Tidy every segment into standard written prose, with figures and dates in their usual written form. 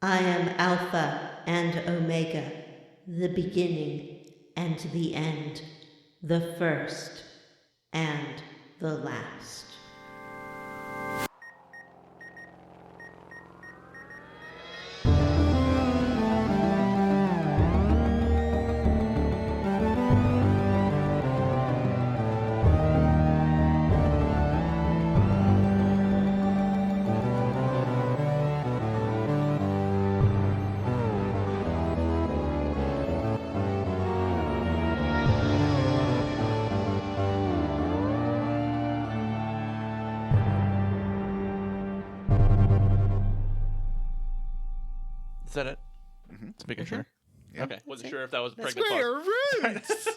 I am Alpha and Omega, the beginning and the end, the first and the last. Is that it? Mm-hmm. Just making sure. Yep. Okay. Wasn't sure if that was a That's pregnant Square pause.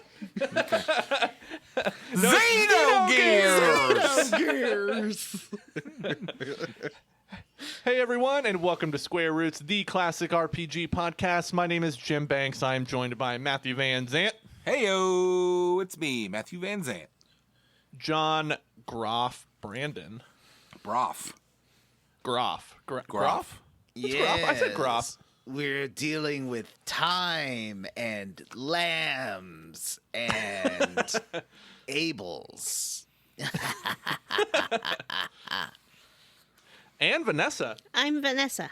Xenogears! Hey everyone, and welcome to Square Roots, the classic RPG podcast. My name is Jim Banks. I am joined by Matthew Van Zant. Heyo, it's me, Matthew Van Zant. John Groff Brandon. Broff. Groff. Groff? It's Groff. I said Groff. We're dealing with time and lambs and Abels. And Vanessa. I'm Vanessa.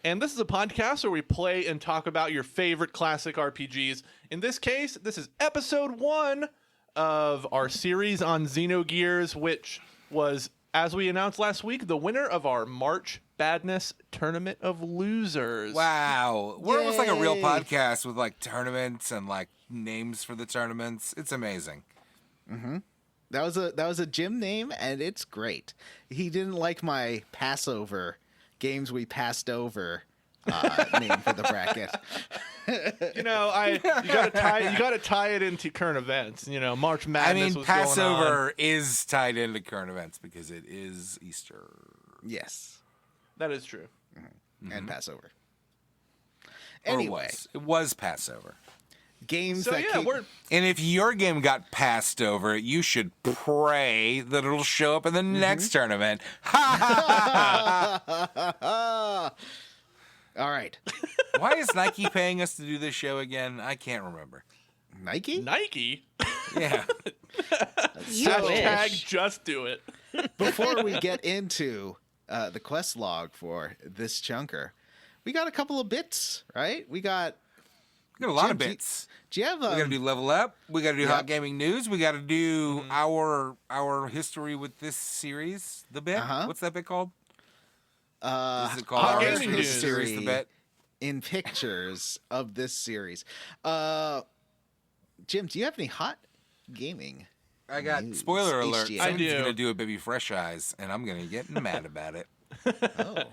And this is a podcast where we play and talk about your favorite classic RPGs. In this case, this is episode 1 of our series on Xenogears, which was, as we announced last week, the winner of our March Badness Tournament of Losers. Wow. We're almost like a real Yay. podcast with like tournaments and like names for the tournaments. It's amazing. Mm-hmm. That was a Jim name, and it's great. He didn't like my Passover games we passed over name for the bracket. You know, you gotta tie it into current events. You know, March Madness was Passover going on. is tied into current events because it is Easter. Yes. That is true. Mm-hmm. And Passover. Or Anyway, it was Passover. games So that yeah, keep... we're And if your game got passed over, you should pray that it'll show up in the next tournament. All right. Why is Nike paying us to do this show again? I can't remember. Nike? Nike. Yeah. Hashtag just do it. Before we get into the quest log for this chunker, we got a couple of bits, right? We got We got a lot Jim, of bits. Do you have We got to do level up. We got to do Yep. hot gaming news. We got to do our history with this series. The bit. What's that bit called? Is it called Hot our Gaming history with News. the series? The bit. in pictures of this series? Jim, do you have any hot gaming? I got News. spoiler alert. HGM. I Someone's do. gonna do a baby fresh eyes, and I'm gonna get mad about it. Oh,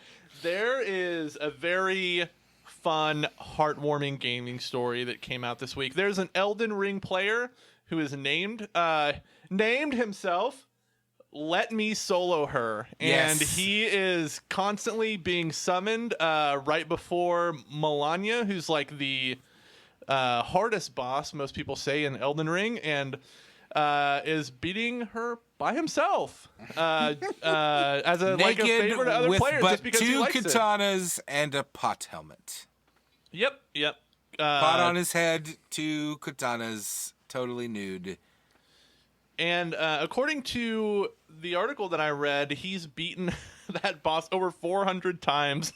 There is a very fun, heartwarming gaming story that came out this week. There's an Elden Ring player who is named himself Let Me Solo Her. And Yes. he is constantly being summoned right before Melania, who's like the hardest boss, most people say, in Elden Ring, and is beating her by himself as a like a Naked favorite of other with players but just because he two likes it. katanas and a pot helmet. Yep. Pot on his head, two katanas, totally nude. And according to the article that I read, he's beaten that boss over 400 times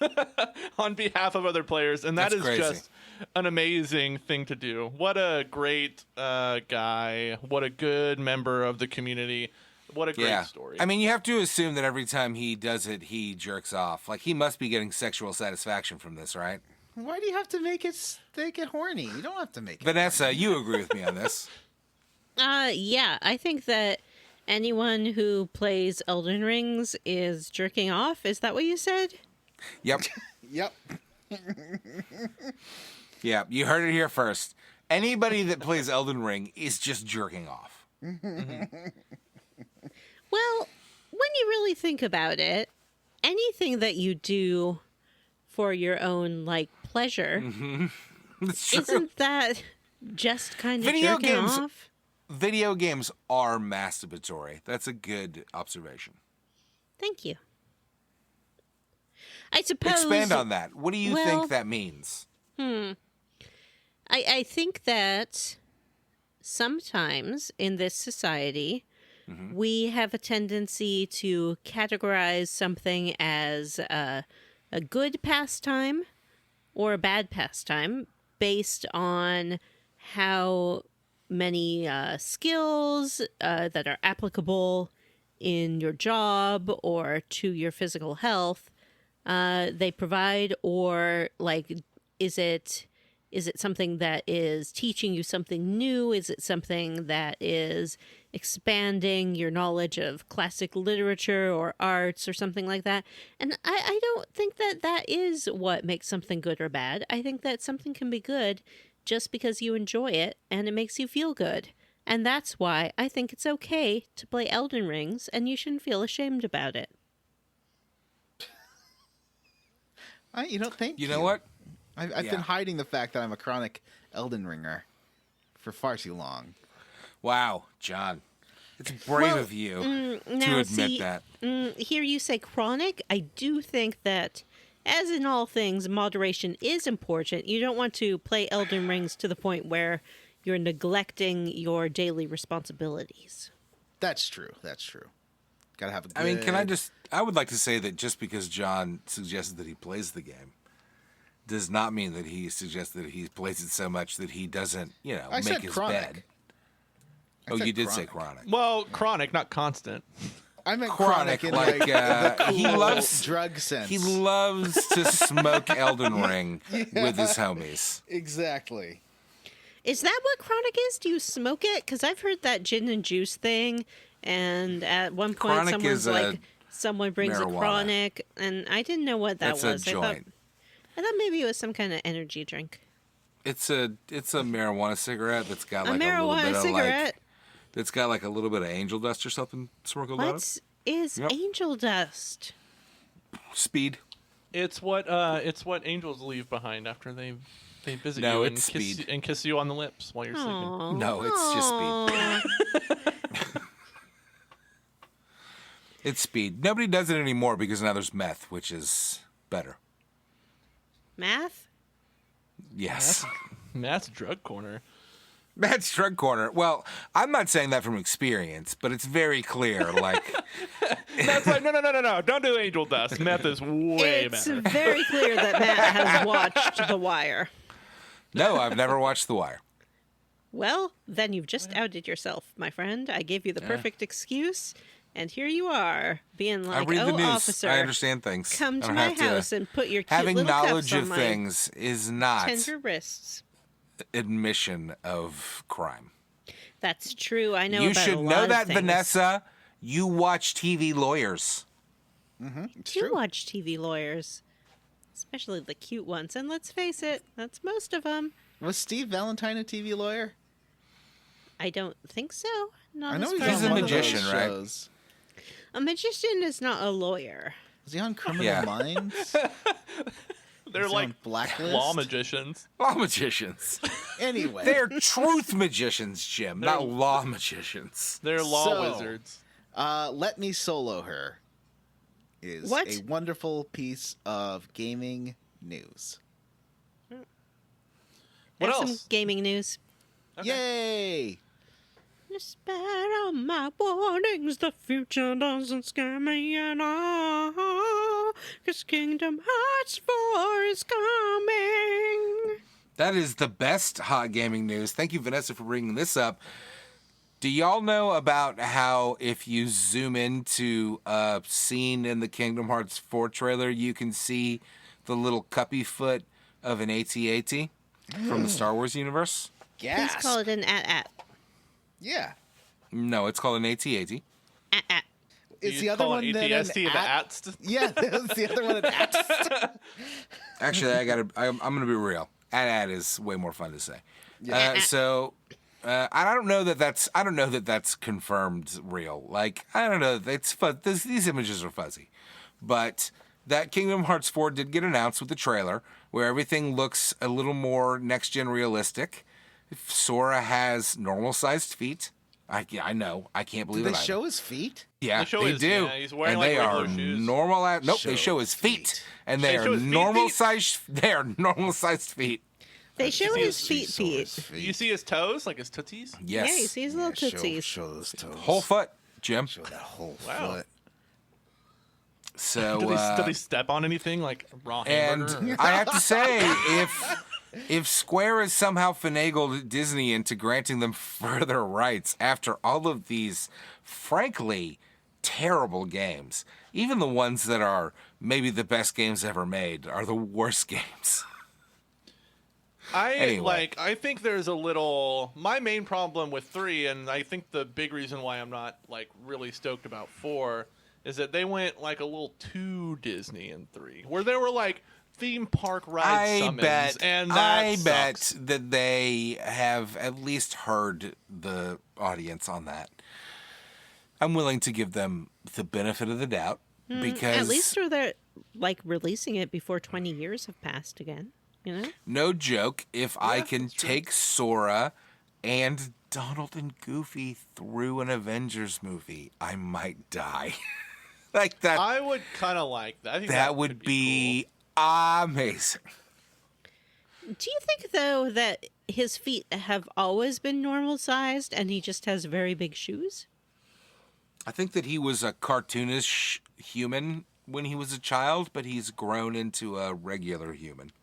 on behalf of other players, and That's is crazy. just an amazing thing to do. What a great guy. What a good member of the community. What a great story. I mean, you have to assume that every time he does it, he jerks off. Like, he must be getting sexual satisfaction from this, right? why do you have to make it horny? You don't have to make it. Vanessa, you agree with me on this. Yeah, I think that anyone who plays Elden Rings is jerking off. Is that what you said? Yep. Yep. Yeah, you heard it here first. Anybody that plays Elden Ring is just jerking off. Well, when you really think about it, anything that you do for your own, like, pleasure, It's true. isn't that just kind of Video jerking games- off? Video games are masturbatory. That's a good observation. Thank you. I suppose. Expand on that. What do you Well, think that means? I think that sometimes in this society, we have a tendency to categorize something as a good pastime or a bad pastime based on how many skills that are applicable in your job or to your physical health they provide, or like, is it something that is teaching you something new? Is it something that is expanding your knowledge of classic literature or arts or something like that? And I don't think that that is what makes something good or bad. I think that something can be good just because you enjoy it and it makes you feel good. And that's why I think it's okay to play Elden Rings, and you shouldn't feel ashamed about it. Thank you. You know what? I've been hiding the fact that I'm a chronic Elden Ringer for far too long. Wow, John. It's brave of you to admit that. Here you say chronic. I do think that, as in all things, moderation is important. You don't want to play Elden Rings to the point where you're neglecting your daily responsibilities. That's true. Gotta have a good... I would like to say that just because John suggested that he plays the game does not mean that he suggests that he plays it so much that he doesn't, I make said his chronic. bed. I Oh, said you did say chronic. chronic. Well, chronic, not constant. I meant Chronic, in like, the cool he loves- drug sense. He loves to smoke Elden Ring with his homies. Exactly. Is that what chronic is? Do you smoke it? Because I've heard that gin and juice thing, and at one point Chronic is someone brings marijuana. a chronic, and I didn't know what that That's was. a joint. I thought maybe it was some kind of energy drink. It's a marijuana cigarette that's got A like a little marijuana bit of cigarette? that's got like a little bit of angel dust or something sprinkled on it. What is Yep. angel dust? Speed. It's what angels leave behind after they visit No, you and it's kiss, speed. and kiss you on the lips while you're sleeping. Aw. No, it's just speed. Aw. It's speed. Nobody does it anymore because now there's meth, which is better. Math? Yes. Matt's drug corner. Matt's drug corner. Well, I'm not saying that from experience, but it's very clear. Like, Matt's like, no. Don't do angel dust. Meth is way It's better. very clear that Matt has watched The Wire. no, I've never watched The Wire. Well, then you've just outed yourself, my friend. I gave you the perfect excuse, and here you are, being I like, read the "Oh, news. officer, I understand things. come I to don't my have to- house and put your cute Having little knowledge cuffs on of my things is not tender wrists." admission of crime. That's true. I know You about should a lot know of that, things. Vanessa. You watch TV Lawyers. It's You true. watch TV lawyers, especially the cute ones, and let's face it, that's most of them. Was Steve Valentine a TV lawyer? I don't think so. Not I know as he's far He's as a on I'm one of those magician, right? shows. A magician is not a lawyer. Was he on Criminal Yeah. Minds? They're Was he like on Blacklist? law magicians. Law magicians. Anyway, They're truth magicians, Jim, not law magicians. They're law So- wizards. Let Me Solo Her is What? a wonderful piece of gaming news. What Have else? some gaming news. Yay! Despite all my warnings, the future doesn't scare me at all. 'Cause Kingdom Hearts 4 is coming. That is the best hot gaming news. Thank you, Vanessa, for bringing this up. Do y'all know about how if you zoom into a scene in the Kingdom Hearts 4 trailer, you can see the little cuppy foot of an AT-AT from the Star Wars universe? Gas. Please call it an at-at. Yeah. No, it's called an AT-AT. At-at. Is You the other call one it then ATST, an the at? ATST? Yeah, that's the other one an at. Actually, I'm gonna be real. AT-AT is way more fun to say. Yeah. I don't know that that's confirmed real. Like, I don't know. It's these images are fuzzy, but that Kingdom Hearts 4 did get announced with the trailer, where everything looks a little more next gen realistic. Sora has normal sized feet, I know. I can't Do believe they it. show his feet? Yeah, They show they his- do. yeah, he's wearing, and like, they are regular shoes. normal. Nope, they Show show his feet, feet. and They they are show his feet, normal feet. size. They are normal sized feet. They show see his his feet. You see his toes, like his tootsies? Yes, Yeah, you see his little Show, tootsies. show those toes. whole foot, Jim. Show that whole Wow. foot. So Do they step on anything like raw and hamburger? I have to say, if Square has somehow finagled Disney into granting them further rights after all of these, frankly, terrible games, even the ones that are maybe the best games ever made are the worst games. Anyway. I think there's a little. My main problem with 3, and I think the big reason why I'm not like really stoked about 4, is that they went like a little too Disney in 3, where there were like theme park ride summons, and I that bet sucks. that they have at least heard the audience on that. I'm willing to give them the benefit of the doubt because At least they're like releasing it before 20 years have passed again. You know? no joke, if I can that's true. take Sora and Donald and Goofy through an Avengers movie, I might die. Like that. I would kind of like that. I think that could would be be amazing. Do you think, though, that his feet have always been normal sized and he just has very big shoes? I think that he was a cartoonish human when he was a child, but he's grown into a regular human.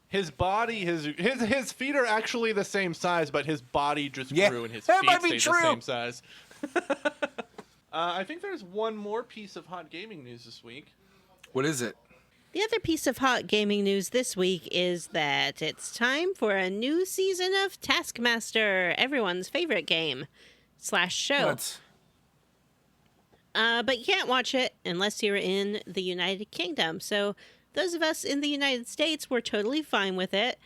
His body, his feet are actually the same size, but his body just Yeah, grew and his that feet might be stayed the true. same size. I think there's one more piece of hot gaming news this week. What is it? The other piece of hot gaming news this week is that it's time for a new season of Taskmaster, everyone's favorite game / show. What? But you can't watch it unless you're in the United Kingdom. So those of us in the United States, we're totally fine with it.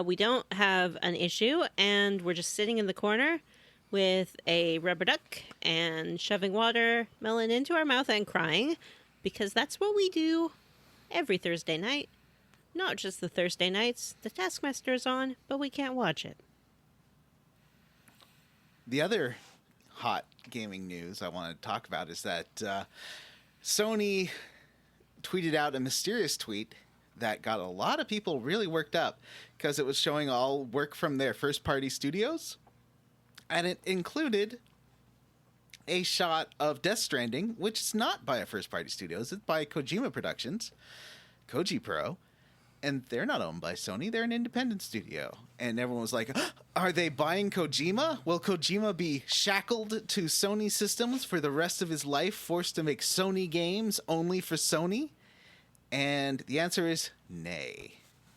We don't have an issue, and we're just sitting in the corner with a rubber duck and shoving watermelon into our mouth and crying, because that's what we do every Thursday night. Not just the Thursday nights. The Taskmaster is on, but we can't watch it. The other hot gaming news I want to talk about is that Sony tweeted out a mysterious tweet that got a lot of people really worked up because it was showing all work from their first-party studios, and it included a shot of Death Stranding, which is not by a first-party studios. It's by Kojima Productions, Koji Pro, and they're not owned by Sony. They're an independent studio. And everyone was like, are they buying Kojima? Will Kojima be shackled to Sony systems for the rest of his life, forced to make Sony games only for Sony? And the answer is nay.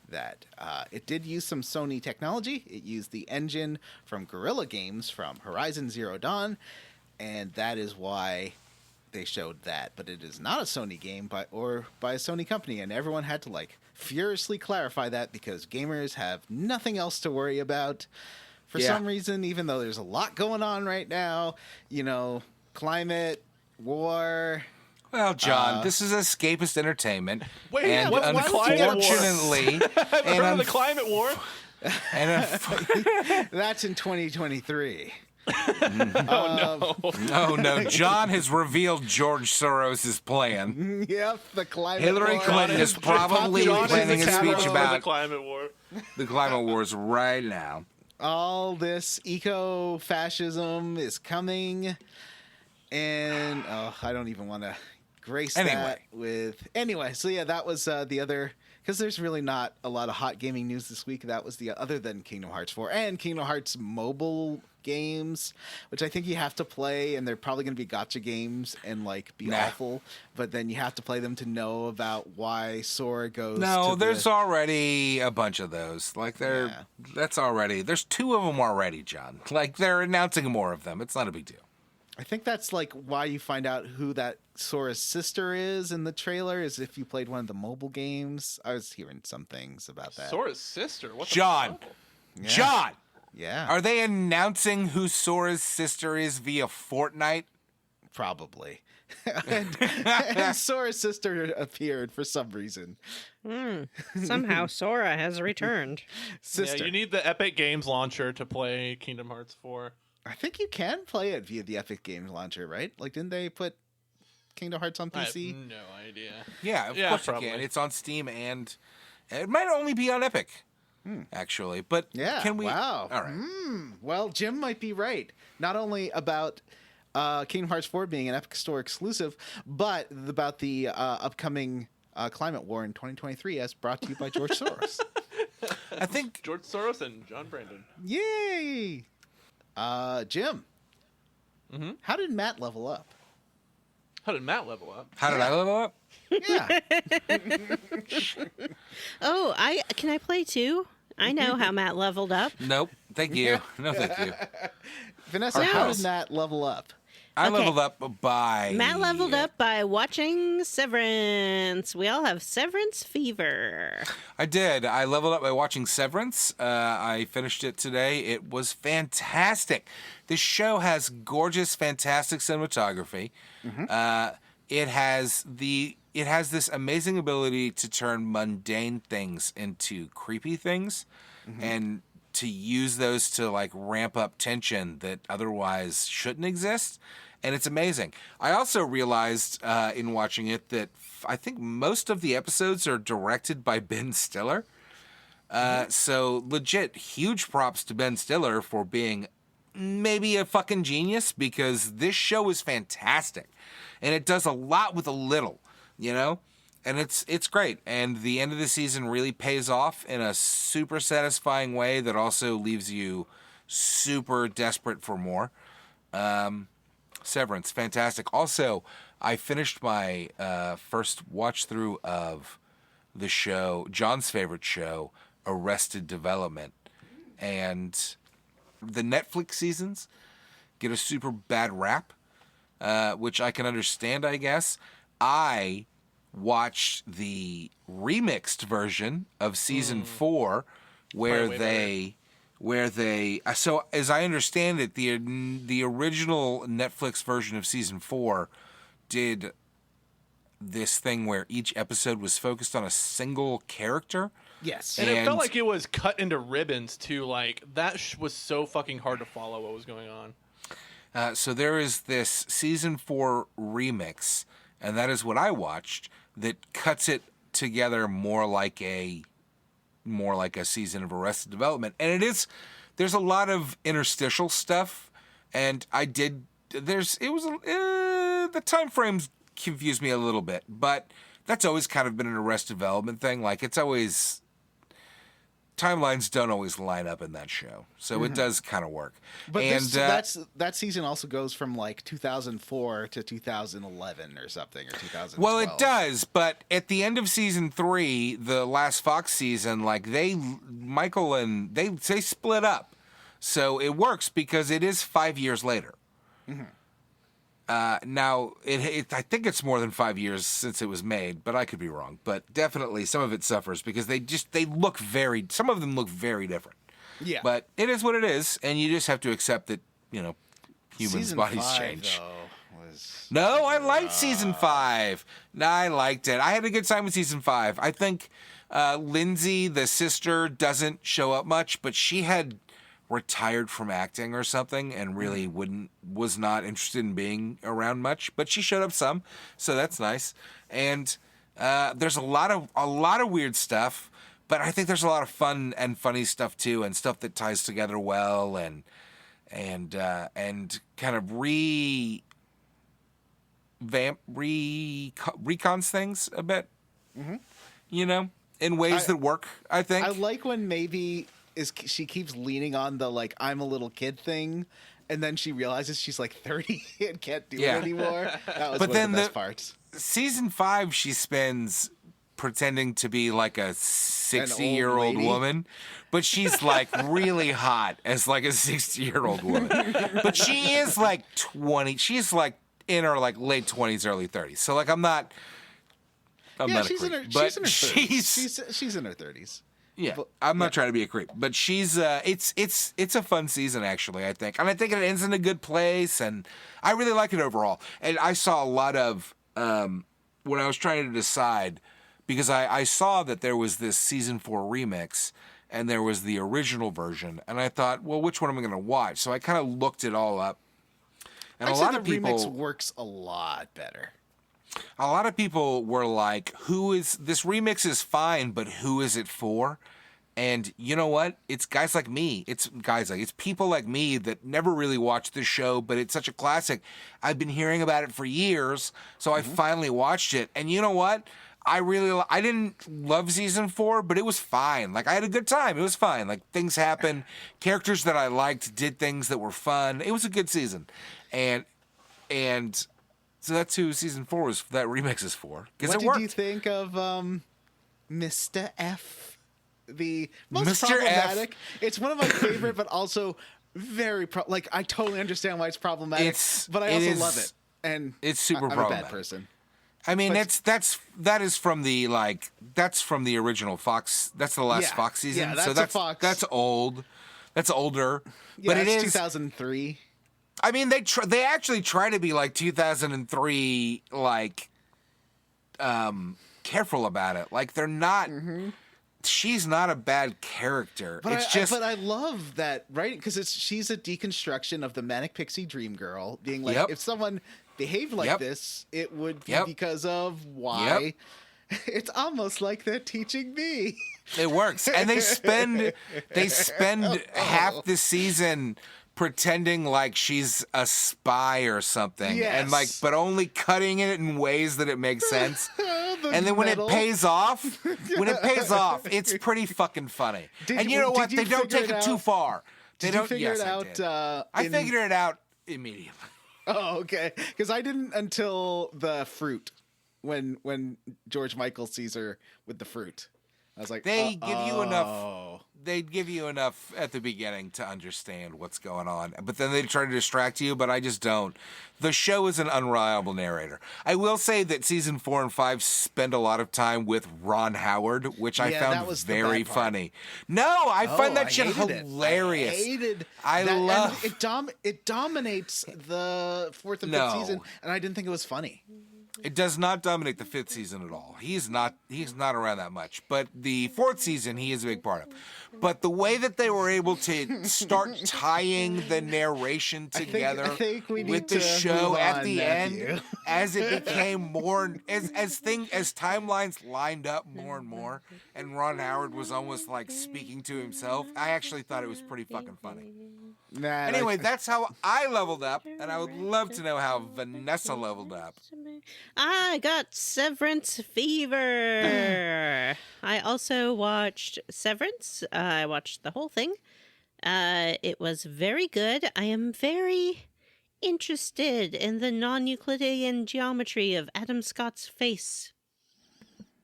That it did use some Sony technology. It used the engine from Guerrilla Games from Horizon Zero Dawn, and that is why they showed that. But it is not a Sony game by a Sony company, and everyone had to furiously clarify that because gamers have nothing else to worry about for some reason, even though there's a lot going on right now. You know, climate, war. Well, John, this is escapist entertainment. Wait, and what's the climate war? unfortunately, Heard of the climate war? That's in 2023. oh no, John has revealed George Soros' plan. Yep, the climate Hillary war. Clinton is probably John is planning the a capital speech of about the climate war. the climate wars right now. All this eco-fascism is coming, and I don't even want to grace that with... Anyway, so yeah, that was the other... Because there's really not a lot of hot gaming news this week. That was the other than Kingdom Hearts 4 and Kingdom Hearts mobile games, which I think you have to play, and they're probably going to be gotcha games and be awful. But then you have to play them to know about why Sora goes. No, to there's already a bunch of those. That's already. There's 2 of them already, John. They're announcing more of them. It's not a big deal. I think that's why you find out who that Sora's sister is in the trailer, is if you played one of the mobile games. I was hearing some things about that. Sora's sister? What the John! fuck? Yeah. John! Yeah. Are they announcing who Sora's sister is via Fortnite? Probably. and Sora's sister appeared for some reason. Somehow Sora has returned. Sister. Yeah, you need the Epic Games launcher to play Kingdom Hearts 4. I think you can play it via the Epic Games Launcher, right? Like, didn't they put Kingdom Hearts on I have PC? no idea. Yeah, of Yeah, course probably. you can. It's on Steam and it might only be on Epic, actually. But Yeah. can we? Wow. All right. Well, Jim might be right. Not only about Kingdom Hearts 4 being an Epic Store exclusive, but about the upcoming climate war in 2023, as brought to you by George Soros. I think George Soros and John Brandon. Yay! Jim, how did Matt level up? How did Matt level up? How did I level up? Yeah. Oh, can I play too? I know how Matt leveled up. Nope. Thank you. No, thank you. Vanessa, No. how did Matt level up? I Okay. leveled up by Matt leveled up by watching Severance. We all have Severance fever. I did. I leveled up by watching Severance. I finished it today. It was fantastic. This show has gorgeous, fantastic cinematography. It has this amazing ability to turn mundane things into creepy things, and to use those to like ramp up tension that otherwise shouldn't exist. And it's amazing. I also realized in watching it that I think most of the episodes are directed by Ben Stiller. So legit, huge props to Ben Stiller for being maybe a fucking genius, because this show is fantastic. And it does a lot with a little, you know? And it's great. And the end of the season really pays off in a super satisfying way that also leaves you super desperate for more. Severance, fantastic. Also, I finished my first watch through of the show, John's favorite show, Arrested Development. And the Netflix seasons get a super bad rap, which I can understand, I guess. I watched the remixed version of season 4 where they so as I understand it, the original Netflix version of season 4 did this thing where each episode was focused on a single character. Yes. And it And- felt like it was cut into ribbons too. Like that was so fucking hard to follow what was going on. So there is this season 4 remix, and that is what I watched, that cuts it together more like a season of Arrested Development. And there's a lot of interstitial stuff, and the time frames confused me a little bit, but that's always kind of been an Arrested Development thing. Like, it's always, timelines don't always line up in that show, so it does kind of work. But and that season also goes from like 2004 to 2011 or something, or 2012. well, it does, but at the end of season 3, the last Fox season, like Michael and they split up, so it works because it is 5 years later. Now, I think it's more than 5 years since it was made, but I could be wrong. But definitely some of it suffers because some of them look very different. Yeah. But it is what it is, and you just have to accept that, humans' Season bodies 5, change. though, was... No, I liked season 5. No, I liked it. I had a good time with season 5. I think Lindsay, the sister, doesn't show up much, but she had retired from acting or something and really was not interested in being around much, but she showed up some, so that's nice. And there's a lot of weird stuff, but I think there's a lot of fun and funny stuff too, and stuff that ties together well, and kind of recons things a bit, in ways that work, I think. I like when maybe she keeps leaning on the like I'm a little kid thing, and then she realizes she's like 30 and can't do it anymore. That was But one then of the best parts. Season 5, she spends pretending to be like a 60-year-old lady. woman, but she's like really hot as like a 60-year-old woman. But she is like 20. She's like in her like late 20s, early 30s. So like I'm not a She's in her creep, but 30s. She's in her 30s. Yeah, But- I'm not trying to be a creep, but she's it's a fun season actually, I think, and I think it ends in a good place, and I really like it overall. And I saw a lot of when I was trying to decide, because I saw that there was this season 4 remix, and there was the original version. And I thought, well, which one am I going to watch? So I kind of looked it all up. And I a say lot the of people remix works a lot better. A lot of people were like, this remix is fine, but who is it for? And you know what? It's guys like me. It's people like me that never really watched the show, but it's such a classic. I've been hearing about it for years, so I finally watched it. And you know what? I didn't love season 4, but it was fine. Like, I had a good time. It was fine. Like, things happened. Characters that I liked did things that were fun. It was a good season. And so that's who season 4 was, that remix is for. Because What it worked. did you think of Mr. F? The most Mr. F. problematic. It's one of my favorite, but also very I totally understand why it's problematic. But I also love it, and it's super I'm problematic. a bad person. I mean, that is from the original Fox. That's the last Fox season. Yeah, that's so a Fox. That's old. That's older. Yeah, but it is 2003. I mean, they actually try to be like 2003, like careful about it. Like, they're not. Mm-hmm. She's not a bad character. But I love that, right? Because she's a deconstruction of the manic pixie dream girl, being like, if someone behaved like this, it would be because of why. It's almost like they're teaching me. It works, and they spend half the season pretending like she's a spy or something, and but only cutting it in ways that it makes sense. And then when it pays off, it's pretty fucking funny. And you know what? They don't take it too far. They don't figure it out. I figured it out immediately. Oh, okay. Because I didn't until the fruit, when George Michael sees her with the fruit. I was like, they give you enough. They'd give you enough at the beginning to understand what's going on, but then they try to distract you, but I just don't. The show is an unreliable narrator. I will say that season 4 and 5 spend a lot of time with Ron Howard, which I found very funny. No, I find that shit hilarious. I love it. It dominates the 4th and 5th season, and I didn't think it was funny. It does not dominate the 5th season at all. He's not around that much. But the 4th season, he is a big part of. But the way that they were able to start tying the narration together with the show at the end, as it became more, as timelines lined up more and more, and Ron Howard was almost like speaking to himself, I actually thought it was pretty fucking funny. Anyway, that's how I leveled up, and I would love to know how Vanessa leveled up. I got Severance Fever. I also watched Severance. I watched the whole thing. It was very good. I am very interested in the non-Euclidean geometry of Adam Scott's face.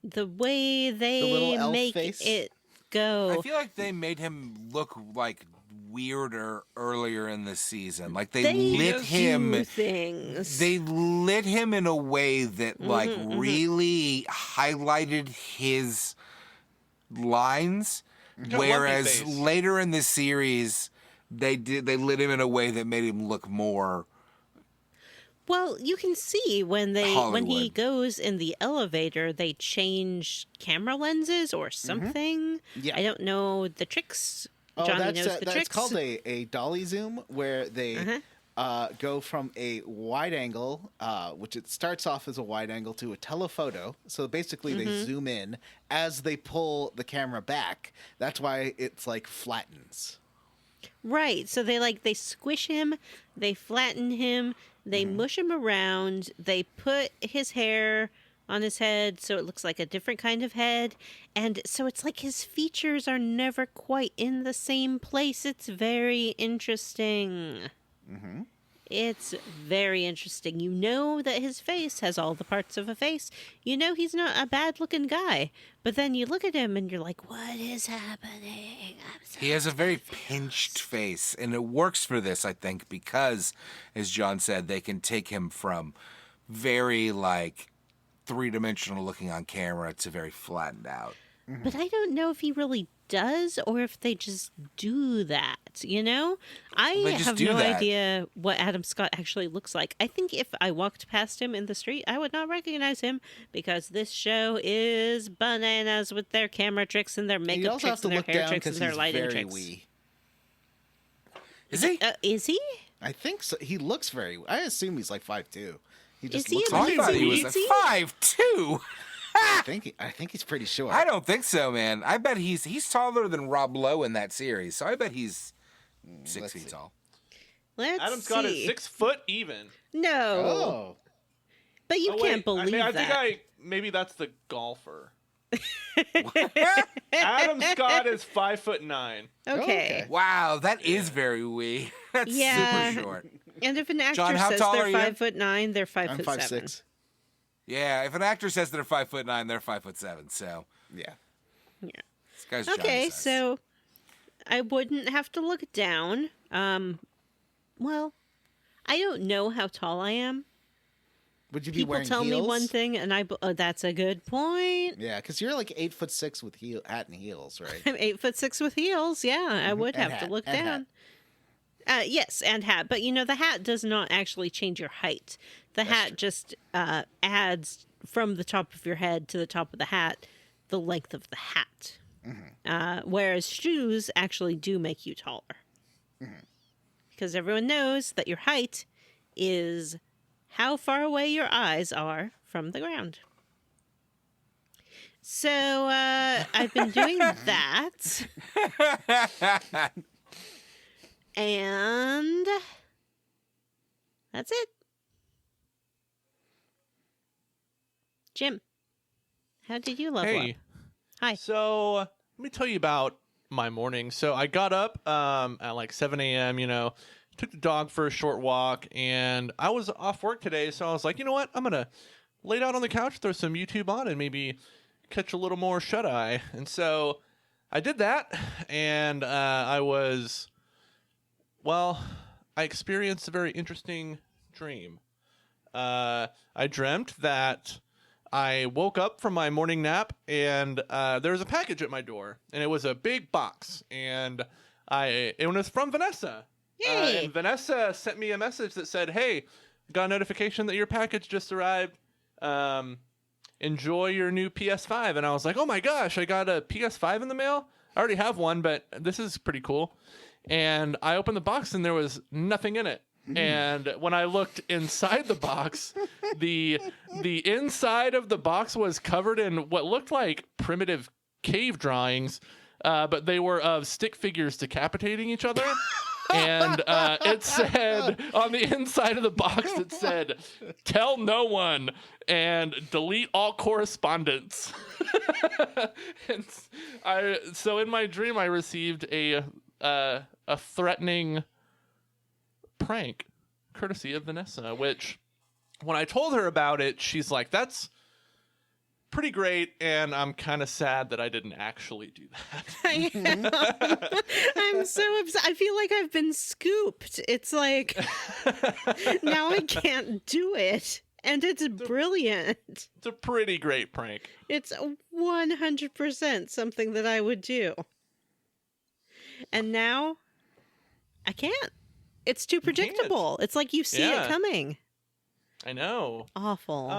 The way they make it go. I feel like they made him look like weirder earlier in the season. Like they lit him things. They lit him in a way that really highlighted his lines. Whereas later in the series they lit him in a way that made him look more. Well, you can see when he goes in the elevator, they change camera lenses or something. Yeah. I don't know the tricks. Johnny knows the tricks. That's called a dolly zoom, where they go from a wide angle, which it starts off as a wide angle, to a telephoto. So basically they zoom in as they pull the camera back. That's why it's like flattens. Right. So they squish him, they flatten him, they mush him around, they put his hair on his head so it looks like a different kind of head, and so it's like his features are never quite in the same place. It's very interesting. It's very interesting. You know that his face has all the parts of a face. You know he's not a bad looking guy, but then you look at him and you're like, what is happening? He has a very pinched face, and it works for this, I think, because, as John said, they can take him from very, like, three-dimensional looking on camera to very flattened out. But I don't know if he really does or if they just do that, you know? I They just have do no that. idea what Adam Scott actually looks like. I think if I walked past him in the street, I would not recognize him because this show is bananas with their camera tricks and their You makeup also have tricks to and their look hair down tricks and because their he's lighting very tricks. wee. Is he? Is he? I think so. He looks very. I assume he's like 5'2". He just Is he looks a Oh, like. I thought he was Easy? like 5'2". I think he's pretty short. I don't think so, man. I bet he's taller than Rob Lowe in that series, so I bet he's 6 let's feet see. tall. Let's Adam Scott see. is 6 foot even. No. Oh, But you Oh, can't wait, believe I that. think maybe that's the golfer. Adam Scott is 5'9". Okay. Wow, that is very wee. That's Yeah. super short. And if an actor John, how says tall are they're you? 5'9", they're 5'7". I'm 5'6". Yeah, if an actor says they're 5'9", they're 5'7". So Yeah. Yeah. this guy's Okay, Johnny size. so I wouldn't have to look down. Well, I don't know how tall I am. Would you be People wearing tell heels? me one thing, and that's a good point. Yeah, because you're like 8'6" with hat and heels, right? I'm 8'6" with heels. Yeah, I would And have to hat, look and down. Yes, and hat. But the hat does not actually change your height. The hat just adds from the top of your head to the top of the hat the length of the hat. Whereas shoes actually do make you taller. Because everyone knows that your height is how far away your eyes are from the ground. So I've been doing that. And that's it. Jim, how did you level Hey. up? Hi. So let me tell you about my morning. So I got up at like 7 a.m., took the dog for a short walk, and I was off work today. So I was like, you know what? I'm going to lay down on the couch, throw some YouTube on, and maybe catch a little more shut-eye. And so I did that, and I experienced a very interesting dream. I dreamt that I woke up from my morning nap and there was a package at my door, and it was a big box, and it was from Vanessa. Yay. And Vanessa sent me a message that said, "Hey, got a notification that your package just arrived. Enjoy your new PS5." And I was like, "Oh my gosh, I got a PS5 in the mail. I already have one, but this is pretty cool." And I opened the box and there was nothing in it. And when I looked inside the box, the inside of the box was covered in what looked like primitive cave drawings, but they were of stick figures decapitating each other. And it said on the inside of the box, it said, "Tell no one and delete all correspondence." And so in my dream, I received a threatening prank courtesy of Vanessa, which when I told her about it, she's like, "That's pretty great, and I'm kind of sad that I didn't actually do that." I am. I'm so upset. I feel like I've been scooped. It's like now I can't do it. And it's brilliant. It's a pretty great prank. It's 100% something that I would do. And now I can't. It's too predictable. It's like you see it coming. I know. Awful.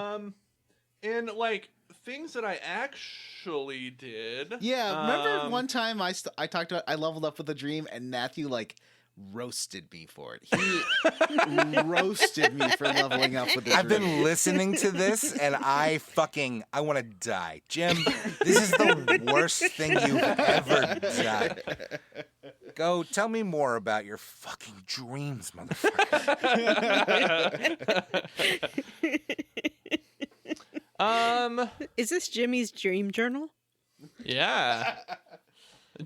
And like things that I actually did. Yeah, remember one time I talked about I leveled up with a dream and Matthew roasted me for it. He roasted me for leveling up with a dream. I've been listening to this and I want to die. Jim, this is the worst thing you've ever done. Go tell me more about your fucking dreams, motherfucker. Is this Jimmy's dream journal? Yeah.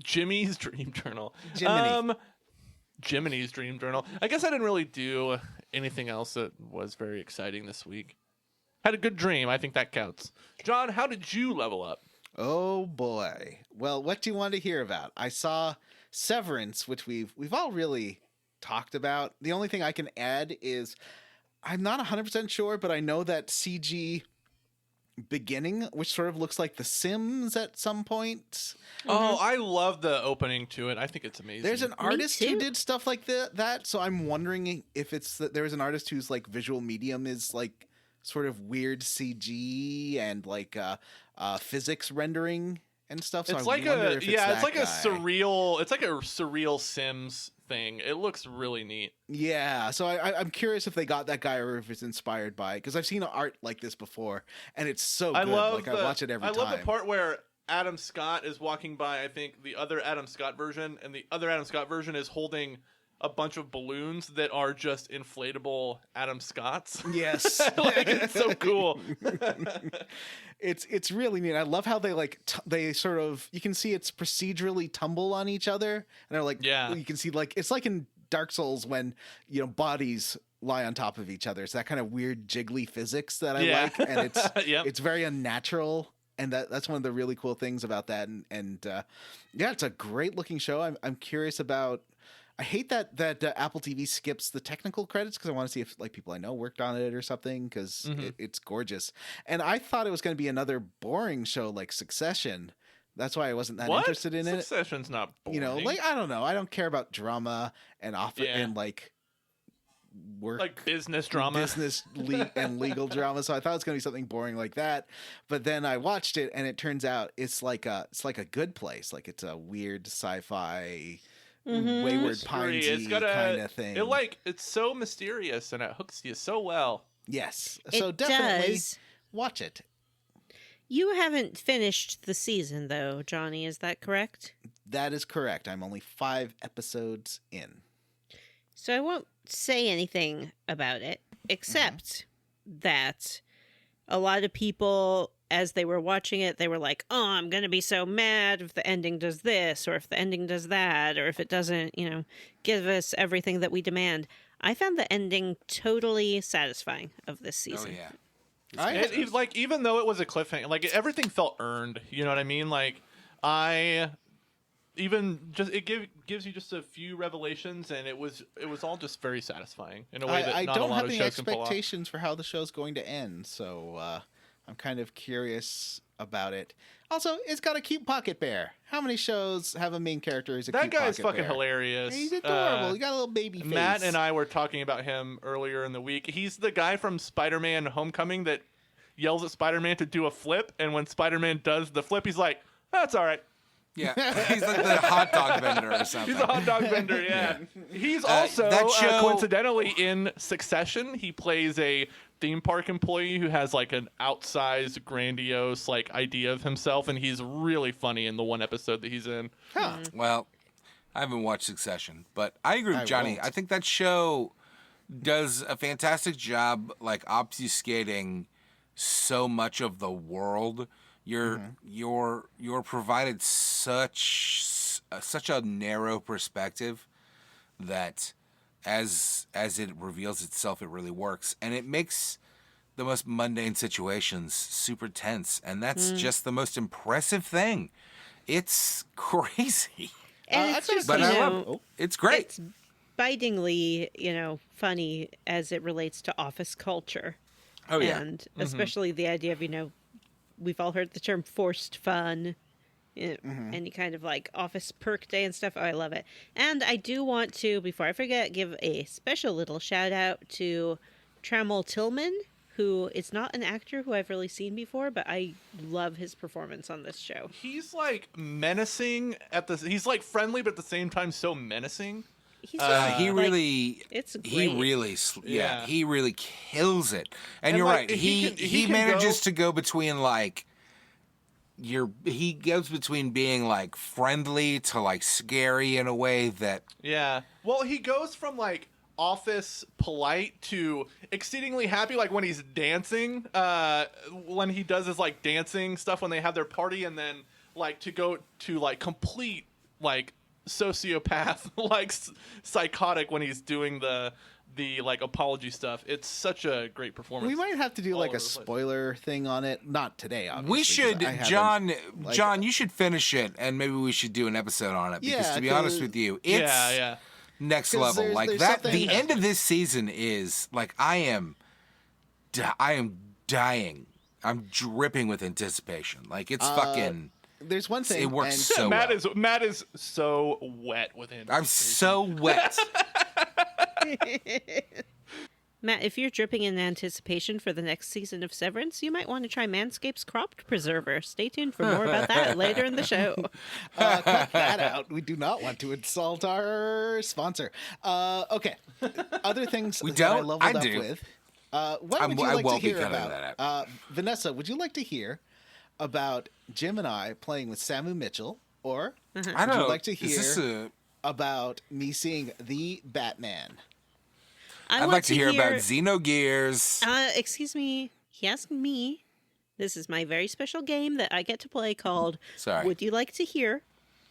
Jimmy's dream journal. Jiminy. Jiminy's dream journal. I guess I didn't really do anything else that was very exciting this week. Had a good dream. I think that counts. John, how did you level up? Oh boy. Well, what do you want to hear about? I saw Severance, which we've all really talked about. The only thing I can add is I'm not 100% sure, but I know that CG beginning, which sort of looks like The Sims at some point. Oh, I love the opening to it. I think it's amazing. There's an artist who too. did stuff like that, so I'm wondering if it's that there's an artist whose like visual medium is like sort of weird CG and like physics rendering and stuff. So It's I like wonder a if it's it's that like guy. it's like a surreal Sims thing. It looks really neat. Yeah, so I'm curious if they got that guy or if it's inspired by it, because I've seen art like this before and it's so I good. love Like I watch it every time. I love the part where Adam Scott is walking by, I think, the other Adam Scott version, and the other Adam Scott version is holding a bunch of balloons that are just inflatable Adam Scotts. Yes, Like, it's so cool. it's really neat. I love how they like they sort of, you can see it's procedurally tumble on each other, and they're like, Yeah. you can see like it's like in Dark Souls when bodies lie on top of each other. It's that kind of weird jiggly physics that I Yeah. like, and it's Yep. it's very unnatural. And that's one of the really cool things about that. And yeah, it's a great looking show. I'm curious about. I hate that Apple TV skips the technical credits because I want to see if like people I know worked on it or something, because it's gorgeous. And I thought it was going to be another boring show like Succession. That's why I wasn't that interested in it. Succession's not boring. Like I don't know. I don't care about drama and Yeah. and like work, like business drama. and legal drama. So I thought it was going to be something boring like that. But then I watched it, and it turns out it's like a Good Place. Like it's a weird sci-fi, wayward Mystery. It's pinesy got kind of thing. It's so mysterious and it hooks you so well. Yes. It So definitely does. watch it. You haven't finished the season, though, Johnny. Is that correct? That is correct. I'm only 5 episodes in. So I won't say anything about it, except that a lot of people, as they were watching it, they were like, oh, I'm going to be so mad if the ending does this, or if the ending does that, or if it doesn't, give us everything that we demand. I found the ending totally sasatisfying of this season. Oh, yeah. Like, even though it was a cliffhanger, like everything felt earned. You know what I mean? Like it gives you just a few revelations, and it was all just very satisfying in a way that I not a don't lot have of any shows can pull off. expectations for how the show's going to end, so I'm kind of curious about it. Also, it's got a cute pocket bear. How many shows have a main character who's a That cute guy's pocket fucking bear? hilarious. He's adorable. He got a little baby face. Matt and I were talking about him earlier in the week. He's the guy from Spider-Man Homecoming that yells at Spider-Man to do a flip, and when Spider-Man does the flip, he's like, "That's all right." Yeah, he's like the hot dog vendor or something. He's a hot dog vendor, yeah. He's also, that show- coincidentally, in Succession. He plays a theme park employee who has like an outsized, grandiose like idea of himself, and he's really funny in the one episode that he's in. Huh. Well, I haven't watched Succession, but I agree with I Johnny. won't. I think that show does a fantastic job, like obfuscating so much of the world. You're provided such a narrow perspective that as it reveals itself, it really works, and it makes the most mundane situations super tense, and that's just the most impressive thing. It's crazy, And it's just, but you I know, love it. It's great. it's bitingly, funny as it relates to office culture. Oh yeah. And especially the idea of, we've all heard the term forced fun, any kind of like office perk day and stuff. Oh, I love it. And I do want to, before I forget, give a special little shout out to Trammell Tillman, who is not an actor who I've really seen before, but I love his performance on this show. He's like menacing he's like friendly, but at the same time so menacing. He's He like, really, it's he great. really, Yeah. he really kills it. And, And, you're like, right. he He can manages go- to go between like he goes between being like friendly to like scary in a way that Yeah. Well, he goes from like office polite to exceedingly happy, like when he's dancing, when he does his like dancing stuff when they have their party, and then like to go to like complete like sociopath, like psychotic when he's doing the like apology stuff. It's such a great performance. We might have to do all like over a the place. spoiler thing on it. Not today, obviously. we 'cause should, I haven't, John, you should finish it, and maybe we should do an episode on it. Because Yeah, to be honest 'cause- with you, it's yeah. next 'Cause level. there's- Like there's that, something- the end of this season is like I am dying I'm dripping with anticipation. Like it's fucking. There's one thing. It works and- so Matt well. is so wet with him. I'm so wet. Matt, if you're dripping in anticipation for the next season of Severance, you might want to try Manscaped's Cropped Preserver. Stay tuned for more about that later in the show. Cut that out. We do not want to insult our sponsor. Okay. Other things We that I don't? leveled I up do. with. What I would you like to won't be hear cutting about? that Vanessa, would you like to hear about Jim and I playing with Samu Mitchell? Or I would don't you know. like to Is hear this a? about me seeing the Batman? I I'd want like to hear about Xenogears. Excuse me. He asked me. This is my very special game that I get to play called Sorry. Would You Like to Hear?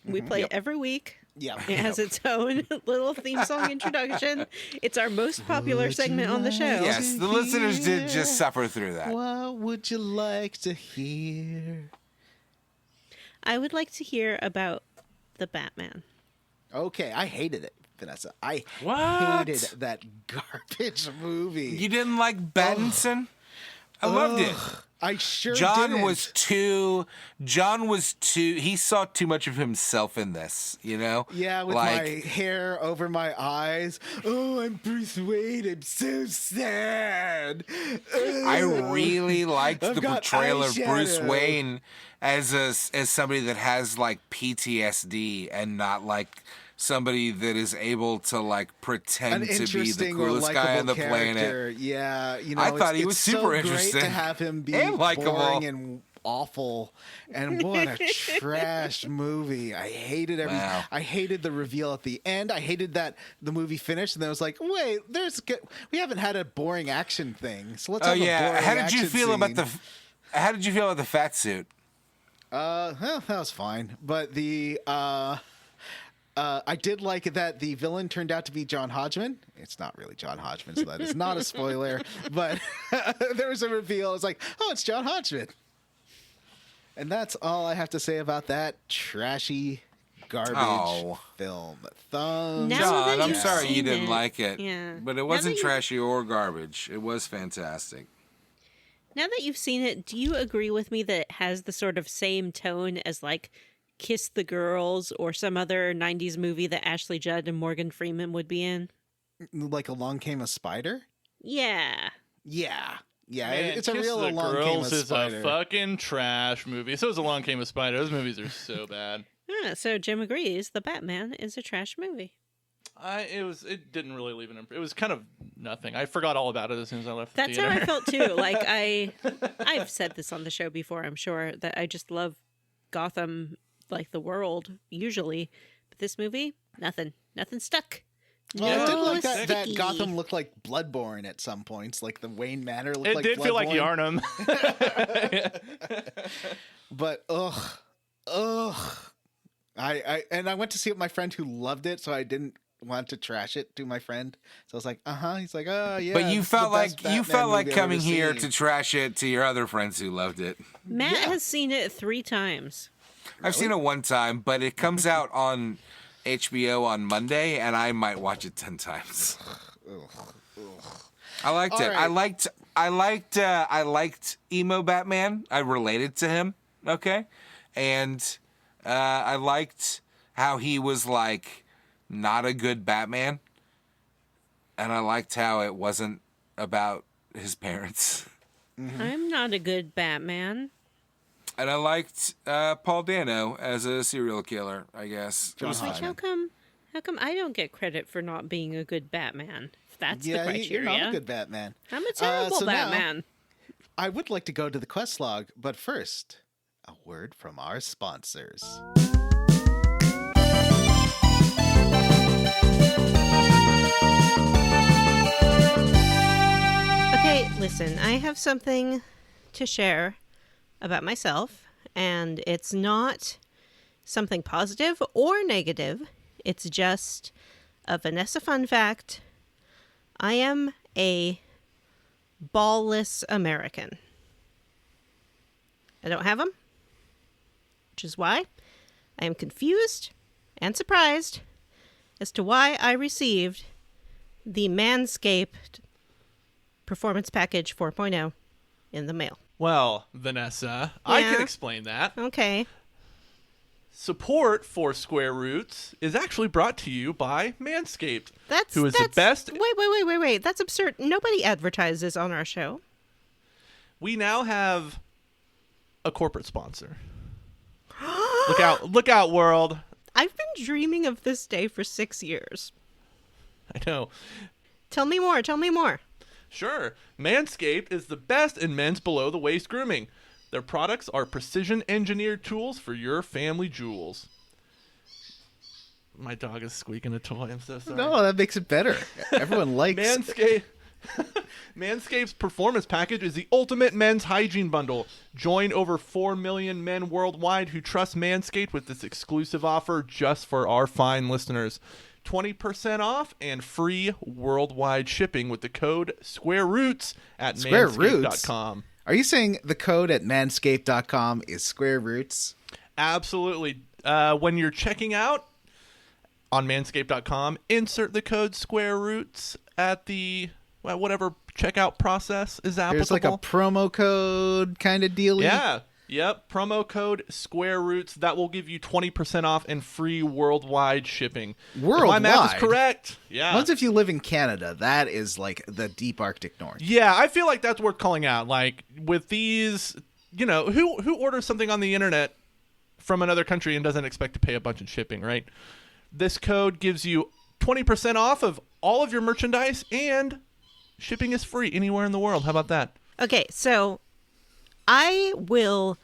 We play it every week. Yeah. It has its own little theme song introduction. It's our most popular segment on the show. Yes, the listeners did just suffer through that. What would you like to hear? I would like to hear about the Batman. Okay, I hated it, Vanessa. I What? hated that garbage movie. You didn't like Battinson? I loved it. I sure John didn't. was too. He saw too much of himself in this. You know. Yeah, with like, my hair over my eyes. Oh, I'm Bruce Wayne. I'm so sad. I really liked I've the got portrayal of Bruce eyeshadow. Wayne as somebody that has like PTSD and not like somebody that is able to like pretend An to be the interesting or coolest guy on the likable planet. character. Yeah, you know, I thought he it's was so super great interesting to have him be and likable. boring and awful. And what a trash movie! I hated Wow. I hated the reveal at the end. I hated that the movie finished and then it was like, wait, we haven't had a boring action thing, so let's Oh have a yeah, boring how did you action feel about scene. How did you feel about the fat suit? Well, that was fine, but I did like that the villain turned out to be John Hodgman. It's not really John Hodgman, so that is not a spoiler. But there was a reveal. It's like, oh, it's John Hodgman. And that's all I have to say about that trashy garbage film. Thumbs Now John, that I'm you've sorry you seen didn't it, like it. yeah. But it Now wasn't that you- trashy or garbage. It was fantastic. Now that you've seen it, do you agree with me that it has the sort of same tone as like Kiss the Girls or some other 90s movie that Ashley Judd and Morgan Freeman would be in? like Along Came a Spider. Yeah. Yeah, Man, it's a Kiss real the Along Came a Girls is Spider. a fucking trash movie. So is Along Came a Spider. Those movies are so bad. So Jim agrees the Batman is a trash movie. It didn't really leave an impression. It was kind of nothing. I forgot all about it as soon as I left That's the how theater. I felt too. Like I've said this on the show before, I'm sure, that I just love Gotham, like the world, usually. But this movie, nothing stuck. Well, I did No like that sticky. Gotham looked like Bloodborne at some points, like the Wayne Manor looked It like did feel like Bloodborne. Yarnum. But I went to see it with my friend who loved it, so I didn't want to trash it to my friend. So I was like, He's like, oh yeah. But you it's felt the like best Batman movie I've coming ever here seen." to trash it to your other friends who loved it. Matt Yeah. has seen it 3 times. I've seen it one time, but it comes out on HBO on Monday, and I might watch it 10 times. I liked All it. right. I liked emo Batman. I related to him. Okay, and I liked how he was like not a good Batman, and I liked how it wasn't about his parents. I'm not a good Batman. And I liked Paul Dano as a serial killer, I guess. It was John fine. Hodgman. How come I don't get credit for not being a good Batman? If that's the Yeah, criteria. you're not a good Batman. I'm a terrible so now- Batman. I would like to go to the quest log, but first, a word from our sponsors. Okay, listen, I have something to share about myself, and it's not something positive or negative. It's just a Vanessa fun fact. I am a ballless American. I don't have them, which is why I am confused and surprised as to why I received the Manscaped Performance Package 4.0 in the mail. Well, Vanessa, I can Yeah? explain that. Okay. Support for Square Roots is actually brought to you by Manscaped, That's who is the best. Wait. That's absurd. Nobody advertises on our show. We now have a corporate sponsor. Look out, world. I've been dreaming of this day for 6 years. I know. Tell me more. Sure. Manscaped is the best in men's below-the-waist grooming. Their products are precision-engineered tools for your family jewels. My dog is squeaking a toy. I'm so sorry. No, that makes it better. Everyone likes Manscaped's Performance Package is the ultimate men's hygiene bundle. Join over 4 million men worldwide who trust Manscaped with this exclusive offer just for our fine listeners. 20% off and free worldwide shipping with the code SquareRoots at Square Roots? manscaped.com. Are you saying the code at manscaped.com is Square Roots? Absolutely. When you're checking out on manscaped.com, insert the code SquareRoots at the whatever checkout process is applicable. There's like a promo code kind of deal. Yeah. Yep. Promo code SquareRoots. That will give you 20% off and free worldwide shipping. Worldwide? If my math is correct. Yeah. Once if you live in Canada, that is like the deep Arctic North. Yeah, I feel like that's worth calling out. Like with these, who orders something on the internet from another country and doesn't expect to pay a bunch of shipping, right? This code gives you 20% off of all of your merchandise and shipping is free anywhere in the world. How about that? Okay, so I will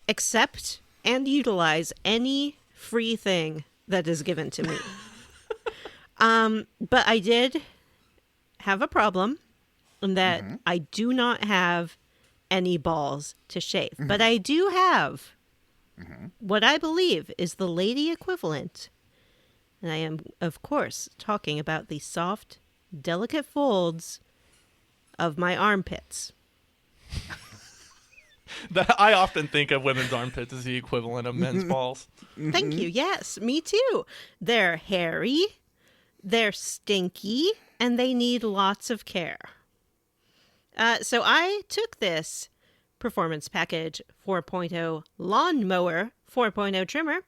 accept and utilize any free thing that is given to me. But I did have a problem in that I do not have any balls to shave. But I do have what I believe is the lady equivalent. And I am, of course, talking about the soft, delicate folds of my armpits. I often think of women's armpits as the equivalent of men's balls. Thank you. Yes, me too. They're hairy, they're stinky, and they need lots of care. So I took this Performance Package 4.0 Lawnmower 4.0 trimmer,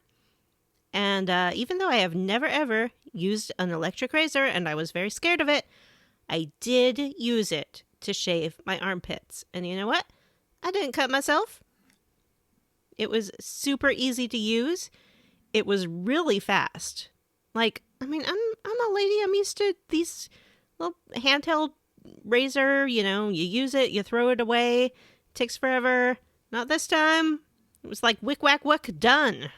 and even though I have never ever used an electric razor and I was very scared of it, I did use it to shave my armpits. And you know what? I didn't cut myself. It was super easy to use. It was really fast. Like, I mean, I'm a lady. I'm used to these little handheld razor. You use it, you throw it away. Takes forever. Not this time. It was like wick, whack, whack, done.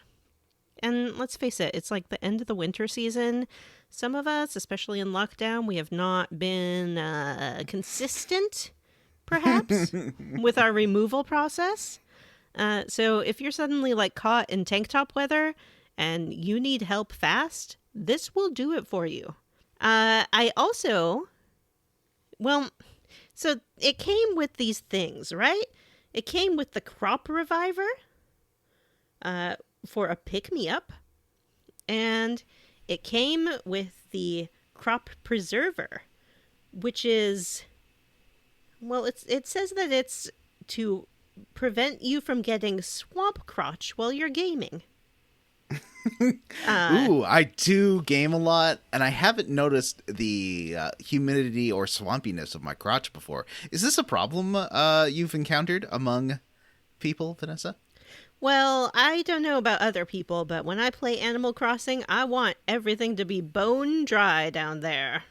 And let's face it, it's like the end of the winter season. Some of us, especially in lockdown, we have not been consistent, perhaps, with our removal process. So if you're suddenly like caught in tank top weather and you need help fast, this will do it for you. I also, so it came with these things, right? It came with the crop reviver for a pick-me-up. And it came with the crop preserver, which is, it says that it's to prevent you from getting swamp crotch while you're gaming. Ooh, I do game a lot, and I haven't noticed the humidity or swampiness of my crotch before. Is this a problem you've encountered among people, Vanessa? Well, I don't know about other people, but when I play Animal Crossing, I want everything to be bone dry down there.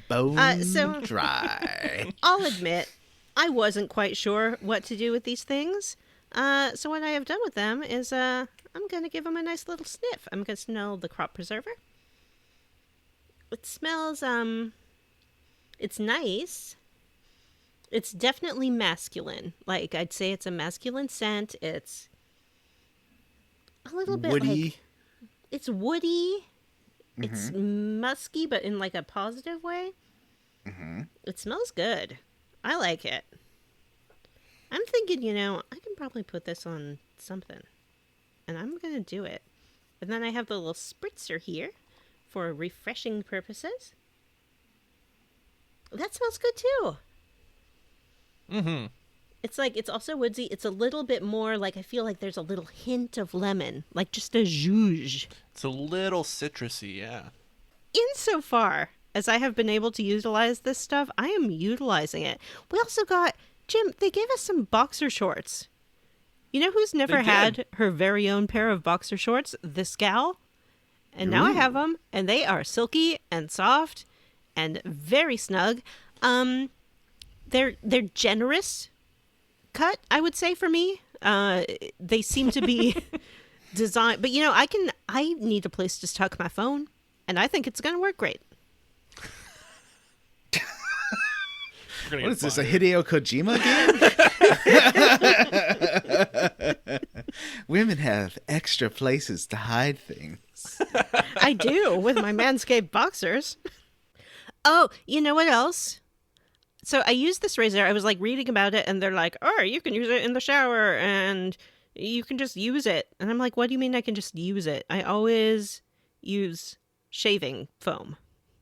Bone so- dry. I'll admit, I wasn't quite sure what to do with these things. So what I have done with them is I'm going to give them a nice little sniff. I'm going to smell the crop preserver. It smells, it's nice. It's definitely masculine. Like, I'd say it's a masculine scent. It's a little bit woody. like... It's woody. It's musky, but in like a positive way. It smells good. I like it. I'm thinking, I can probably put this on something. And I'm going to do it. And then I have the little spritzer here for refreshing purposes. That smells good too. It's like, it's also woodsy. It's a little bit more like, I feel like there's a little hint of lemon, like just a zhuzh. It's a little citrusy, yeah. Insofar as I have been able to utilize this stuff, I am utilizing it. We also got, Jim, they gave us some boxer shorts. You know who's never had her very own pair of boxer shorts? This gal. And now I have them, and they are silky and soft and very snug. They're generous cut, I would say, for me. They seem to be designed, but I need a place to tuck my phone, and I think it's going to work great. What is this, a Hideo Kojima game? Women have extra places to hide things. I do, with my Manscaped boxers. Oh, you know what else? So I used this razor. I was like reading about it, and they're like, oh, you can use it in the shower, and you can just use it. And I'm like, what do you mean I can just use it? I always use shaving foam.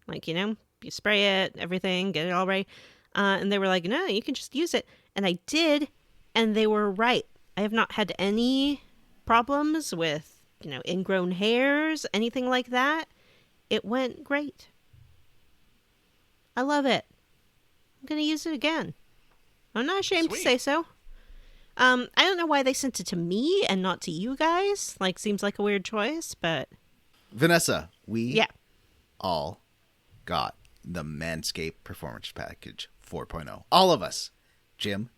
Like, you spray it, everything, get it all right. And they were like, no, you can just use it. And I did, and they were right. I have not had any problems with, ingrown hairs, anything like that. It went great. I love it. I'm going to use it again. I'm not ashamed to say so. I don't know why they sent it to me and not to you guys. Like, seems like a weird choice, but... Vanessa, we all got the Manscaped Performance Package 4.0. All of us. Jim,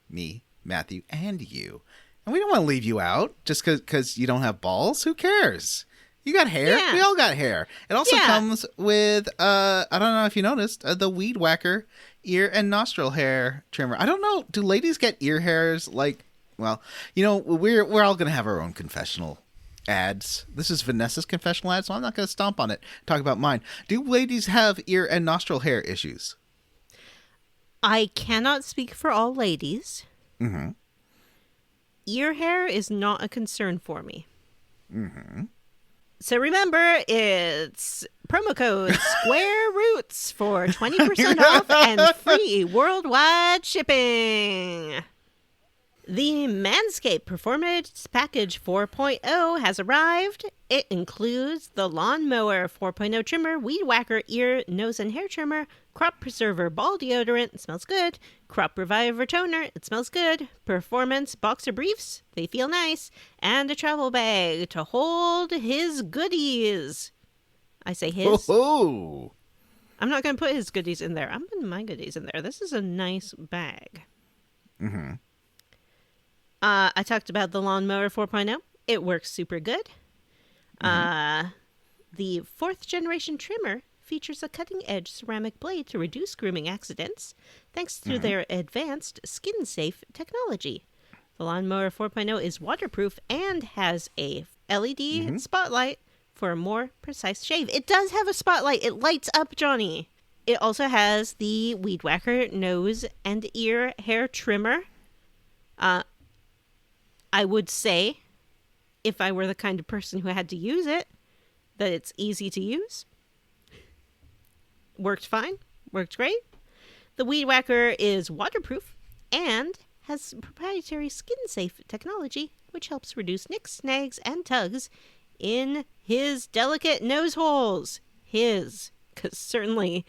me, Matthew, and you. And we don't want to leave you out just because you don't have balls. Who cares? You got hair. Yeah. We all got hair. It also comes with, I don't know if you noticed, the Weed Whacker ear and nostril hair trimmer. I don't know. Do ladies get ear hairs? Like, well, we're all going to have our own confessional ads. This is Vanessa's confessional ad, so I'm not going to stomp on it. Talk about mine. Do ladies have ear and nostril hair issues? I cannot speak for all ladies. Mm-hmm. Ear hair is not a concern for me. Mm-hmm. So remember, it's promo code SquareRoots for 20% off and free worldwide shipping. The Manscaped Performance Package 4.0 has arrived. It includes the Lawnmower 4.0 trimmer, Weed Whacker ear, nose, and hair trimmer, Crop Preserver ball deodorant, it smells good, Crop Reviver toner, it smells good, Performance boxer briefs, they feel nice, and a travel bag to hold his goodies. I say his. Oh. I'm not going to put his goodies in there. I'm putting my goodies in there. This is a nice bag. Mm-hmm. I talked about the Lawnmower 4.0. It works super good. Mm-hmm. The 4th generation trimmer features a cutting-edge ceramic blade to reduce grooming accidents thanks to their advanced skin-safe technology. The Lawnmower 4.0 is waterproof and has a LED spotlight for a more precise shave. It does have a spotlight. It lights up, Johnny. It also has the Weed Whacker nose and ear hair trimmer. I would say, if I were the kind of person who had to use it, that it's easy to use. Worked fine. Worked great. The Weed Whacker is waterproof and has proprietary skin-safe technology, which helps reduce nicks, snags, and tugs in his delicate nose holes. His. Because certainly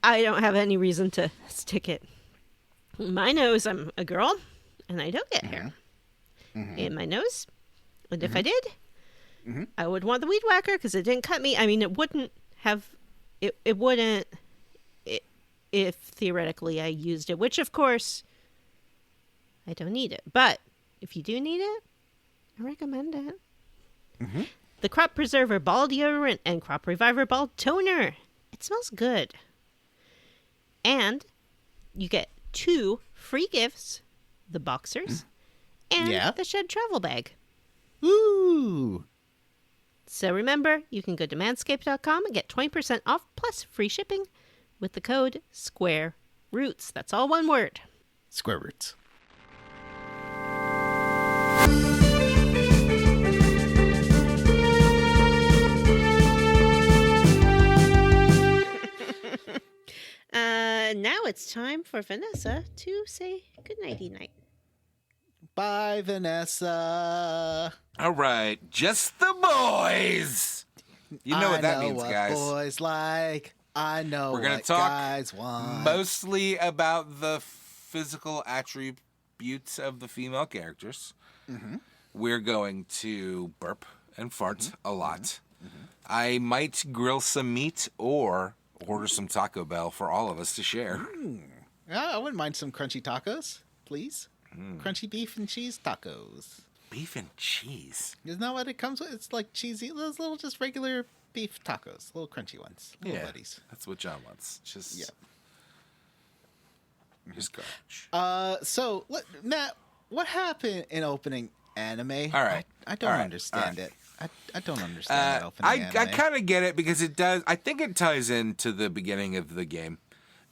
I don't have any reason to stick it in my nose. I'm a girl, and I don't get hair in my nose. And if I did, I would want the Weed Whacker because it didn't cut me. I mean, it wouldn't have... It wouldn't if theoretically I used it, which of course I don't need it. But if you do need it, I recommend it. Mm-hmm. The Crop Preserver ball deodorant and Crop Reviver ball toner. It smells good. And you get 2 free gifts, the boxers and the shed travel bag. Ooh. So remember, you can go to manscaped.com and get 20% off plus free shipping with the code SquareRoots. That's all one word. Square Roots. Now it's time for Vanessa to say goodnighty night. Bye, Vanessa. All right, just the boys. You know what that means, what guys. Boys like. I know We're gonna what talk guys want. mostly about the physical attributes of the female characters. Mm-hmm. We're going to burp and fart a lot. I might grill some meat or order some Taco Bell for all of us to share. Yeah, I wouldn't mind some crunchy tacos, please. Crunchy beef and cheese tacos. Beef and cheese. Isn't that what it comes with? It's like cheesy, those little just regular beef tacos, little crunchy ones, little buddies. That's what John wants. Just garbage. So Matt, what happened in opening anime? All right. I don't understand it. I don't understand that opening anime. I kind of get it because it does. I think it ties into the beginning of the game.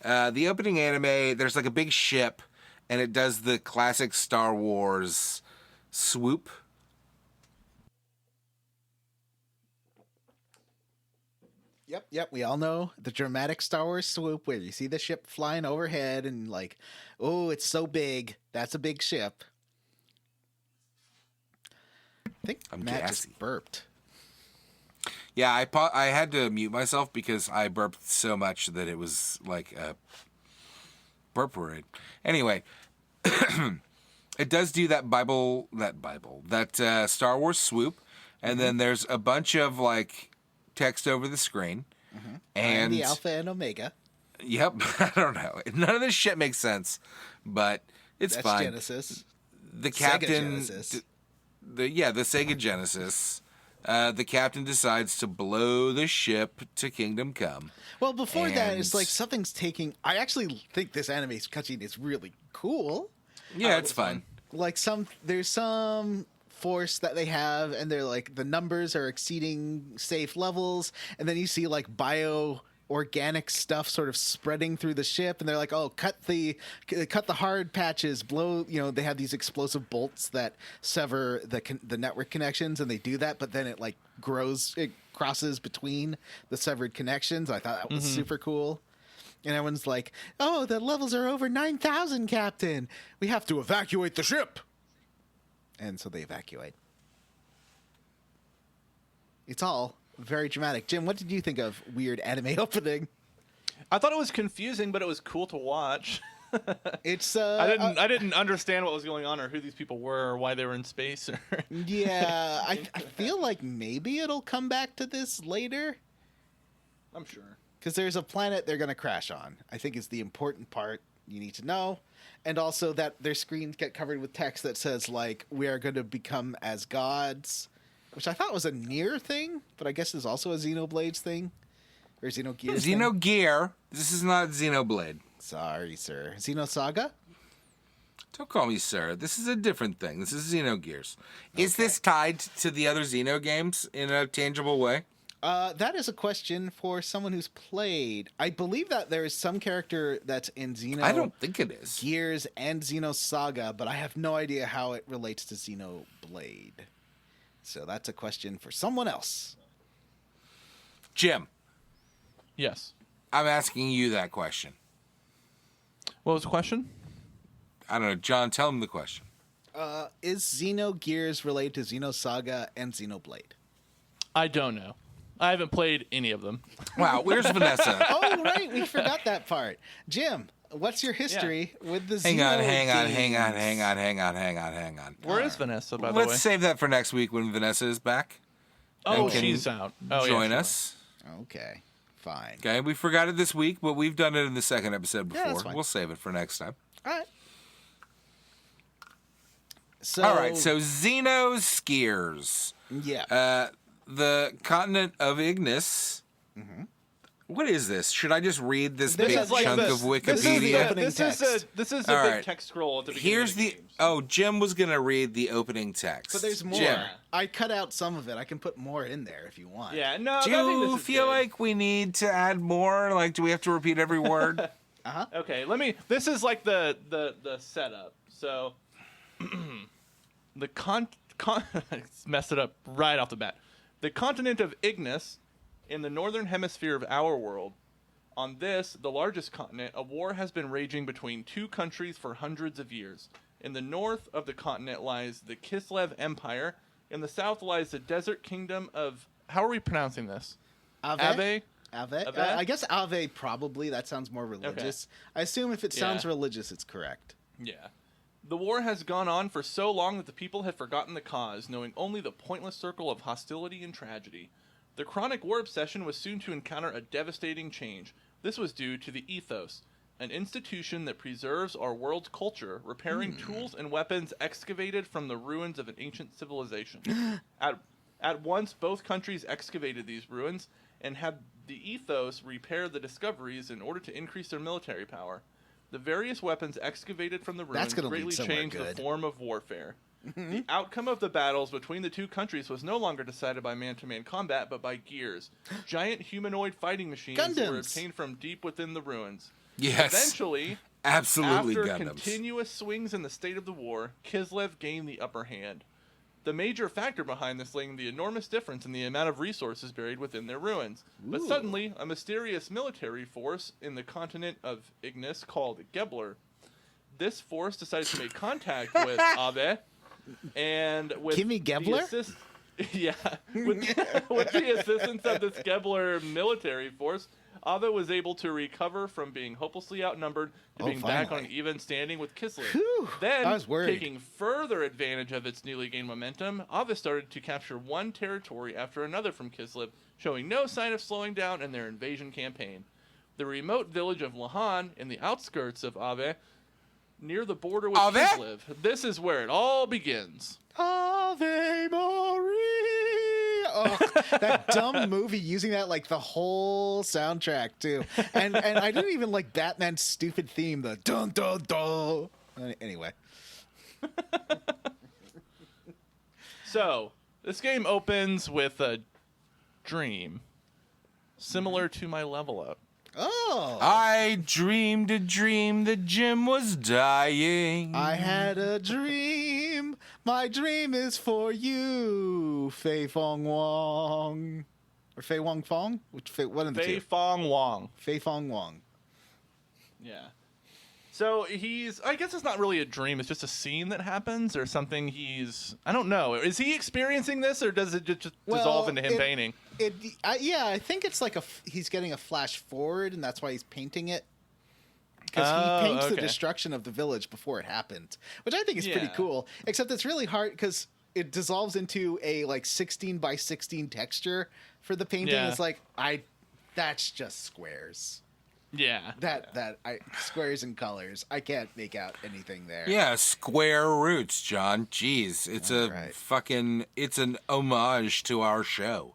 The opening anime, there's like a big ship, and it does the classic Star Wars swoop. Yep. We all know the dramatic Star Wars swoop where you see the ship flying overhead and like, oh, it's so big. That's a big ship. I think I'm Matt gassy. just burped. Yeah, I had to mute myself because I burped so much that it was like a burp parade. Anyway, it does do that Star Wars swoop, and then there's a bunch of like text over the screen, and the Alpha and Omega. Yep, I don't know. None of this shit makes sense, but it's That's fine. Genesis. The Sega captain, Genesis. the Sega Genesis. The captain decides to blow the ship to Kingdom Come. Well, before that, And- it's like something's taking. I actually think this anime's cutscene is really cool. Yeah, it's fine. Like there's some force that they have, and they're like the numbers are exceeding safe levels, and then you see like organic stuff sort of spreading through the ship, and they're like, oh, cut the hard patches, blow, they have these explosive bolts that sever the network connections, and they do that, but then it like it crosses between the severed connections. I thought that was super cool. And everyone's like, oh, the levels are over 9,000, Captain. We have to evacuate the ship. And so they evacuate. It's all very dramatic. Jim, what did you think of weird anime opening? I thought it was confusing, but it was cool to watch. It's I didn't understand what was going on or who these people were or why they were in space. yeah, I feel like maybe it'll come back to this later. I'm sure. Because there's a planet they're going to crash on, I think is the important part you need to know. And also that their screens get covered with text that says, like, we are going to become as gods, which I thought was a Nier thing, but I guess is also a Xenoblades thing. Or Xenogears thing. Xenogear. This is not Xenoblade. Sorry, sir. Xenosaga? Don't call me sir. This is a different thing. This is Xenogears. Is this tied to the other Xeno games in a tangible way? That is a question for someone who's played. I believe that there is some character that's in Xeno. I don't think it is. Gears and Xenosaga, but I have no idea how it relates to Xenoblade. So that's a question for someone else. Jim, Yes. I'm asking you that question. What was the question? I don't know. John, tell him the question. Is Xenogears related to Xenosaga and Xenoblade? I don't know. I haven't played any of them. Wow, where's Vanessa? Oh, right. We forgot that part. Jim, what's your history with the Hang Xeno on. Where is Vanessa, by the way? Let's save that for next week when Vanessa is back. Oh, and can she's out. Oh, yeah, Join sure. us. Okay, fine. Okay, we forgot it this week, but we've done it in the second episode Yeah, that's before. fine. We'll save it for next time. All right. So, All right, so Xenogears. yeah. The continent of Ignis. What is this? Should I just read this, This big is like chunk this. of This is the Wikipedia? opening text. This is a All big right. text scroll at the beginning. Here's of the the. game. Oh, Jim was gonna read the opening text. But there's more. Jim, I cut out some of it. I can put more in there if you want. Yeah, no. do I think you this is feel good. like we need to add more? Like, do we have to repeat every word? Okay, let me. This is like the setup. So, the messed it up right off the bat. The continent of Ignis, in the northern hemisphere of our world, On this, the largest continent, a war has been raging between two countries for hundreds of years. In the north of the continent lies the Kislev Empire. In the south lies the desert kingdom of... How are we pronouncing this? Ave? Ave? I guess Ave probably. That sounds more religious. Okay. I assume if it sounds religious, it's correct. Yeah. The war has gone on for so long that the people had forgotten the cause, knowing only the pointless circle of hostility and tragedy. The chronic war obsession was soon to encounter a devastating change. This was due to the ethos, an institution that preserves our world's culture, repairing tools and weapons excavated from the ruins of an ancient civilization. At once, both countries excavated these ruins and had the ethos repair the discoveries in order to increase their military power. The various weapons excavated from the ruins greatly changed the form of warfare. The outcome of the battles between the two countries was no longer decided by man-to-man combat, but by gears. Giant humanoid fighting machines that were obtained from deep within the ruins. Yes. Eventually, absolutely, after Gundams. Continuous swings in the state of the war, Kislev gained the upper hand. The major factor behind this lay in the enormous difference in the amount of resources buried within their ruins. But suddenly, a mysterious military force in the continent of Ignis called Gebler. This force decided to make contact with Ave, and with Kimmy Gebler? with the assistance of this Gebler military force, Ave was able to recover from being hopelessly outnumbered to being back on an even standing with Kislev. Then, taking further advantage of its newly gained momentum, Ave started to capture one territory after another from Kislev, showing no sign of slowing down in their invasion campaign. The remote village of Lahan, in the outskirts of Ave, near the border with Kislev. This is where it all begins. Ave Maria! Oh, that dumb movie using that like the whole soundtrack too, and I didn't even like Batman's stupid theme, the dun dun dun. Anyway, so this game opens with a dream, similar to my level up. Oh, I dreamed a dream that Jim was dying. I had a dream. My dream is for you, Fei Fong Wong. Or Fei Wong Fong? One of the two? Fei Fong Wong. Fei Fong Wong. Yeah. So I guess it's not really a dream, it's just a scene that happens or something I don't know. Is he experiencing this or does it just dissolve into him painting? I think it's like he's getting a flash forward and that's why he's painting it. Because he paints the destruction of the village before it happened, which I think is pretty cool. Except it's really hard because it dissolves into a like 16 by 16 texture for the painting. Yeah. It's like that's just squares. Yeah. Squares and colors. I can't make out anything there. Yeah, square roots, John. Jeez, it's it's an homage to our show.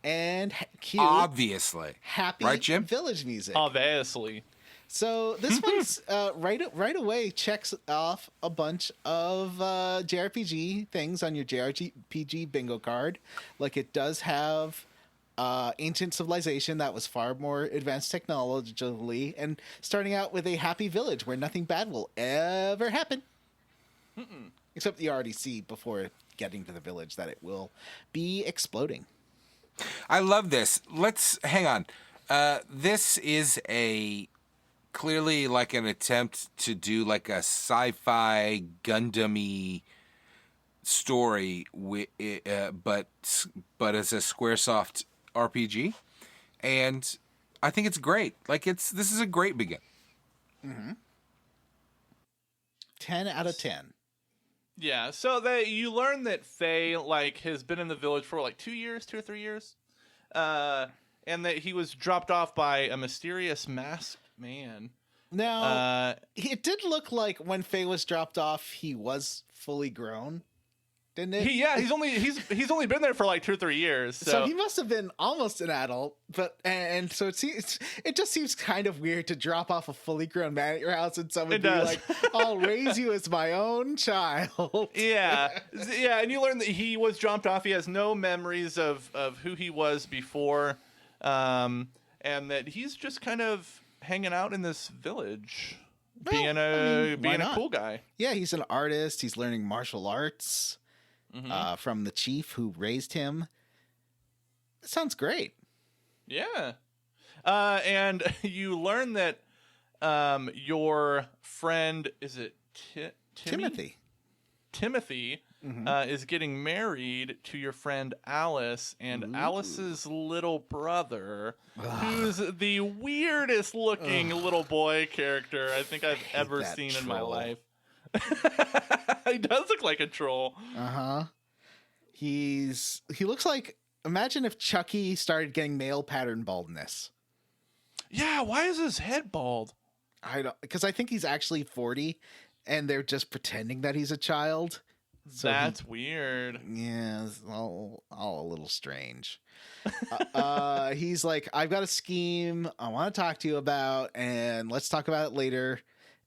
And cute. Obviously. Happy right, Jim? village music. Obviously. So this one's right away checks off a bunch of JRPG things on your JRPG bingo card. Like it does have ancient civilization that was far more advanced technologically, and starting out with a happy village where nothing bad will ever happen. Except you already see before getting to the village that it will be exploding. I love this. Let's hang on. This is clearly like an attempt to do like a sci-fi Gundam-y story, but as a SquareSoft RPG, and I think it's great. Like this is a great begin. 10 out of 10. Yeah, so you learn that Faye has been in the village for 2 or 3 years, and that he was dropped off by a mysterious masked man. Now, it did look like when Faye was dropped off, he was fully grown, didn't it? He's only been there for 2 or 3 years. So he must have been almost an adult, and so it just seems kind of weird to drop off a fully grown man at your house and someone be like, "I'll raise you as my own child." Yeah, and you learn that he was dropped off. He has no memories of who he was before, and that he's just kind of hanging out in this village, being a cool guy. Yeah, he's an artist. He's learning martial arts. From the chief who raised him. It sounds great. Yeah. And you learn that your friend, is it Timothy. Timothy is getting married to your friend Alice, and Alice's little brother, who's the weirdest looking little boy character I think I've ever that seen in my troll. life. He does look like a troll. He looks like, imagine if Chucky started getting male pattern baldness. Yeah, why is his head bald? Because I think he's actually 40 and they're just pretending that he's a child. So That's weird. Yeah, it's all a little strange. He's like, I've got a scheme I want to talk to you about, and let's talk about it later.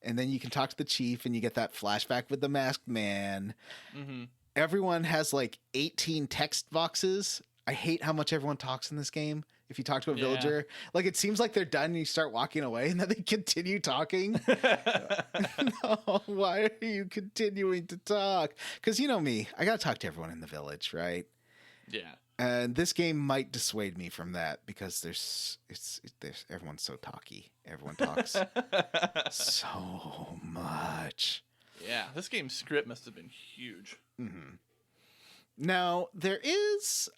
And then you can talk to the chief, and you get that flashback with the masked man. Everyone has like 18 text boxes. I hate how much everyone talks in this game. If you talk to a villager, like it seems like they're done and you start walking away and then they continue talking. No, why are you continuing to talk? Because you know me, I got to talk to everyone in the village, right? Yeah. And this game might dissuade me from that because there's everyone's so talky. Everyone talks so much. Yeah, this game's script must have been huge. Now there is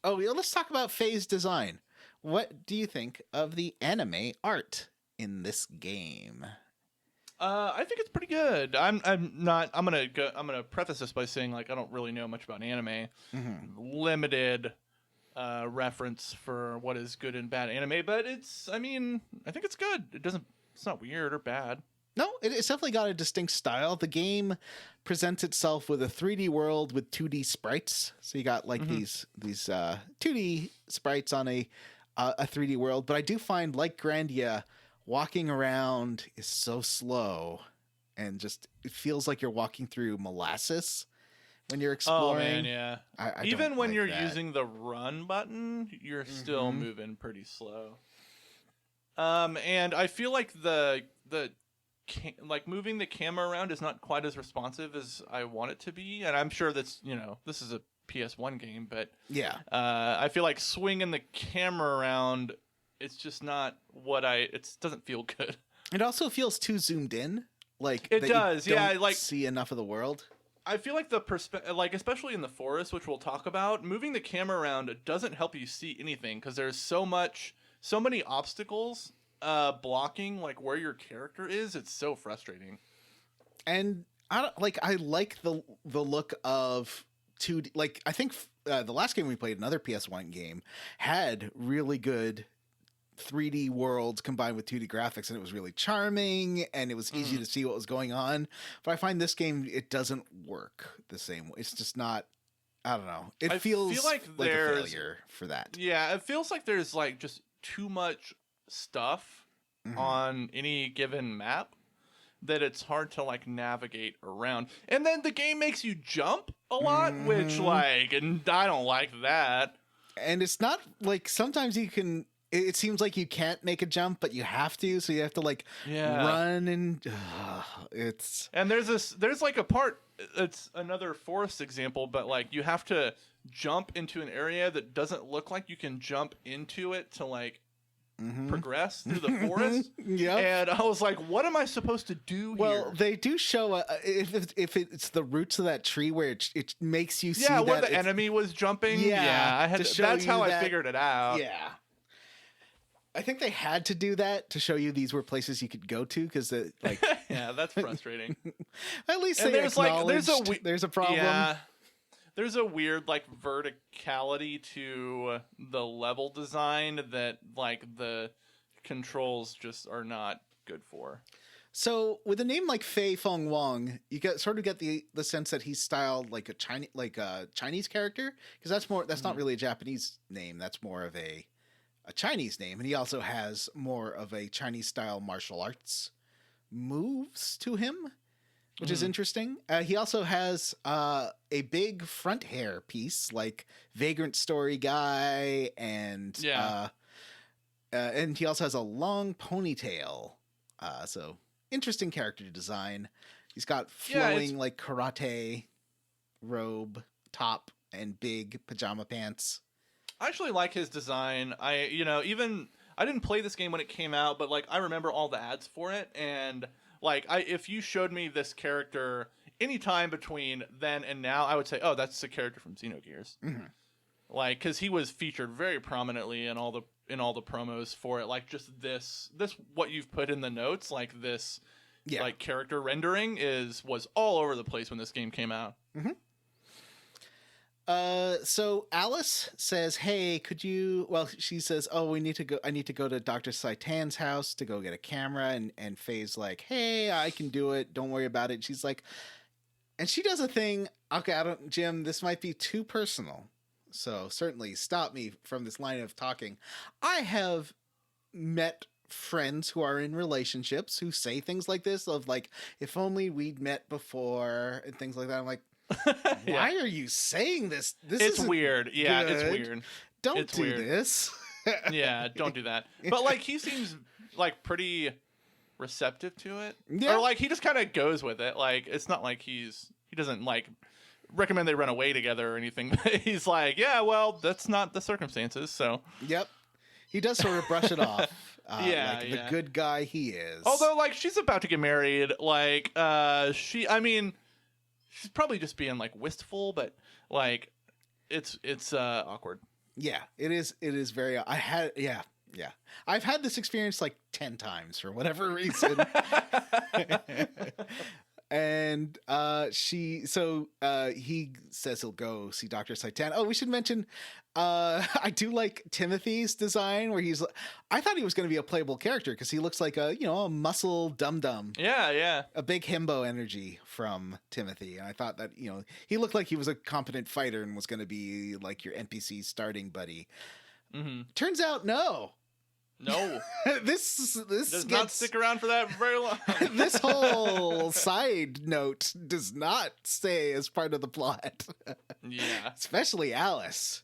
Oh, yeah, let's talk about phase design. What do you think of the anime art in this game? I think it's pretty good. I'm gonna preface this by saying like I don't really know much about anime. Limited reference for what is good and bad anime, but I think it's good. It's not weird or bad. No, it's definitely got a distinct style. The game presents itself with a 3D world with 2D sprites. So you got like these 2D sprites on a 3D world. But I do find, like Grandia, walking around is so slow and just it feels like you're walking through molasses when you're exploring. Oh man, yeah. I Even don't when like you're that. using the run button, you're still moving pretty slow. And I feel like the moving the camera around is not quite as responsive as I want it to be, and I'm sure that's this is a PS1 game, but Yeah. I feel like swinging the camera around, it's just not what it doesn't feel good. It also feels too zoomed in. Like It that you does, yeah, don't like- see enough of the world. I feel like the especially in the forest, which we'll talk about, moving the camera around doesn't help you see anything because there's so many obstacles blocking like where your character is. It's so frustrating. And I like the look of 2D. Like I think the last game we played, another PS1 game, had really good 3D worlds combined with 2D graphics, and it was really charming and it was easy to see what was going on. But I find this game, it doesn't work the same way. It's just not. I don't know. It feels feel like a there's- failure for that. Yeah, it feels like there's like just too much stuff on any given map that it's hard to like navigate around. And then the game makes you jump a lot, which and I don't like that. And it's not like sometimes you can. It seems like you can't make a jump, but you have to. So you have to like run and it's. And there's like a part, it's another forest example, but like you have to jump into an area that doesn't look like you can jump into it to like progress through the forest. Yeah. And I was like, what am I supposed to do Well, here? they do show if it's the roots of that tree where it makes you see Yeah, where that the enemy was jumping. Yeah, I had to show that's you how I that- figured it out. Yeah. I think they had to do that to show you these were places you could go to because like Yeah, that's frustrating. at least And they there's like acknowledged there's a problem. Yeah, there's a weird like verticality to the level design that like the controls just are not good for. So with a name like Fei Fong Wong, you get the sense that he's styled like a Chinese character because that's not really a Japanese name. That's more of a Chinese name, and he also has more of a Chinese style martial arts moves to him, which is interesting. He also has a big front hair piece like Vagrant Story guy, and and he also has a long ponytail. So interesting character design. He's got flowing like karate robe top and big pajama pants. I actually like his design. I didn't play this game when it came out, but like I remember all the ads for it, and like if you showed me this character anytime between then and now, I would say, oh, that's the character from Xenogears. Mm-hmm. Like, because he was featured very prominently in all the promos for it. Like, just this what you've put in the notes, like this, like character rendering was all over the place when this game came out. Mm-hmm. So Alice says, "Hey, could you?" Well, she says, "Oh, I need to go to Dr. Saitan's house to go get a camera." And Faye's like, "Hey, I can do it. Don't worry about it." She's like, and she does a thing. Okay, Jim, this might be too personal, so certainly stop me from this line of talking. I have met friends who are in relationships who say things like this, of like, if only we'd met before, and things like that. I'm like, why are you saying this? It's weird. Yeah, good. It's weird. Don't do this. Yeah, don't do that. But like, he seems like pretty receptive to it. Yeah. Or like he just kind of goes with it. Like, it's not like he doesn't like recommend they run away together or anything. But he's like, yeah, well, that's not the circumstances. So yep, he does sort of brush it off. The good guy he is. Although, like, she's about to get married. Like, she's probably just being like wistful, but like, it's awkward. Yeah, it is. It is very. I've had this experience like 10 times for whatever reason. And he says he'll go see Dr. Saitan. Oh, we should mention, I do like Timothy's design, where I thought he was going to be a playable character because he looks like a muscle dum-dum. Yeah. A big himbo energy from Timothy. And I thought that, he looked like he was a competent fighter and was going to be like your NPC starting buddy. Mm-hmm. Turns out, no. this does not stick around for that very long. This whole side note does not stay as part of the plot. Yeah. Especially Alice.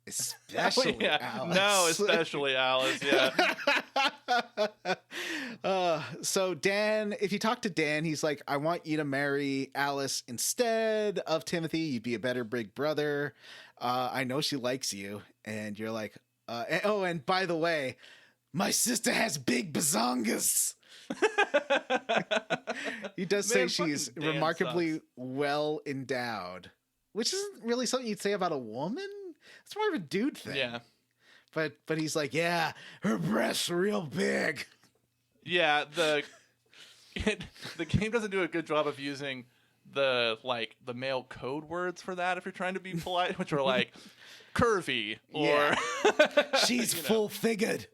Especially Alice. No, especially Alice, yeah. So Dan, if you talk to Dan, he's like, I want you to marry Alice instead of Timothy. You'd be a better big brother. I know she likes you. And you're like, and by the way, my sister has big bazongas. He does say she's remarkably well endowed, which isn't really something you'd say about a woman. It's more of a dude thing. Yeah. But he's like, yeah, her breasts are real big. Yeah, the game doesn't do a good job of using the male code words for that if you're trying to be polite, which are like curvy or she's full-figured.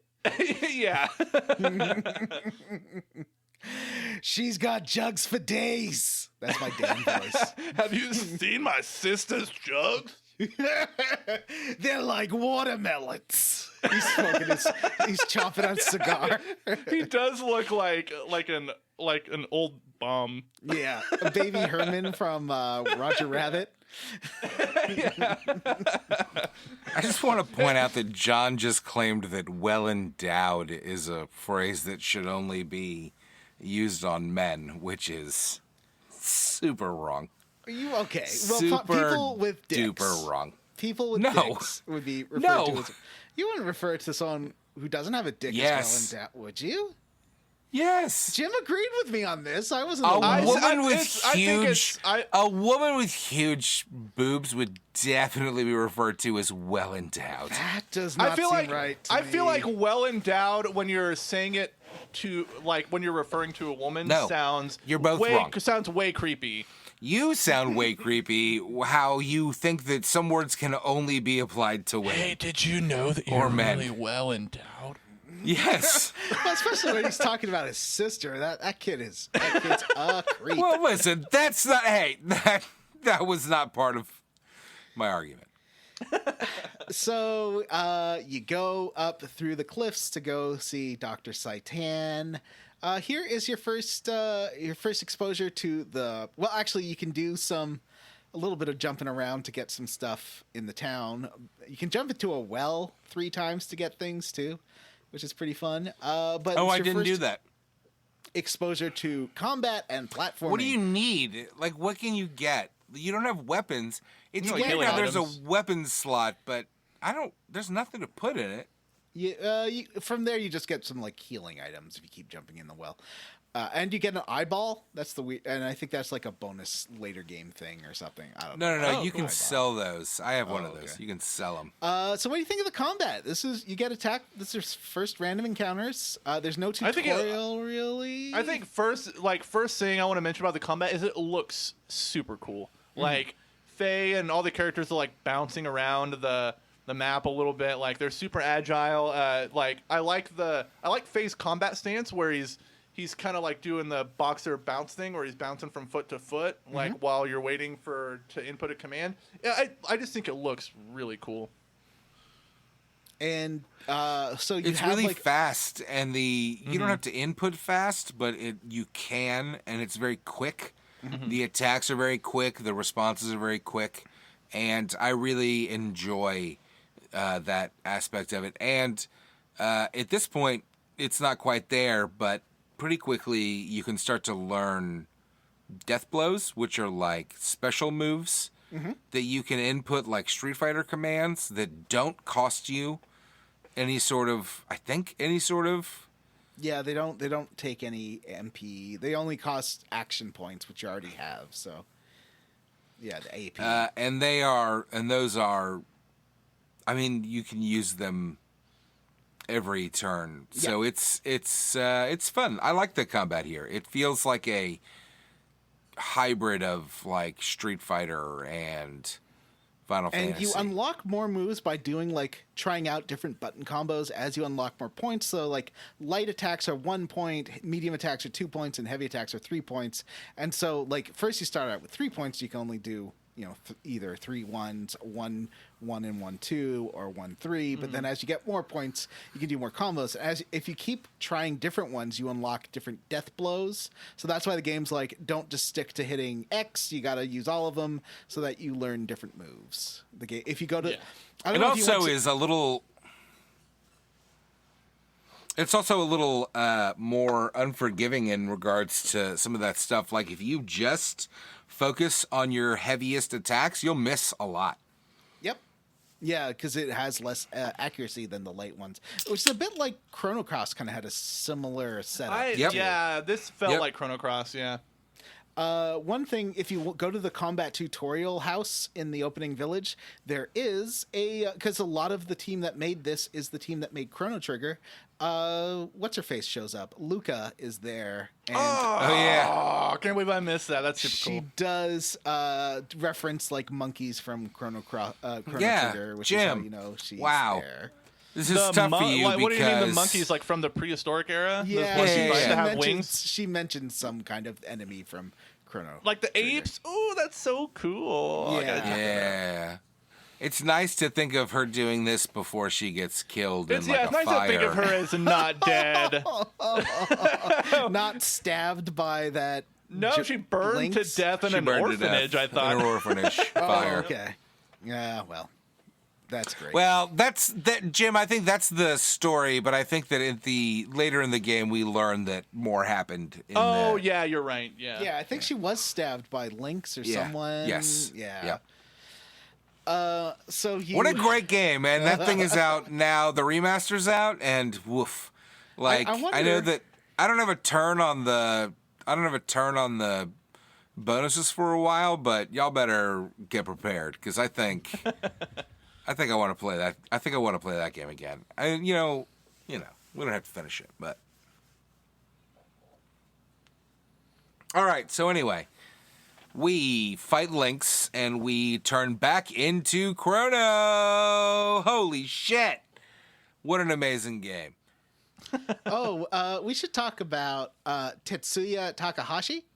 Yeah. She's got jugs for days. That's my Dan voice. Have you seen my sister's jugs? They're like watermelons. He's chomping on a cigar. He does look like an old bum. Yeah, a baby Herman from Roger Rabbit. Yeah. I just want to point out that John just claimed that well endowed is a phrase that should only be used on men, which is super wrong. Are you okay? Super people with dicks. duper wrong. People with dicks would be referred to as... You wouldn't refer to someone who doesn't have a dick as well endowed, would you? Yes. Jim agreed with me on this. I wasn't a woman with huge boobs would definitely be referred to as well endowed. That does not seem right to me. I feel like well endowed when you're saying it to when you're referring to a woman you're both wrong. Sounds way creepy. You sound way creepy. How you think that some words can only be applied to women. Hey, did you know that you're really well endowed? Yes. Well, especially when he's talking about his sister. That kid's a creep. Well, listen, that's not. Hey, that was not part of my argument. So you go up through the cliffs to go see Dr. Saitan. Here is your first exposure to the. Well, actually, you can do a little bit of jumping around to get some stuff in the town. You can jump into a well 3 times to get things too, which is pretty fun. But I didn't do that. Exposure to combat and platforming. What do you need? Like, what can you get? You don't have weapons. It's like weird how there's a items. weapons slot, but There's nothing to put in it. From there, you just get some like healing items if you keep jumping in the well. And you get an eyeball. That's and I think that's like a bonus later game thing or something. I don't know. No. You can sell those. I have one of those. Okay. You can sell them. So what do you think of the combat? You get attacked. This is first random encounters. There's no tutorial really. I think first thing I want to mention about the combat is it looks super cool. Like Faye and all the characters are like bouncing around the map a little bit. Like they're super agile. I like Faye's combat stance where he's kind of like doing the boxer bounce thing where he's bouncing from foot to foot, like while you're waiting to input a command. Yeah, I just think it looks really cool. And so it's really fast, and you don't have to input fast, but you can, and it's very quick. The attacks are very quick. The responses are very quick, and I really enjoy that aspect of it. And at this point, it's not quite there, but pretty quickly you can start to learn death blows, which are like special moves that you can input like Street Fighter commands that don't cost you any sort of Yeah, they don't take any MP. They only cost action points, which you already have. So yeah, the AP. And those are, I mean, you can use them every turn. So it's fun. I like the combat here. It feels like a hybrid of like Street Fighter and Final Fantasy. And you unlock more moves by trying out different button combos as you unlock more points. So like light attacks are 1 point, medium attacks are 2 points, and heavy attacks are 3 points. And so like first you start out with 3 points, you can only do either 3 1s, 1 1 and 1 2, or 1 3. But then as you get more points, you can do more combos. If you keep trying different ones, you unlock different death blows. So that's why the game's like, don't just stick to hitting X. You got to use all of them so that you learn different moves. The game, if you go to, It's also a little more unforgiving in regards to some of that stuff. Like if you just focus on your heaviest attacks, you'll miss a lot. Yep. Yeah, because it has less accuracy than the light ones. Which is a bit like Chrono Cross kind of had a similar setup. Yeah, this felt like Chrono Cross, yeah. One thing, if you go to the combat tutorial house in the opening village, there is because a lot of the team that made this is the team that made Chrono Trigger. What's her face shows up. Luca is there. And I can't believe I missed that. That's super cool. She does reference like monkeys from Chrono Trigger, which is how you know she's there. This is tough for you because... What do you mean the monkeys, like from the prehistoric era? Yeah, she mentioned some kind of enemy from Chrono Like the Trigger. apes? Ooh, that's so cool. Yeah. It's nice to think of her doing this before she gets killed in like a nice fire. to think of her as not dead. Not stabbed by that. No, she burned to death in an orphanage, I thought. In an orphanage fire. Oh, okay. Yeah, well, that's great. Well, Jim, I think that's the story, but I think that later in the game we learn that more happened. Yeah, you're right. Yeah. Yeah, I think she was stabbed by Lynx or someone. Yes. Yeah. What a great game, man! That thing is out now. The remaster's out, and woof. Like I know that I don't have a turn on the bonuses for a while, but y'all better get prepared because I think I want to play that. I think I want to play that game again. We don't have to finish it, but all right. So anyway. We fight Lynx, and we turn back into Chrono. Holy shit. What an amazing game. We should talk about Tetsuya Takahashi.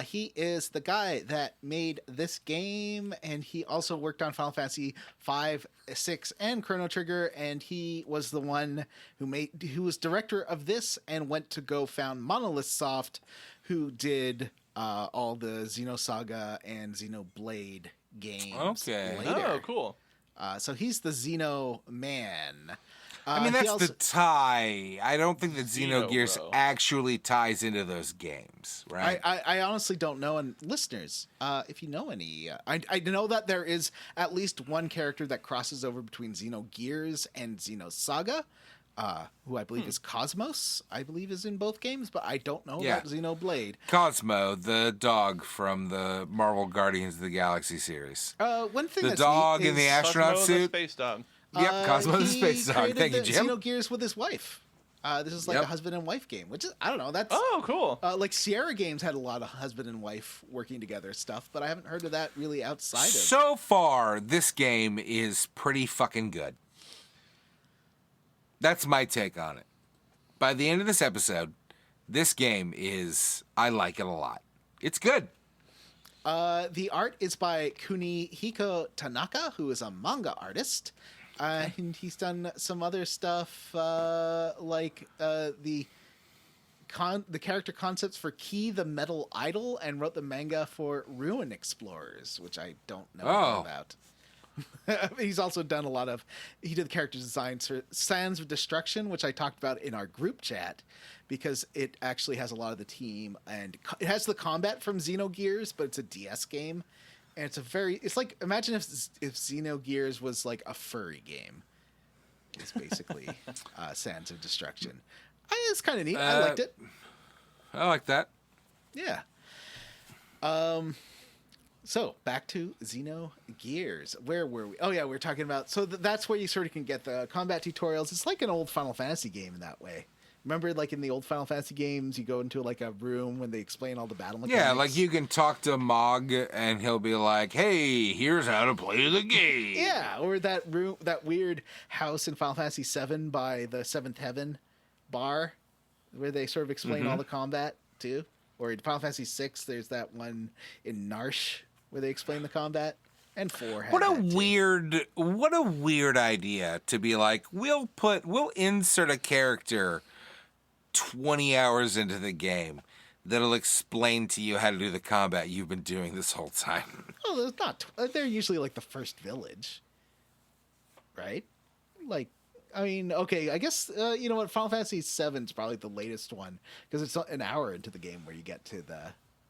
He is the guy that made this game, and he also worked on Final Fantasy 5, 6, and Chrono Trigger, and he was the one who was director of this and went to go found Monolith Soft, who did all the Xenosaga and Xenoblade games. Okay. Later. Oh, cool. So he's the Xeno man. I mean, He that's also- the tie. I don't think that Xenogears Xeno, bro. actually ties into those games, right? I honestly don't know. And listeners, if you know any, I know that there is at least one character that crosses over between Xenogears and Xenosaga, who I believe is Cosmos. I believe is in both games, but I don't know Yeah. about Xenoblade. Cosmo, the dog from the Marvel Guardians of the Galaxy series. One thing The that's dog neat in the is, astronaut Cosmo the suit. space dog. Yep, Cosmo the he Space Dog. created Thank you, the Jim. Xenogears with his wife. This is like Yep. a husband and wife game, which is I don't know. That's Oh, cool. like Sierra Games had a lot of husband and wife working together stuff, but I haven't heard of that really outside of. So far, this game is pretty fucking good. That's my take on it. By the end of this episode, this game is, I like it a lot. It's good. The art is by Kunihiko Tanaka, who is a manga artist. And he's done some other stuff like the character concepts for Key the Metal Idol and wrote the manga for Ruin Explorers, which I don't know anything about. He's also done he did the character designs for Sands of Destruction, which I talked about in our group chat, because it actually has a lot of the team, and it has the combat from Xenogears, but it's a DS game, and it's like, imagine if Xenogears was like a furry game. It's basically Sands of Destruction. It's kind of neat. I liked it. I like that. Yeah. So back to Xenogears. Where were we? Oh yeah, we were talking about. So that's where you sort of can get the combat tutorials. It's like an old Final Fantasy game in that way. Remember, like in the old Final Fantasy games, you go into like a room when they explain all the battle mechanics. Yeah, like you can talk to Mog and he'll be like, "Hey, here's how to play the game." Yeah, or that room, that weird house in Final Fantasy VII by the Seventh Heaven bar, where they sort of explain all the combat too. Or in Final Fantasy VI, there's that one in Narsh where they explain the combat. And 4 had What a that too. weird idea to be like, we'll insert a character 20 hours into the game that'll explain to you how to do the combat you've been doing this whole time. Well, there's not. They're usually like the first village, right? Like, I mean, okay, I guess you know what? Final Fantasy VII is probably the latest one because it's an hour into the game where you get to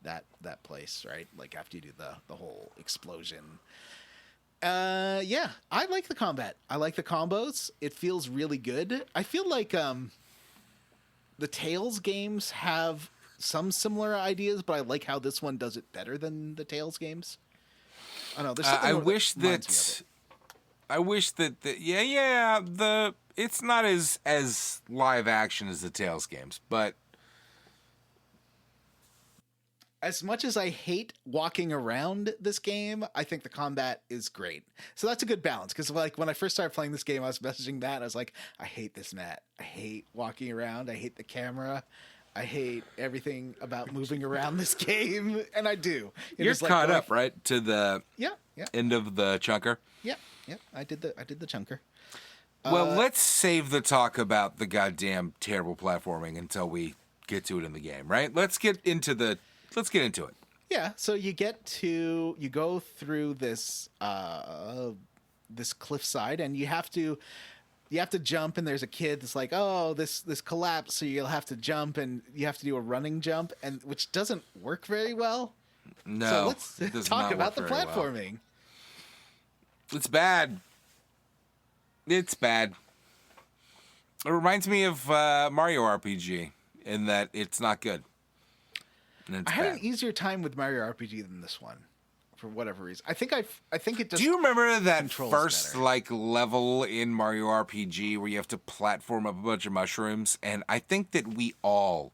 that place, right? Like after you do the whole explosion. Yeah, I like the combat. I like the combos. It feels really good. I feel like the Tales games have some similar ideas, but I like how this one does it better than the Tales games. I don't know. There's something I that wish reminds me of that. it. I wish that it's not as live action as the Tales games, but As much as I hate walking around this game, I think the combat is great. So that's a good balance. Because like when I first started playing this game, I was messaging Matt. I was like, I hate this, Matt. I hate walking around. I hate the camera. I hate everything about moving around this game. And I do. you're caught up, right, to the Yeah. end of the chunker. Yeah. I did the chunker. Well, let's save the talk about the goddamn terrible platforming until we get to it in the game, right? Let's get into it. Yeah, so you go through this this cliffside, and you have to jump, and there's a kid that's like, oh, this collapsed, so you'll have to jump, and you have to do a running jump, and which doesn't work very well. No, So it does let's not talk about the work very well. platforming. It's bad. It's bad. It reminds me of Mario RPG in that it's not good. And it's I had bad. an easier time with Mario RPG than this one, for whatever reason. I think it just. Do you remember that controls first better. level in Mario RPG where you have to platform up a bunch of mushrooms? And I think that we all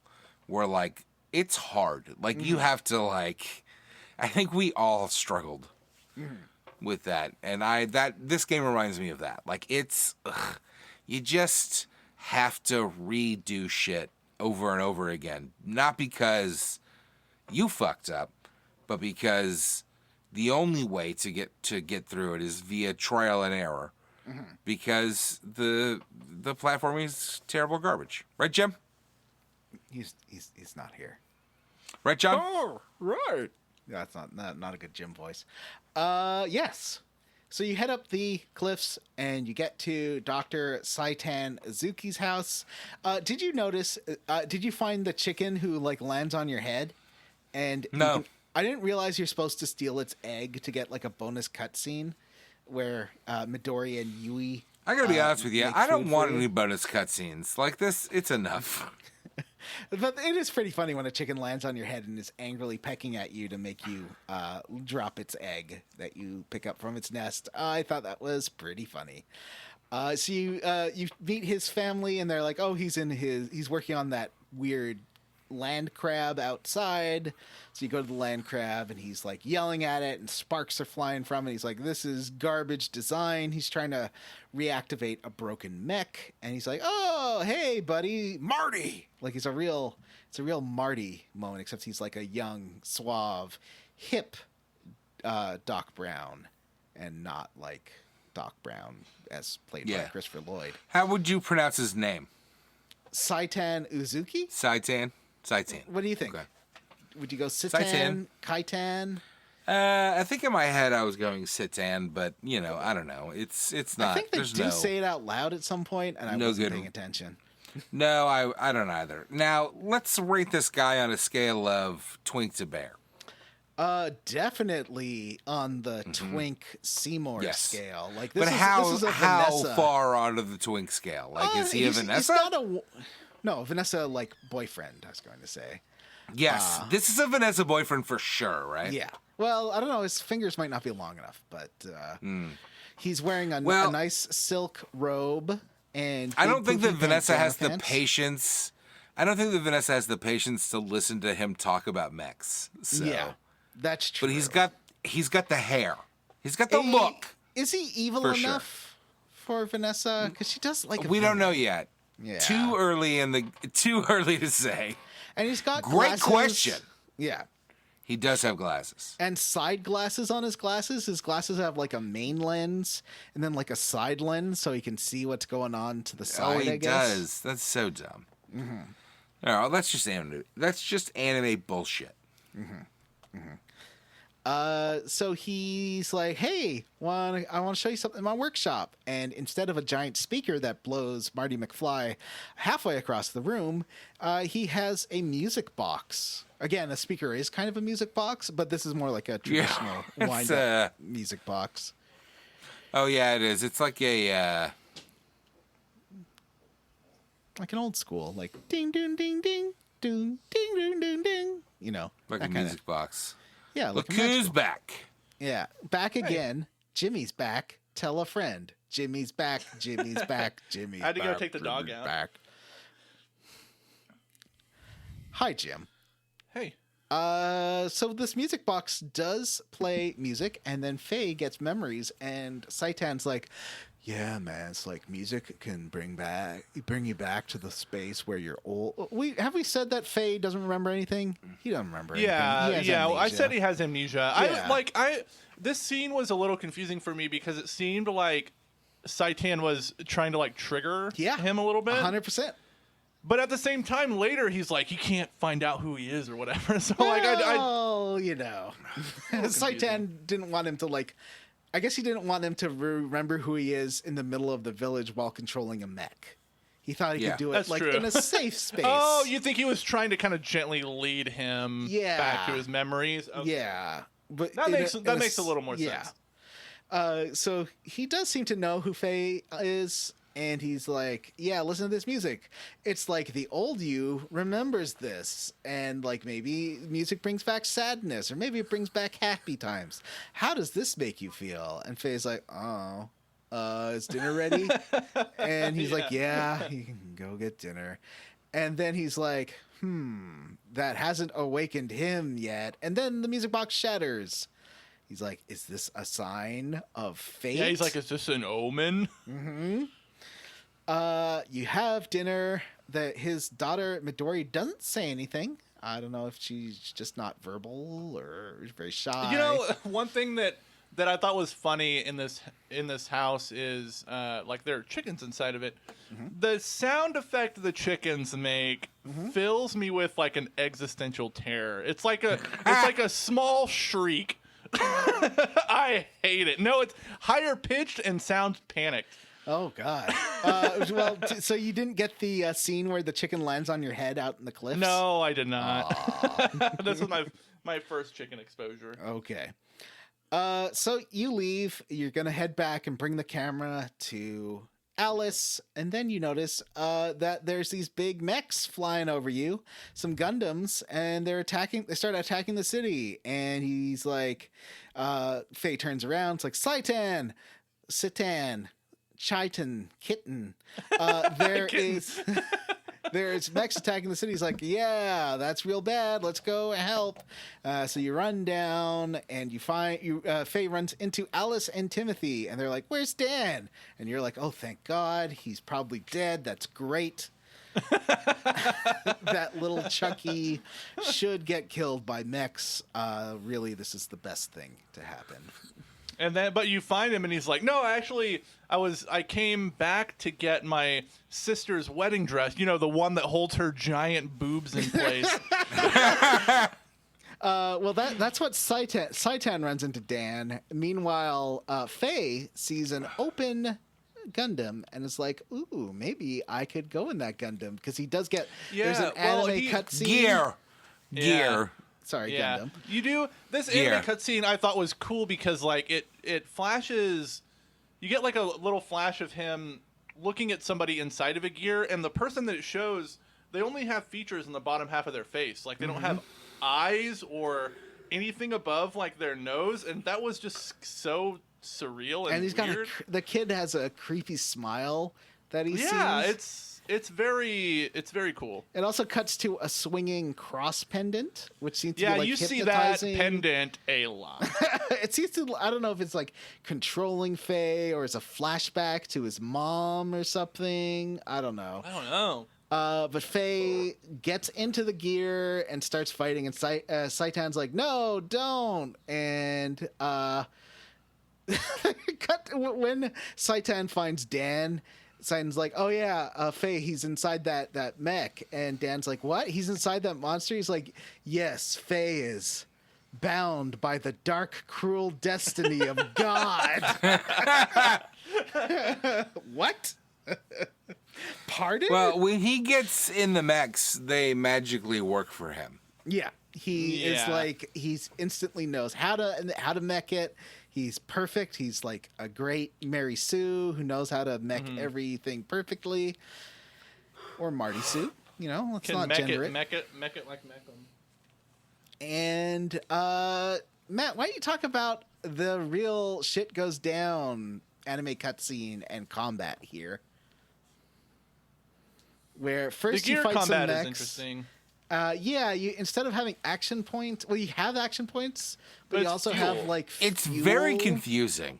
were like, it's hard. Like you have to like. I think we all struggled with that, and this game reminds me of that. Like it's, you just have to redo shit over and over again, not because you fucked up, but because the only way to get through it is via trial and error, because the platforming is terrible garbage, right, Jim? He's not here. Right, John? Oh, right. That's not a good Jim voice. Yes. So you head up the cliffs and you get to Dr. Saitan Uzuki's house. Did you notice, did you find the chicken who like lands on your head? And No. I didn't realize you're supposed to steal its egg to get like a bonus cutscene where Midori and Yui. I gotta be honest with you. make I don't food want for you. any bonus cutscenes like this. It's enough. But it is pretty funny when a chicken lands on your head and is angrily pecking at you to make you drop its egg that you pick up from its nest. I thought that was pretty funny. So you meet his family and they're like, oh, he's working on that weird land crab outside. So you go to the land crab and he's like yelling at it and sparks are flying from it. He's like, this is garbage design. He's trying to reactivate a broken mech and he's like, oh, hey buddy, Marty. Like it's a real Marty moment, except he's like a young, suave, hip Doc Brown and not like Doc Brown as played by Christopher Lloyd. How would you pronounce his name? Saitan Uzuki? Saitan? What do you think? Okay. Would you go Sitan, Kaitan? I think in my head I was going Sitan, but you know, I don't know. It's not. I think they there's do no, say it out loud at some point, and I No wasn't good. paying attention. No, I don't either. Now let's rate this guy on a scale of twink to bear. Definitely on the Twink Seymour Yes. scale. Like this But is how this is a how Vanessa. far onto the twink scale? Like, is he a He's Vanessa? not no, Vanessa like boyfriend. I was going to say. Yes, this is a Vanessa boyfriend for sure, right? Yeah. Well, I don't know. His fingers might not be long enough, but he's wearing a Well- nice silk robe. And I big don't think that poofy Vanessa bandana has the pants. patience. I don't think that Vanessa has the patience to listen to him talk about mechs. So. Yeah, that's true. But he's got the hair. He's got the look. Is he evil For sure. enough for Vanessa? Because she does like. We don't know yet. Yeah. Too early to say. And he's got Great glasses. question. Yeah. He does have glasses. And side glasses on his glasses. His glasses have like a main lens and then like a side lens so he can see what's going on to the side. Oh, he I guess. does. That's so dumb. Mm-hmm. All right, that's just anime. That's just anime bullshit. So he's like, "Hey, I want to show you something in my workshop." And instead of a giant speaker that blows Marty McFly halfway across the room, he has a music box. Again, a speaker is kind of a music box, but this is more like a traditional it's, wind-up music box. Oh yeah, it is. It's like a Like an old school, like ding, ding, ding, ding, ding, ding, ding, ding, ding. You know, like a that kinda- music box. Yeah, Look like a who's magical- back. Yeah, back again. Jimmy's back. Tell a friend. Jimmy's back. Jimmy's back. Jimmy's I had to go back, take the dog Jimmy's out. Back. Hi, Jim. Hey. So this music box does play music, and then Faye gets memories, and Saitan's like, "Yeah, man, it's like music can bring you back to the space where you're old." Have we said that Faye doesn't remember anything? He doesn't remember anything. Yeah, He has yeah. I amnesia. said he has amnesia. Yeah. This scene was a little confusing for me because it seemed like Saitan was trying to like trigger him a little bit. 100%. But at the same time, later he's like he can't find out who he is or whatever. So like you know, Saitan didn't want him to like. I guess he didn't want him to remember who he is in the middle of the village while controlling a mech. He thought he could do it That's like true. in a safe space. Oh, you think he was trying to kind of gently lead him back to his memories? Okay. Yeah, but That makes a little more yeah. sense. So he does seem to know who Faye is, and he's like, "Yeah, listen to this music. It's like the old you remembers this, and like maybe music brings back sadness, or maybe it brings back happy times. How does this make you feel?" And Faye's like, "Oh, is dinner ready?" And he's like, "Yeah, you can go get dinner." And then he's like, that hasn't awakened him yet. And then the music box shatters. He's like, "Is this a sign of fate?" Yeah, he's like, is this an omen? You have dinner. That his daughter Midori doesn't say anything. I don't know if she's just not verbal or very shy. You know, one thing that I thought was funny in this house is like there are chickens inside of it. The sound effect the chickens make fills me with like an existential terror. It's like a small shriek I hate it. No, it's higher pitched and sounds panicked. Oh God. So you didn't get the scene where the chicken lands on your head out in the cliffs? No, I did not. This was my first chicken exposure. Okay. So you leave. You're gonna head back and bring the camera to Alice, and then you notice that there's these big mechs flying over you, some Gundams, and they start attacking the city. And he's like, Faye turns around, it's like, Citan, Chitin, Kitten. There's mechs attacking the city. He's like, yeah, that's real bad. Let's go help. So you run down, and Faye runs into Alice and Timothy, and they're like, where's Dan? And you're like, oh, thank God. He's probably dead. That's great. That little Chucky should get killed by mechs. Really, this is the best thing to happen. And then, but you find him, and he's like, "No, actually, I came back to get my sister's wedding dress. You know, the one that holds her giant boobs in place." Well, that's what Citan runs into Dan. Meanwhile, Faye sees an open Gundam and is like, "Ooh, maybe I could go in that Gundam," because he does get there's an anime cutscene. Gear. Sorry, yeah. Gundam. You do this anime cutscene. I thought was cool because like it flashes. You get like a little flash of him looking at somebody inside of a gear, and the person that it shows, they only have features in the bottom half of their face. Like they don't have eyes or anything above like their nose, and that was just so surreal and he's weird. got the kid has a creepy smile that he sees. Yeah, it's very cool. It also cuts to a swinging cross pendant, which seems to be like you see hypnotizing. that pendant a lot. It seems to, I don't know if it's like controlling Faye or it's a flashback to his mom or something. I don't know. But Faye gets into the gear and starts fighting, and Citan's like, no, don't. And when Citan finds Dan, Citan's like, oh yeah, Faye, he's inside that mech. And Dan's like, what? He's inside that monster? He's like, yes, Faye is bound by the dark, cruel destiny of God. What? Pardon? Well, when he gets in the mechs, they magically work for him. Yeah. He is like, he's instantly knows how to mech it. He's perfect. He's like a great Mary Sue who knows how to mech everything perfectly. Or Marty Sue, you know, let's not gender it. Mech it like mech 'em. And Matt, why don't you talk about the real shit goes down anime cutscene and combat here? Where first the gear you fight combat some mechs. is interesting. You instead of having action points, well, you have action points, but you also fuel. have like It's fuel. very confusing.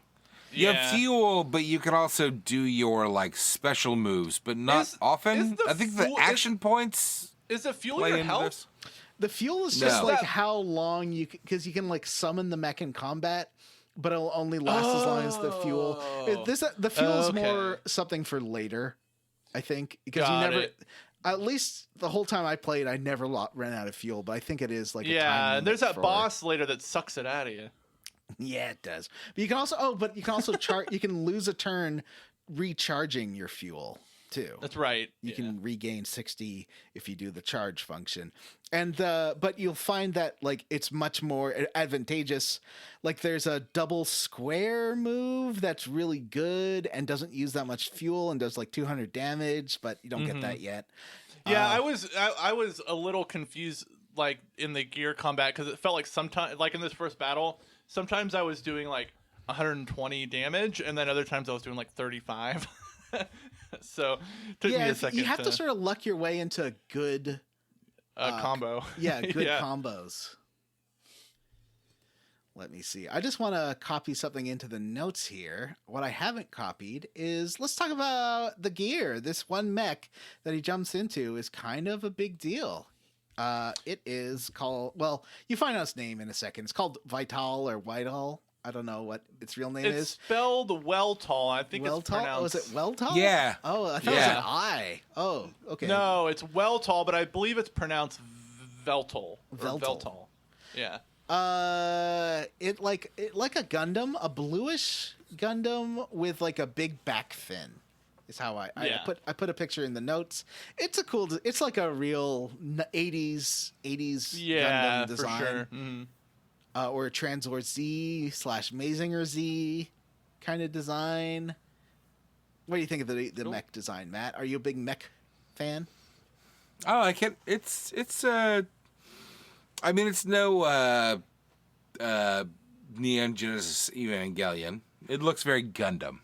You have fuel, but you can also do your like special moves, but not often. I think the action points. Is the fuel play your into health? this. The fuel is just like how long you, because you can like summon the mech in combat, but it'll only last as long as the fuel. The fuel is more something for later, I think, because you never. At least the whole time I played, I never ran out of fuel, but I think it is like a time and there's that for... boss later that sucks it out of you. Yeah, it does. But you can also you can lose a turn recharging your fuel too. That's right. You can regain 60 if you do the charge function. And but you'll find that like it's much more advantageous. Like there's a double square move that's really good and doesn't use that much fuel and does like 200 damage, but you don't get that yet. Yeah, I was a little confused like in the gear combat because it felt like sometimes like in this first battle, sometimes I was doing like 120 damage and then other times I was doing like 35. So it took me a second. You have to sort of luck your way into a good combo. Yeah, good combos. Let me see. I just want to copy something into the notes here. What I haven't copied is, let's talk about the gear. This one mech that he jumps into is kind of a big deal. It is called, well, you find out its name in a second. It's called Vital or Whitehall. I don't know what its real name is. It's spelled Welltall. I think it's pronounced... Oh, is it Welltall? Yeah. Oh, I thought it was an I. Oh, okay. No, it's Welltall, but I believe it's pronounced Veltol. Veltol. Yeah. It like a Gundam, a bluish Gundam with like a big back fin. Is how I put a picture in the notes. It's a cool. It's like a real 80s Gundam design. For sure. Mm-hmm. Or a Tranzor Z / Mazinger Z kind of design. What do you think of the Cool. mech design, Matt? Are you a big mech fan? Oh, I can't. It's I mean, it's no Neon Genesis Evangelion. It looks very Gundam,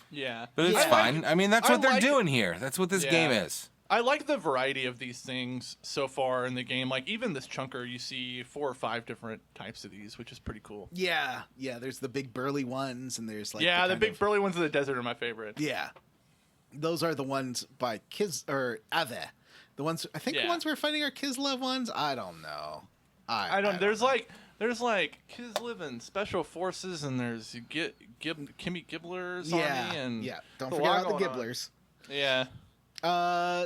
Yeah. but it's I fine. I mean, that's I what they're like- doing here. That's what this game is. I like the variety of these things so far in the game. Like, even this chunker, you see 4 or 5 different types of these, which is pretty cool. Yeah. There's the big burly ones, and there's like the kind big of- burly ones in the desert are my favorite. Yeah, those are the ones by Kiz or Ave. The ones I think the Yeah. ones we're fighting are Kislev ones. I don't know. I don't. There's like Kislev Special Forces, and there's Kimmy Gibblers Army, and Don't a forget lot about the going on. Gibblers. Yeah.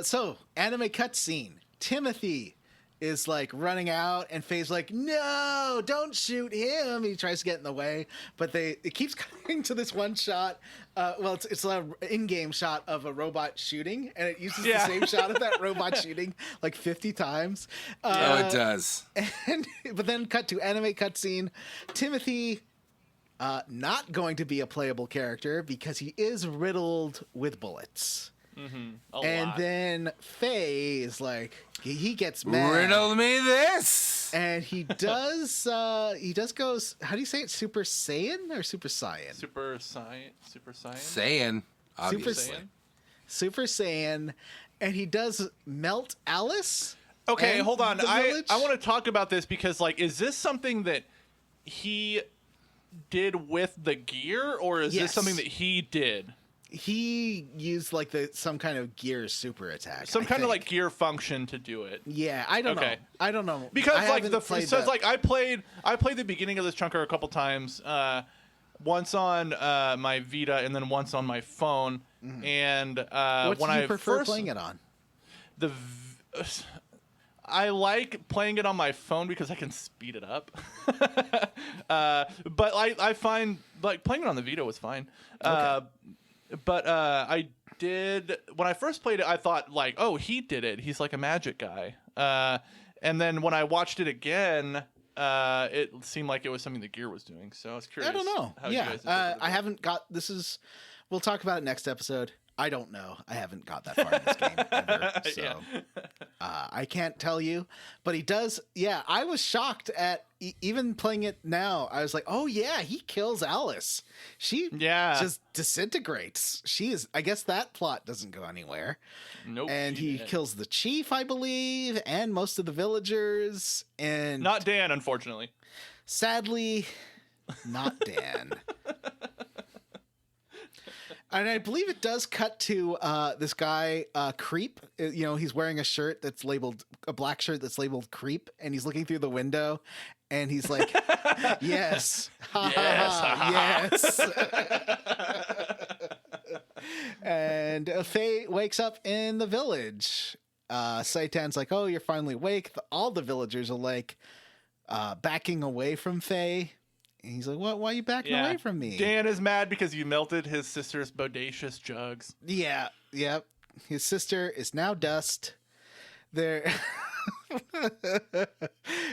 So anime cutscene. Timothy is like running out, and Faye's like, "No, don't shoot him." He tries to get in the way, but it keeps cutting to this one shot. It's an in-game shot of a robot shooting, and it uses the same shot of that robot shooting like 50 times. It does. But then cut to anime cutscene. Timothy, not going to be a playable character because he is riddled with bullets. Mm-hmm. And then Faye is like, he gets mad. Riddle me this. And he does go, how do you say it? Super Saiyan or Super Saiyan? Super Saiyan. Saying, obviously. Saiyan? Super Saiyan. And he does melt Alice. Okay, and hold on. the I village? want to talk about this because, like, is this something that he did with the gear, or is Yes. this something that he did? He used like some kind of gear super attack. Some I kind of think. like gear function to do it. Yeah, I don't Okay. know. I don't know. Because I like haven't played so it's the- like I played the beginning of this chunker a couple times, once on my Vita and then once on my phone. And what when do you I prefer first playing it on? I like playing it on my phone because I can speed it up. But I find like playing it on the Vita was fine. But I did when I first played it, I thought like, oh, he did it. He's like a magic guy. And then when I watched it again, it seemed like it was something the gear was doing. So I was curious. I don't know. How you Yeah, guys interpreted I it. haven't got. This is. We'll talk about it next episode. I don't know. I haven't got that far in this game ever, so Yeah. I can't tell you. But he does. Yeah, I was shocked at even playing it now. I was like, oh yeah, he kills Alice. She just disintegrates. She is. I guess that plot doesn't go anywhere. Nope. And he didn't. kills the chief, I believe, and most of the villagers. And Not Dan, unfortunately. sadly, not Dan. And I believe it does cut to this guy, Creep. He's wearing a black shirt that's labeled Creep, and he's looking through the window, and he's like, yes, ha, Yes. yes. And Faye wakes up in the village. Saitan's like, oh, you're finally awake. All the villagers are like backing away from Faye. And he's like, what? Why are you backing away from me? Dan is mad because you melted his sister's bodacious jugs. Yeah, yep. His sister is now dust. There. It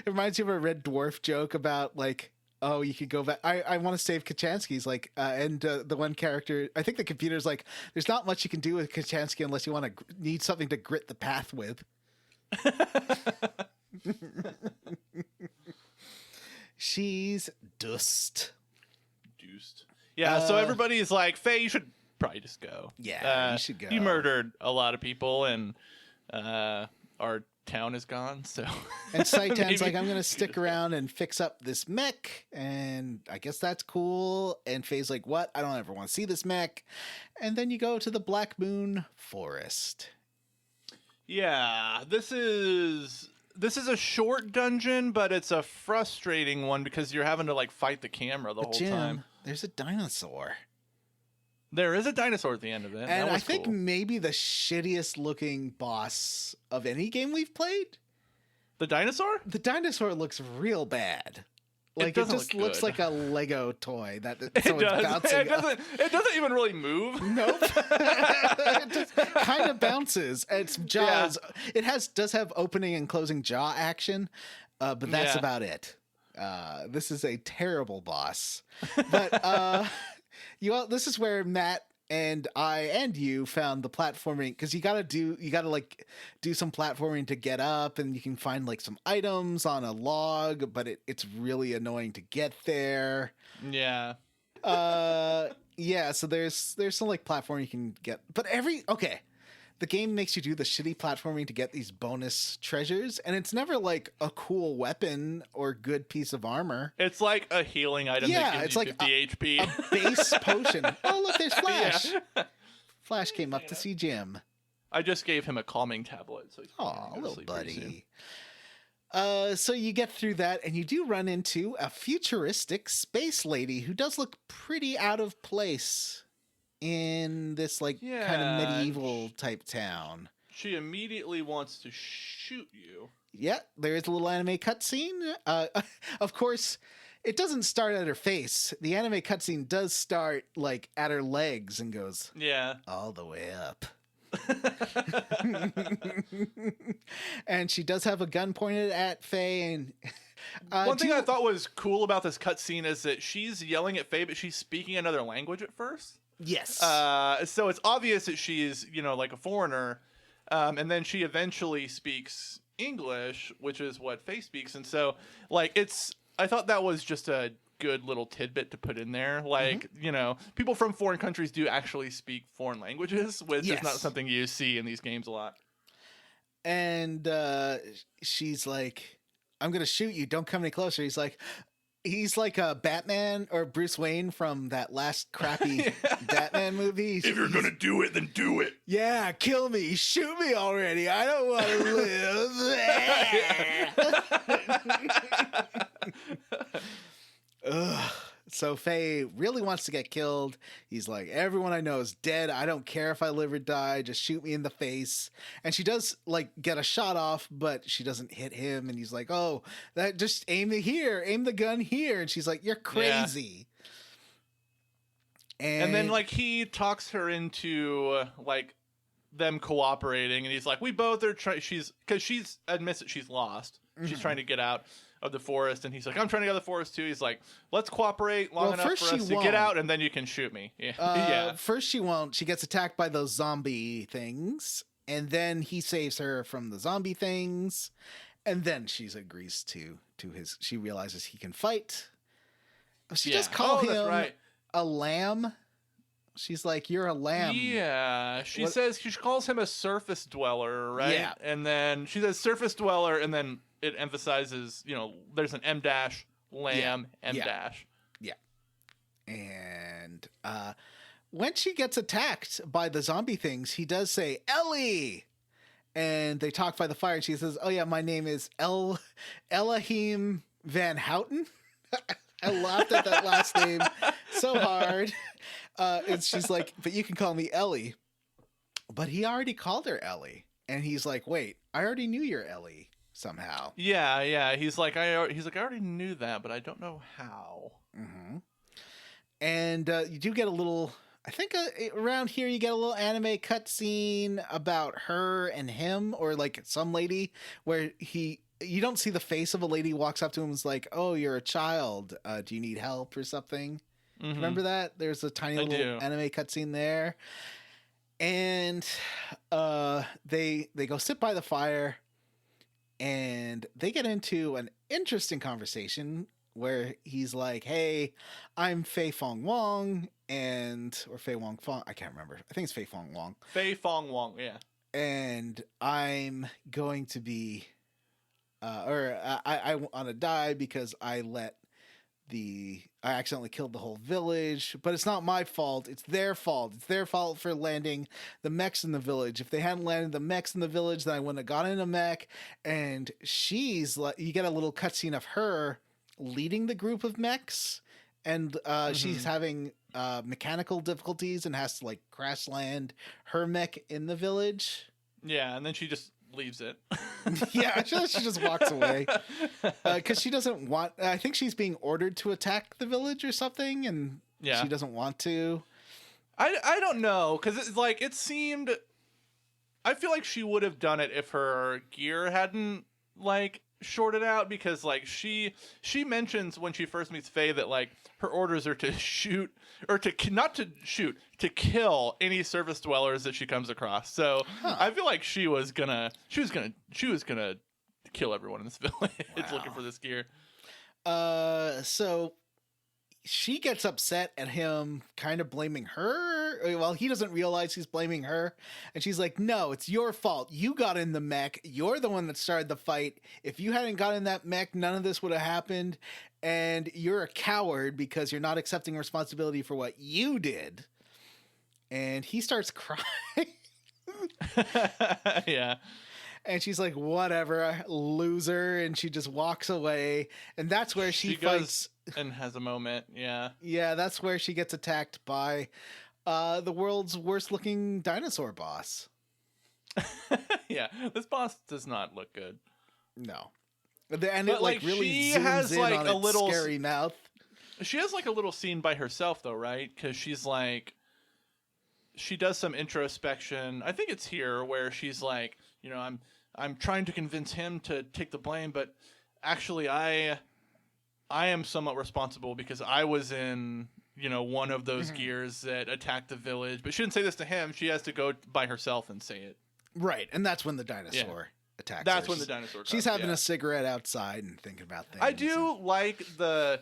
reminds you of a Red Dwarf joke about like, oh, you could go back. I want to save Kachansky's like, and the one character, I think the computer's like, there's not much you can do with Kachansky unless you want to need something to grit the path with. She's dust. Deuced. Yeah, so everybody's like, Faye, you should probably just go. Yeah, you should go. You murdered a lot of people, and our town is gone, so... And Saitan's Maybe- like, I'm going to stick around and fix up this mech, and I guess that's cool. And Faye's like, what? I don't ever want to see this mech. And then you go to the Black Moon Forest. Yeah, this is a short dungeon, but it's a frustrating one because you're having to like fight the camera the But whole Jim, time. there's a dinosaur. There is a dinosaur at the end of it. And That I was think cool. maybe the shittiest looking boss of any game we've played. The dinosaur? The dinosaur looks real bad. Like it doesn't just look looks good. like a Lego toy that It someone's does. bouncing. It doesn't even really move. Nope. It just kind of bounces. Its jaws. It does have opening and closing jaw action, but that's Yeah. about it. This is a terrible boss. But this is where Matt and I and you found the platforming, because you gotta like do some platforming to get up, and you can find like some items on a log, but it's really annoying to get there. Yeah. Yeah, so there's some like platform you can get, but the game makes you do the shitty platforming to get these bonus treasures, and it's never like a cool weapon or good piece of armor. It's like a healing item that gives it's you like 50 HP. A base potion. Oh, look, there's Flash. Yeah. Flash came up to see Jim. I just gave him a calming tablet. So he's Oh, gonna go to little sleep pretty soon. buddy. So you get through that, and you do run into a futuristic space lady who does look pretty out of place in this like kind Yeah, of medieval type town. She immediately wants to shoot you. Yeah, there is a little anime cutscene. Of course, it doesn't start at her face. The anime cutscene does start like at her legs and goes Yeah. all the way up. And she does have a gun pointed at Faye. And One thing I thought was cool about this cutscene is that she's yelling at Faye, but she's speaking another language at first. yes, So it's obvious that she's, like a foreigner. And then she eventually speaks English, which is what Faye speaks. And so, I thought that was just a good little tidbit to put in there. People from foreign countries do actually speak foreign languages, which is not Yes. something you see in these games a lot. and she's like, "I'm gonna shoot you. Don't come any closer." He's like a Batman or Bruce Wayne from that last crappy Batman movie. He's- do it, then do it. yeah, kill me, shoot me already. I don't want to live. Ugh. So Faye really wants to get killed. He's like, everyone I know is dead. I don't care if I live or die. Just shoot me in the face. And she does like get a shot off, but she doesn't hit him. And he's like, oh, that just aim the gun here. And she's like, you're crazy. And then he talks her into them cooperating, and he's like, we both are trying. Because she's admits that she's lost. She's trying to get out of the forest, and he's like, I'm trying to get out of the forest too. He's like, let's cooperate long enough for us to get out, and then you can shoot me. Yeah. First she won't. She gets attacked by those zombie things, and then he saves her from the zombie things, and then she agrees to his. She realizes he can fight. She does call him that's right. a lamb. She's like, you're a lamb. Yeah, she calls him a surface dweller, right? Yeah. And then she says surface dweller, and then it emphasizes, there's an M dash, lamb, M dash. Yeah. And when she gets attacked by the zombie things, he does say, Ellie! And they talk by the fire, and she says, oh yeah, my name is Elohim Van Houten. I laughed at that last name so hard. And she's like, but you can call me Ellie. But he already called her Ellie. And he's like, wait, I already knew you're Ellie somehow. Yeah. He's like, I already knew that, but I don't know how. Mm-hmm. And you do get a little, I think around here you get a little anime cutscene about her and him, or like some lady where you don't see the face of a lady who walks up to him and is like, oh, you're a child. Do you need help or something? Mm-hmm. Remember that? There's a tiny little anime cutscene there. And they go sit by the fire, and they get into an interesting conversation where he's like, hey, I'm Fei Fong Wong, or Fei Wong Fong. I can't remember. I think it's Fei Fong Wong. Fei Fong Wong, yeah. And I'm going to be, I want to die because I accidentally killed the whole village, but it's not my fault. It's their fault. It's their fault for landing the mechs in the village. If they hadn't landed the mechs in the village, then I wouldn't have gotten in a mech. And she's like, you get a little cutscene of her leading the group of mechs, and she's having mechanical difficulties and has to like crash land her mech in the village. Yeah, and then she just leaves it. Yeah, she just walks away because she doesn't want. I think she's being ordered to attack the village or something, and she doesn't want to. I don't know, because it's like it seemed. I feel like she would have done it if her gear hadn't like shorted out, because like she mentions when she first meets Faye that like her orders are to shoot or not to shoot, to kill any surface dwellers that she comes across. So I feel like she was gonna kill everyone in this village looking for this gear. So she gets upset at him kind of blaming her. Well, he doesn't realize he's blaming her. And she's like, no, it's your fault. You got in the mech. You're the one that started the fight. If you hadn't got in that mech, none of this would have happened. And you're a coward because you're not accepting responsibility for what you did. And he starts crying. Yeah. And she's like, whatever, loser. And she just walks away. And that's where she fights. And has a moment. Yeah. Yeah, that's where she gets attacked by the world's worst looking dinosaur boss. Yeah. This boss does not look good. No. And it like really she zooms has in like on a its little scary mouth. She has like a little scene by herself though, right? Because she's like, she does some introspection. I think it's here where she's like, you know, I'm trying to convince him to take the blame, but actually I am somewhat responsible because I was in, you know, one of those gears that attacked the village. But she didn't say this to him. She has to go by herself and say it. Right, and that's when the dinosaur attacks That's her. when the dinosaur comes, she's having a cigarette outside and thinking about things. I do like the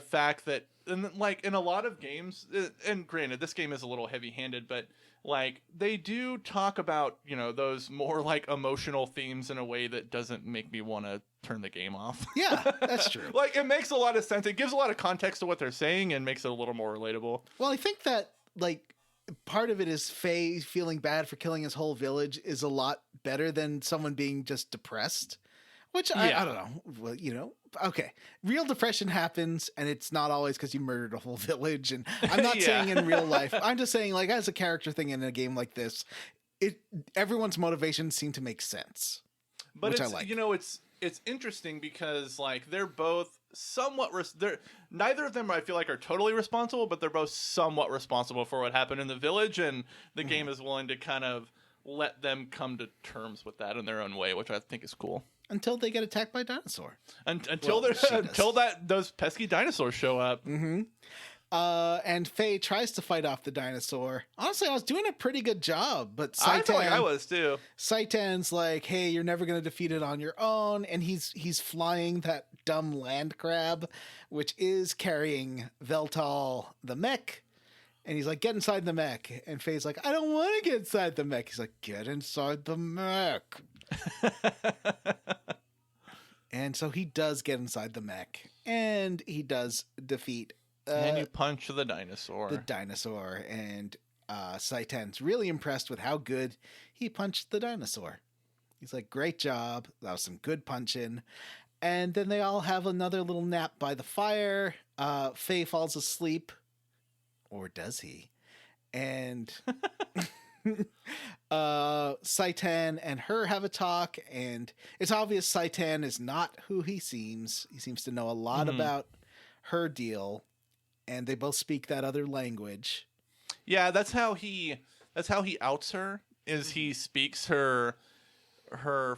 fact that, and like in a lot of games, and granted this game is a little heavy-handed, but like they do talk about, you know, those more like emotional themes in a way that doesn't make me want to turn the game off. Yeah, that's true. Like it makes a lot of sense. It gives a lot of context to what they're saying and makes it a little more relatable. Well, I think that like part of it is Faye feeling bad for killing his whole village is a lot better than someone being just depressed. Which I don't know. Well, you know, okay. Real depression happens, and it's not always because you murdered a whole village. And I'm not saying in real life. I'm just saying, like, as a character thing in a game like this, everyone's motivations seem to make sense. But which it's, I like. You know, it's interesting because like they're both somewhat neither of them I feel like are totally responsible, but they're both somewhat responsible for what happened in the village, and the game is willing to kind of let them come to terms with that in their own way, which I think is cool. Until they get attacked by a dinosaur. Until those pesky dinosaurs show up. Mm-hmm. And Faye tries to fight off the dinosaur. Honestly, I was doing a pretty good job, but I feel like I was too. Saitan's like, hey, you're never going to defeat it on your own. And he's flying that dumb land crab, which is carrying Veltal the mech. And he's like, get inside the mech. And Faye's like, I don't want to get inside the mech. He's like, get inside the mech. And so he does get inside the mech. And he does defeat and you punch the dinosaur. And Saitan's really impressed with how good he punched the dinosaur. He's like, great job. That was some good punching. And then they all have another little nap by the fire. Faye falls asleep. Or does he? And Saitan and her have a talk. And it's obvious Saitan is not who he seems. He seems to know a lot about her deal. And they both speak that other language. Yeah, that's how he outs her. Is he speaks her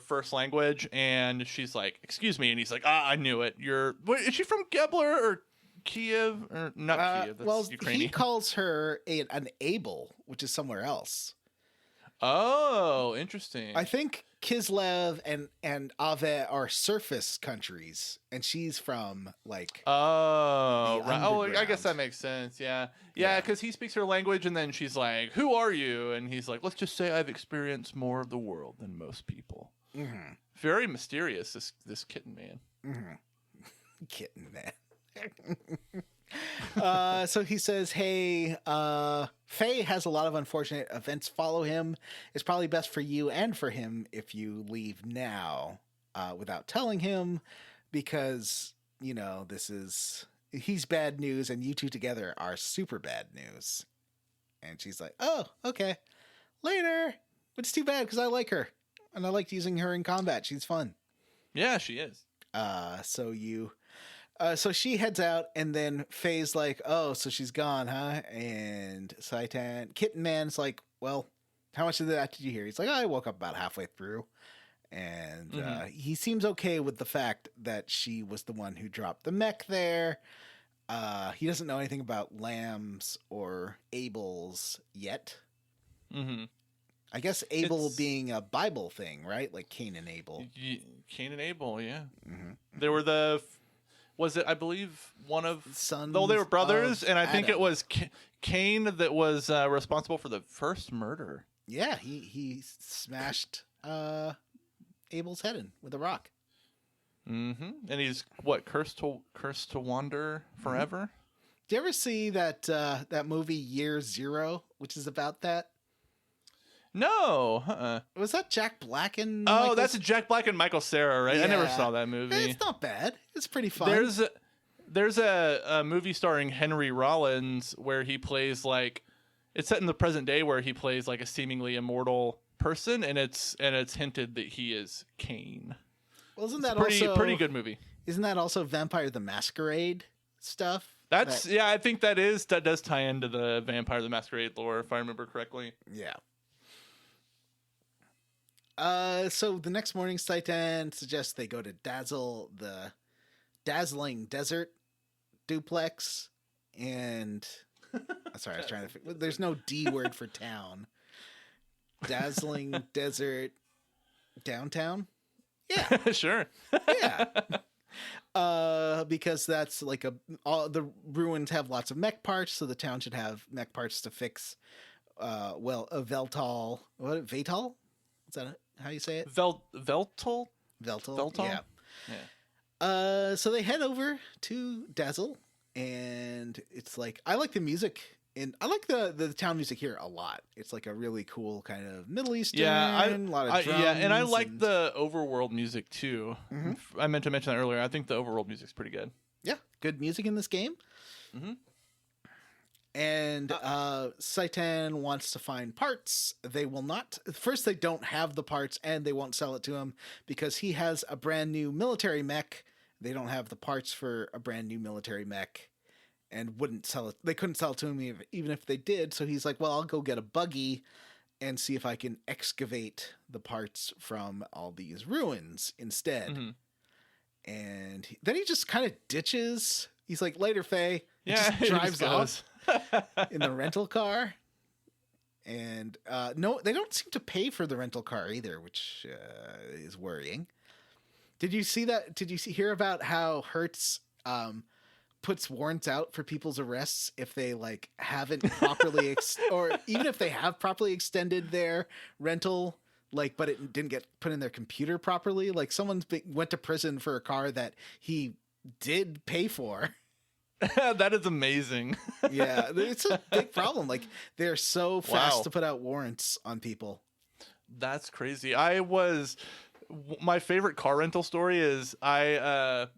first language, and she's like, "Excuse me," and he's like, "I knew it. Is she from Gebler or Kiev or not Kiev? That's Ukrainian." He calls her an Abel, which is somewhere else. Oh, interesting. I think Kislev and Ave are surface countries, and she's from like right. Oh, I guess that makes sense. Yeah, because he speaks her language, and then she's like, "Who are you?" And he's like, "Let's just say I've experienced more of the world than most people." Mm-hmm. Very mysterious. This kitten man. Mm-hmm. Kitten man. So he says, hey, Faye has a lot of unfortunate events follow him. It's probably best for you and for him if you leave now without telling him, because, you know, he's bad news and you two together are super bad news. And she's like, oh, okay, later. But it's too bad because I like her. and I liked using her in combat. She's fun. Yeah, she is. So she heads out, and then Faye's like, "Oh, so she's gone, huh?" And Kitten Man's like, "Well, how much of that did you hear?" He's like, "Oh, I woke up about halfway through," and he seems okay with the fact that she was the one who dropped the mech there. He doesn't know anything about Lambs or Abel's yet. Mm-hmm. I guess Abel being a Bible thing, right? Like Cain and Abel. Cain and Abel, yeah. Mm-hmm. They were was it, I believe, one of... Sons though they were brothers, of and I think it Adam. was Cain that was responsible for the first murder. Yeah, he smashed Abel's head in with a rock. Mm-hmm. And he's, cursed to wander forever? Do you ever see that movie Year Zero, which is about that? No. Uh-uh. Was that Jack Black and Oh, Michael that's Jack Black and Michael Cera, right? I never Yeah. saw that movie. It's not bad. It's pretty fun. There's a movie starring Henry Rollins where he plays like, it's set in the present day where he plays like a seemingly immortal person, and it's hinted that he is Cain. Well, isn't It's that a pretty good movie. Isn't that also Vampire the Masquerade stuff? Yeah, I think that does tie into the Vampire the Masquerade lore, if I remember correctly. Yeah. So the next morning, Saitan suggests they go to Dazzle, the dazzling desert duplex, and sorry, I was trying to. There's no D word for town. Dazzling desert downtown. Yeah, Sure. yeah. Because that's like all the ruins have lots of mech parts, so the town should have mech parts to fix. Veltal. What? Vatal? Is that how you say it? Veltal? Veltal. Yeah. So they head over to Dazzle, and it's like, I like the music, and I like the town music here a lot. It's like a really cool kind of Middle Eastern. A lot of drums. Yeah, and I like the overworld music too. Mhm. I meant to mention that earlier. I think the overworld music's pretty good. Yeah, good music in this game. Mm-hmm. And Saitan wants to find parts. They will not. First, they don't have the parts, and they won't sell it to him because he has a brand new military mech. They don't have the parts for a brand new military mech, and wouldn't sell it. They couldn't sell it to him even if they did. So he's like, "Well, I'll go get a buggy and see if I can excavate the parts from all these ruins instead." Mm-hmm. And then he just kind of ditches. He's like, "Later, Faye." He Yeah, just drives off in the rental car. And no, they don't seem to pay for the rental car either, which is worrying. Did you see that? Did you hear about how Hertz puts warrants out for people's arrests if they like haven't properly or even if they have properly extended their rental, like, but it didn't get put in their computer properly? Like, went to prison for a car that he did pay for. That is amazing. Yeah, it's a big problem. Like, they're so fast Wow. to put out warrants on people. That's crazy. My favorite car rental story is I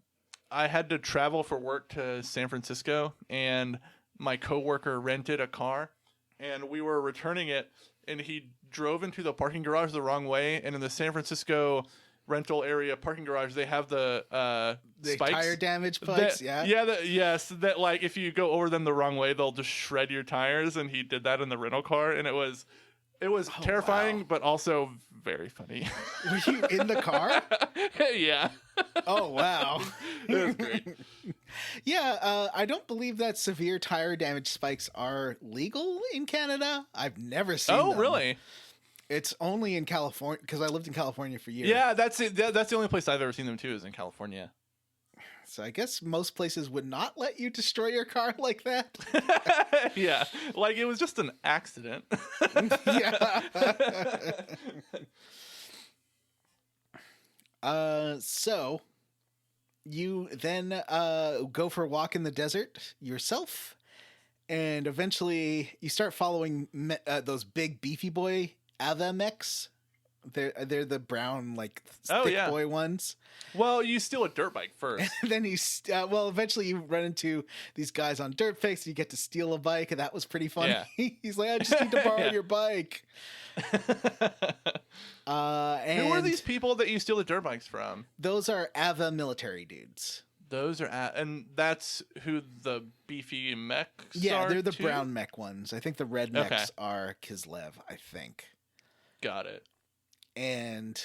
had to travel for work to San Francisco, and my coworker rented a car, and we were returning it, and he drove into the parking garage the wrong way, and in the San Francisco rental area parking garage, they have the spikes. Tire damage spikes. That like if you go over them the wrong way, they'll just shred your tires, and he did that in the rental car, and it was terrifying, wow. but also very funny. Were you in the car? Yeah. Oh, wow. It was great. Yeah, I don't believe that severe tire damage spikes are legal in Canada. I've never seen them. Oh, really? It's only in California, because I lived in California for years. Yeah, that's it. That's the only place I've ever seen them too, is in California. So I guess most places would not let you destroy your car like that. Yeah, like it was just an accident. Yeah. So you then go for a walk in the desert yourself, and eventually you start following those big beefy boy Ava mechs They're the brown Oh, thick yeah. boy ones. Well, you steal a dirt bike first. And then eventually you run into these guys on dirt bikes and you get to steal a bike, and that was pretty funny. Yeah. He's like, I just need to borrow Yeah. your bike. And Who are these people that you steal the dirt bikes from? Those are Ava military dudes. Those are and that's who the beefy mechs Yeah, are they're the too? brown mech ones. I think the red Okay. mechs are Kislev, I think. Got it. And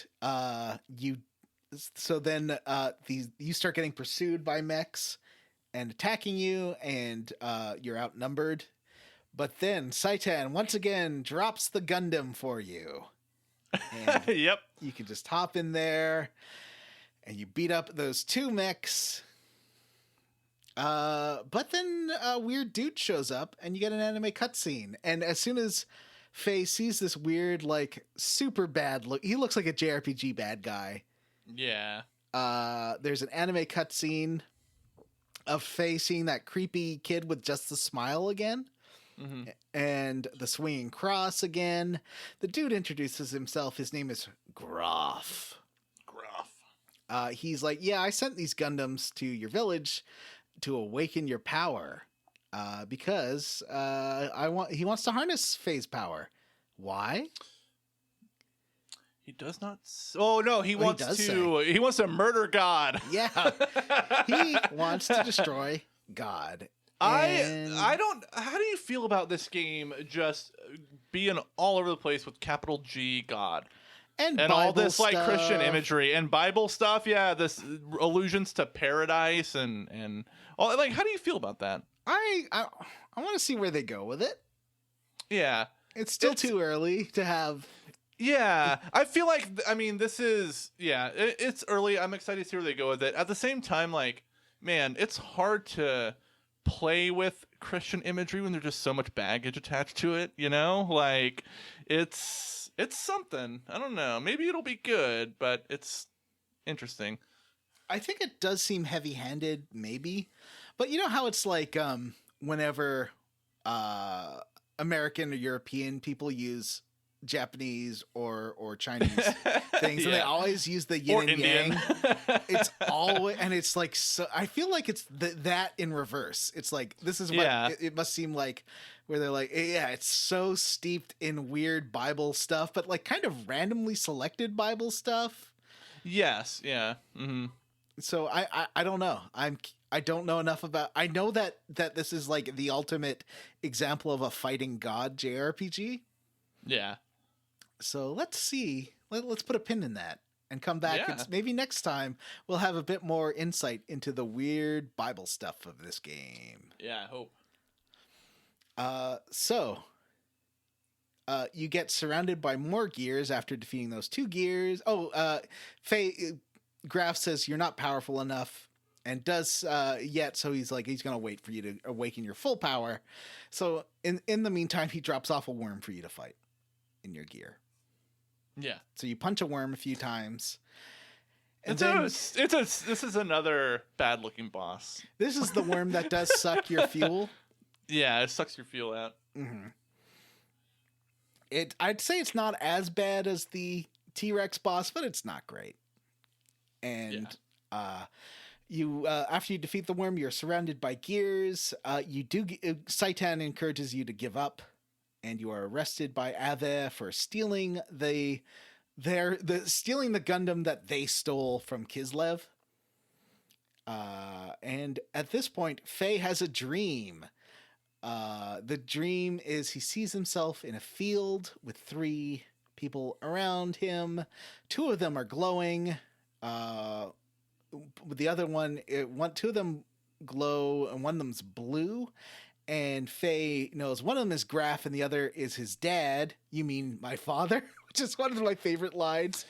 you start getting pursued by mechs and attacking you, and you're outnumbered. But then Saitan once again drops the Gundam for you. And Yep. you can just hop in there and you beat up those two mechs. But then a weird dude shows up and you get an anime cutscene. And as soon as Faye sees this weird, super bad look, he looks like a JRPG bad guy. Yeah. There's an anime cutscene of Faye seeing that creepy kid with just the smile again. Mm-hmm. And the swinging cross again. The dude introduces himself. His name is Groff. Gruff. He's like, yeah, I sent these Gundams to your village to awaken your power. Because he wants to harness Faye's power. Why? He does not. Oh no, he wants does to. He wants to murder God. Yeah. He wants to destroy God. And I don't. How do you feel about this game just being all over the place with capital G God and all Bible this Christian stuff. imagery and Bible stuff? Yeah, this allusions to paradise and all. How do you feel about that? I want to see where they go with it. Yeah, It's still too early to have. Yeah, I feel like this is it's early. I'm excited to see where they go with it. At the same time, man, it's hard to play with Christian imagery when there's just so much baggage attached to it, it's something. I don't know, maybe it'll be good, but it's interesting. I think it does seem heavy-handed, maybe, but you know how it's whenever American or European people use Japanese or Chinese things, and they Yeah. always use the yin Or and Indian. yang. It's always, and it's so. I feel like it's that in reverse. It's this is what Yeah. it must seem like, where they're yeah, it's so steeped in weird Bible stuff, but kind of randomly selected Bible stuff. Yes, yeah. Mm-hmm. So I don't know. I don't know enough about. I know that this is the ultimate example of a fighting God JRPG. Yeah. So let's see. Let's put a pin in that and come back. Yeah. Maybe next time we'll have a bit more insight into the weird Bible stuff of this game. Yeah, I hope. So you get surrounded by more gears after defeating those two gears. Graf says you're not powerful enough and does yet. So he's going to wait for you to awaken your full power. So in the meantime, he drops off a worm for you to fight in your gear. Yeah. So you punch a worm a few times. And This is another bad looking boss. this is the worm that does suck your fuel. Yeah, it sucks your fuel out. Mm-hmm. I'd say it's not as bad as the T-Rex boss, but it's not great. And you after you defeat the worm, you're surrounded by gears. Saitan encourages you to give up, and you are arrested by Ave for stealing the Gundam that they stole from Kislev. And at this point, Faye has a dream. The dream is he sees himself in a field with 3 people around him. 2 of them are glowing. The other one, 2 of them glow, and one of them's blue. And Faye knows one of them is Graf, and the other is his dad. You mean my father? Which is one of my favorite lines.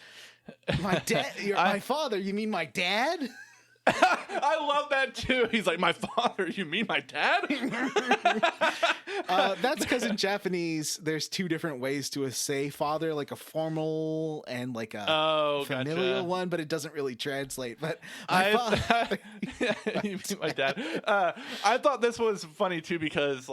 My dad, my father. You mean my dad? I love that too. He's like, my father, you mean my dad? That's because in Japanese, there's 2 different ways to say father, a formal and a familial gotcha. one, but it doesn't really translate. But You mean my dad. I thought this was funny too because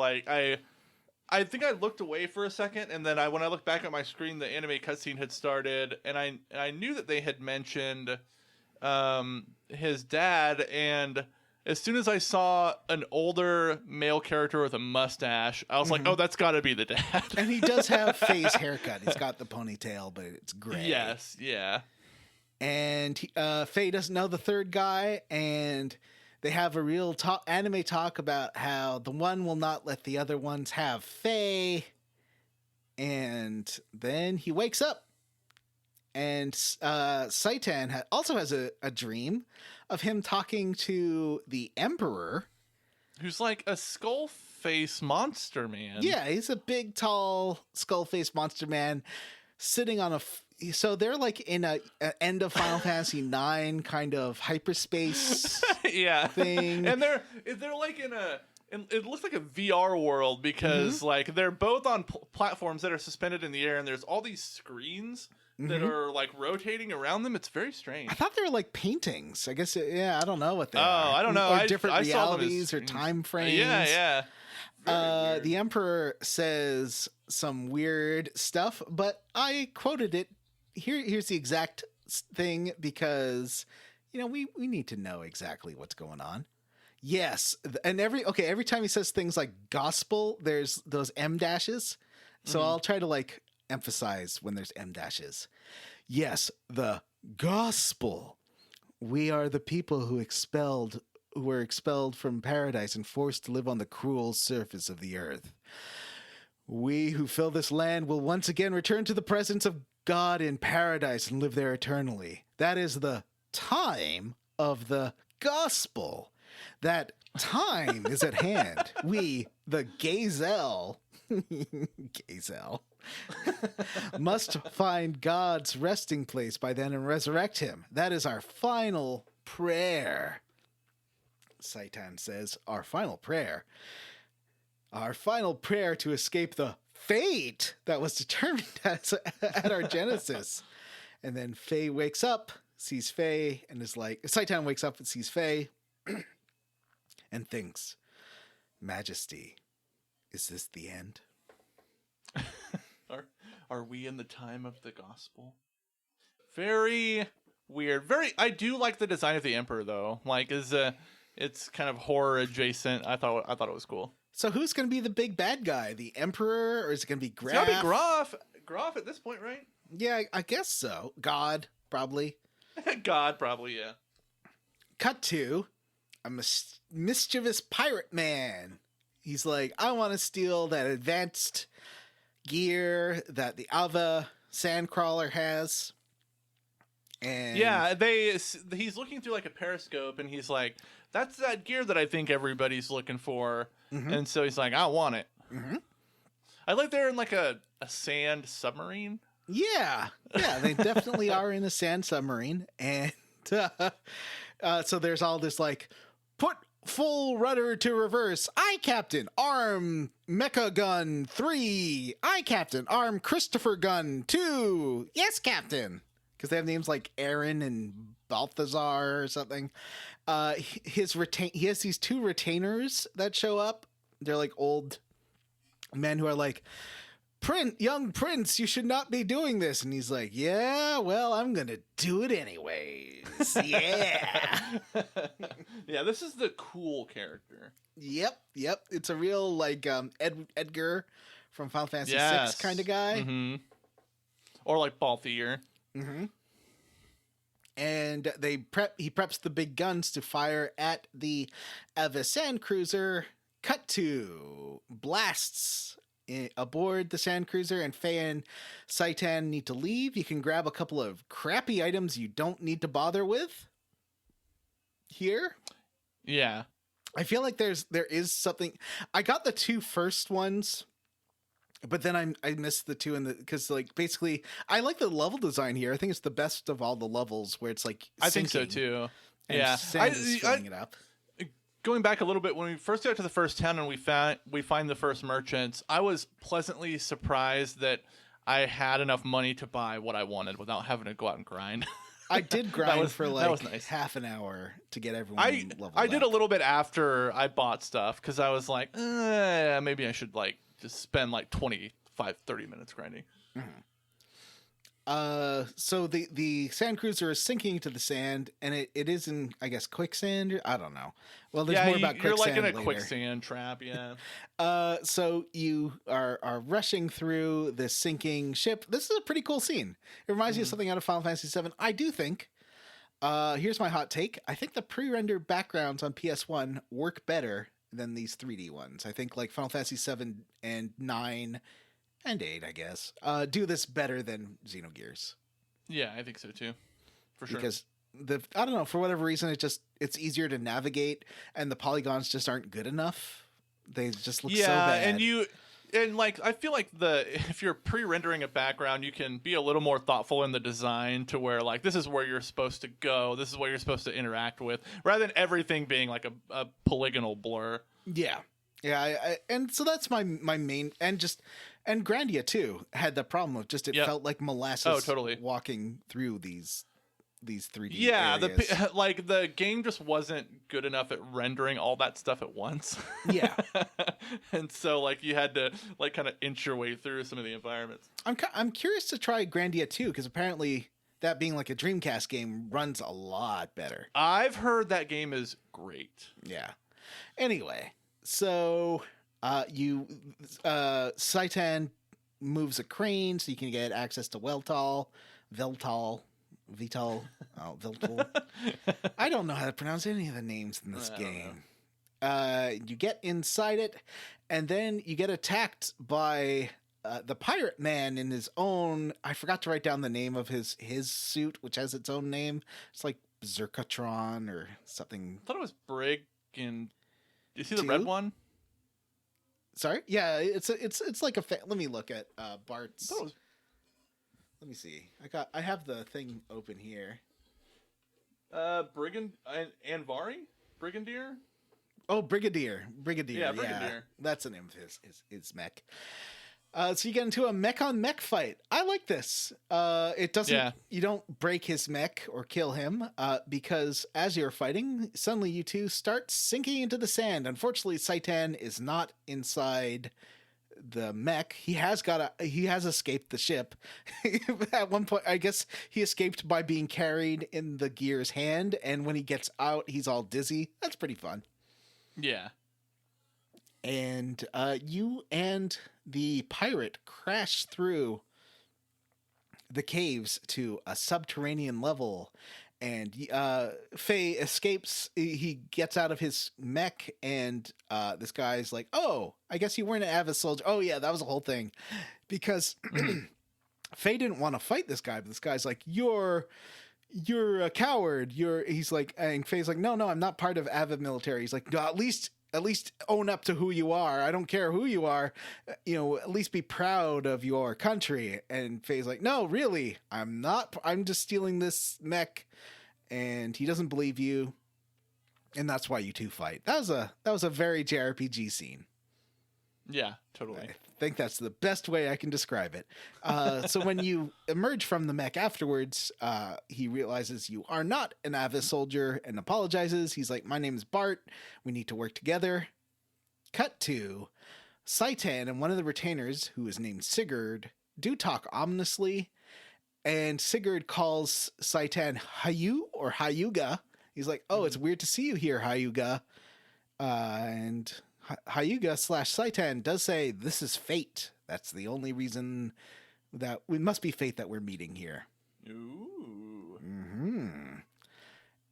I think I looked away for a second, and then when I looked back at my screen, the anime cutscene had started, and I knew that they had mentioned his dad, and as soon as I saw an older male character with a mustache, I was like, oh, that's got to be the dad. And he does have Faye's haircut. He's got the ponytail, but it's gray. Yes, yeah. And Faye doesn't know the third guy, and they have a real anime talk about how the one will not let the other ones have Faye. And then he wakes up. And Saitan also has a dream of him talking to the Emperor. Who's like a skull face monster man. Yeah, he's a big, tall, skull face monster man sitting on so they're like in a end of Final Fantasy IX kind of hyperspace yeah. thing. And they're like it looks like a VR world because like they're both on platforms that are suspended in the air, and there's all these screens that are like rotating around them. It's very strange. I thought they were like paintings. I guess, I don't know what they are. I don't know. Or different I saw them as realities or time frames. Yeah. Very The Emperor says some weird stuff, but I quoted it. Here's the exact thing because, we need to know exactly what's going on. Yes. And every time he says things like gospel, there's those M dashes. So I'll try to like emphasize when there's M dashes. Yes, the gospel. We are the people who were expelled from paradise and forced to live on the cruel surface of the earth. We who fill this land will once again return to the presence of God in paradise and live there eternally. That is the time of the gospel. That time is at hand. We, the Gazelle, must find God's resting place by then and resurrect him. That is our final prayer. Saitan says, our final prayer. Our final prayer to escape the fate that was determined at our genesis. And then Faye wakes up, sees Faye, and is like, Saitan wakes up and sees Faye and thinks, Majesty, is this the end? Are we in the time of the gospel? Very weird. I do like the design of the Emperor though. Like it's kind of horror adjacent. I thought it was cool. So who's going to be the big bad guy? The Emperor, or is it going to be Graf? It's got to be Graf. Graf at this point, right? Yeah, I guess so. God, probably. God, probably, yeah. Cut to a mischievous pirate man. He's like, I want to steal that advanced gear that the Ava Sandcrawler has. And yeah, he's looking through like a periscope, and he's like, that's that gear that I think everybody's looking for. And so he's like, I want it. I like they're in like a sand submarine. Yeah, they definitely are in a sand submarine. And so there's all this like, put full rudder to reverse. Aye, Captain. Arm Mecha Gun 3. Aye, Captain. Arm Christopher Gun 2. Yes, Captain. Because they have names like Aaron and Balthazar or something. He has these two retainers that show up. They're like old men who are like, young prince, you should not be doing this. And he's like, yeah, well, I'm going to do it anyways. Yeah. Yeah, this is the cool character. Yep. It's a real like Edgar from Final Fantasy VI kind of guy. Or like Balthier. And he preps the big guns to fire at the Ava Sand Cruiser. Cut to blasts aboard the Sand Cruiser, and Faye and Saitan need to leave. You can grab a couple of crappy items you don't need to bother with here. Yeah. I feel like there is something. I got the two first ones, but then I missed the two because like basically I like the level design here. I think it's the best of all the levels where it's like I think so too. Yeah, sand is filling it up. Going back a little bit, when we first got to the first town and we find the first merchants, I was pleasantly surprised that I had enough money to buy what I wanted without having to go out and grind. I did grind for like was nice. half an hour to get everyone leveled I did up. a little bit after I bought stuff because I was like, maybe I should like just spend like 25-30 minutes grinding. So the sand cruiser is sinking to the sand, and it is in, I guess, quicksand. I don't know. Well, there's more about you're quicksand like in a later. quicksand trap. Yeah. So you are rushing through this sinking ship. This is a pretty cool scene. It reminds me of something out of Final Fantasy VII. I do think. Here's my hot take. I think the pre-rendered backgrounds on PS1 work better than these 3D ones. I think like Final Fantasy 7 and 9 and 8, I guess, do this better than Xenogears. Yeah, I think so too. For sure. Because I don't know, for whatever reason, it's easier to navigate, and the polygons just aren't good enough. They just look so bad. And like I feel like if you're pre-rendering a background, you can be a little more thoughtful in the design to where like this is where you're supposed to go, this is what you're supposed to interact with, rather than everything being like a polygonal blur. Yeah. And so that's my main, and Grandia too had the problem of just it felt like molasses. Oh, totally. Walking through these 3D yeah areas. the game just wasn't good enough at rendering all that stuff at once. Yeah. And so like you had to like kind of inch your way through some of the environments. I'm curious to try Grandia 2, because apparently that being like a Dreamcast game runs a lot better. I've heard that game is great. Yeah. Anyway, so Saitan moves a crane so you can get access to Vital. I don't know how to pronounce any of the names in this game. You get inside it, and then you get attacked by the pirate man in his own. I forgot to write down the name of his suit, which has its own name. It's like Zerkatron or something. I thought it was Brig and. Do you see the Two? red one? Sorry, yeah, it's like a. Let me look at Bart's. Let me see. I have the thing open here. Brigand Anvari? Brigadier? Oh, Brigadier. Yeah, Brigadier. That's the name of his mech. So you get into a mech on mech fight. I like this. It doesn't. Yeah. You don't break his mech or kill him because as you're fighting, suddenly you two start sinking into the sand. Unfortunately, Saitan is not inside the mech. He has escaped the ship. At one point, I guess he escaped by being carried in the gear's hand, and when he gets out, he's all dizzy. That's pretty fun. Yeah. And you and the pirate crash through the caves to a subterranean level, and Faye escapes. He gets out of his mech, and this guy's like, "Oh, I guess you weren't an Avis soldier." Oh yeah, that was the whole thing, because Faye didn't want to fight this guy, but this guy's like, "You're a coward. He's like, and Faye's like, "No, I'm not part of Avid military." He's like, "No, at least own up to who you are. I don't care who you are. At least be proud of your country." And Faye's like, "No, really, I'm not. I'm just stealing this mech." And he doesn't believe you. And that's why you two fight. That was a very JRPG scene. Yeah, totally. I think that's the best way I can describe it. So when you emerge from the mech afterwards, he realizes you are not an Avis soldier and apologizes. He's like, "My name is Bart. We need to work together." Cut to Saitan and one of the retainers, who is named Sigurd, do talk ominously. And Sigurd calls Saitan Hayu or Hayuga. He's like, "Oh, it's weird to see you here, Hayuga." And Hayuga / Saitan does say, "This is fate. That's the only reason that we must be fate that we're meeting here." Ooh.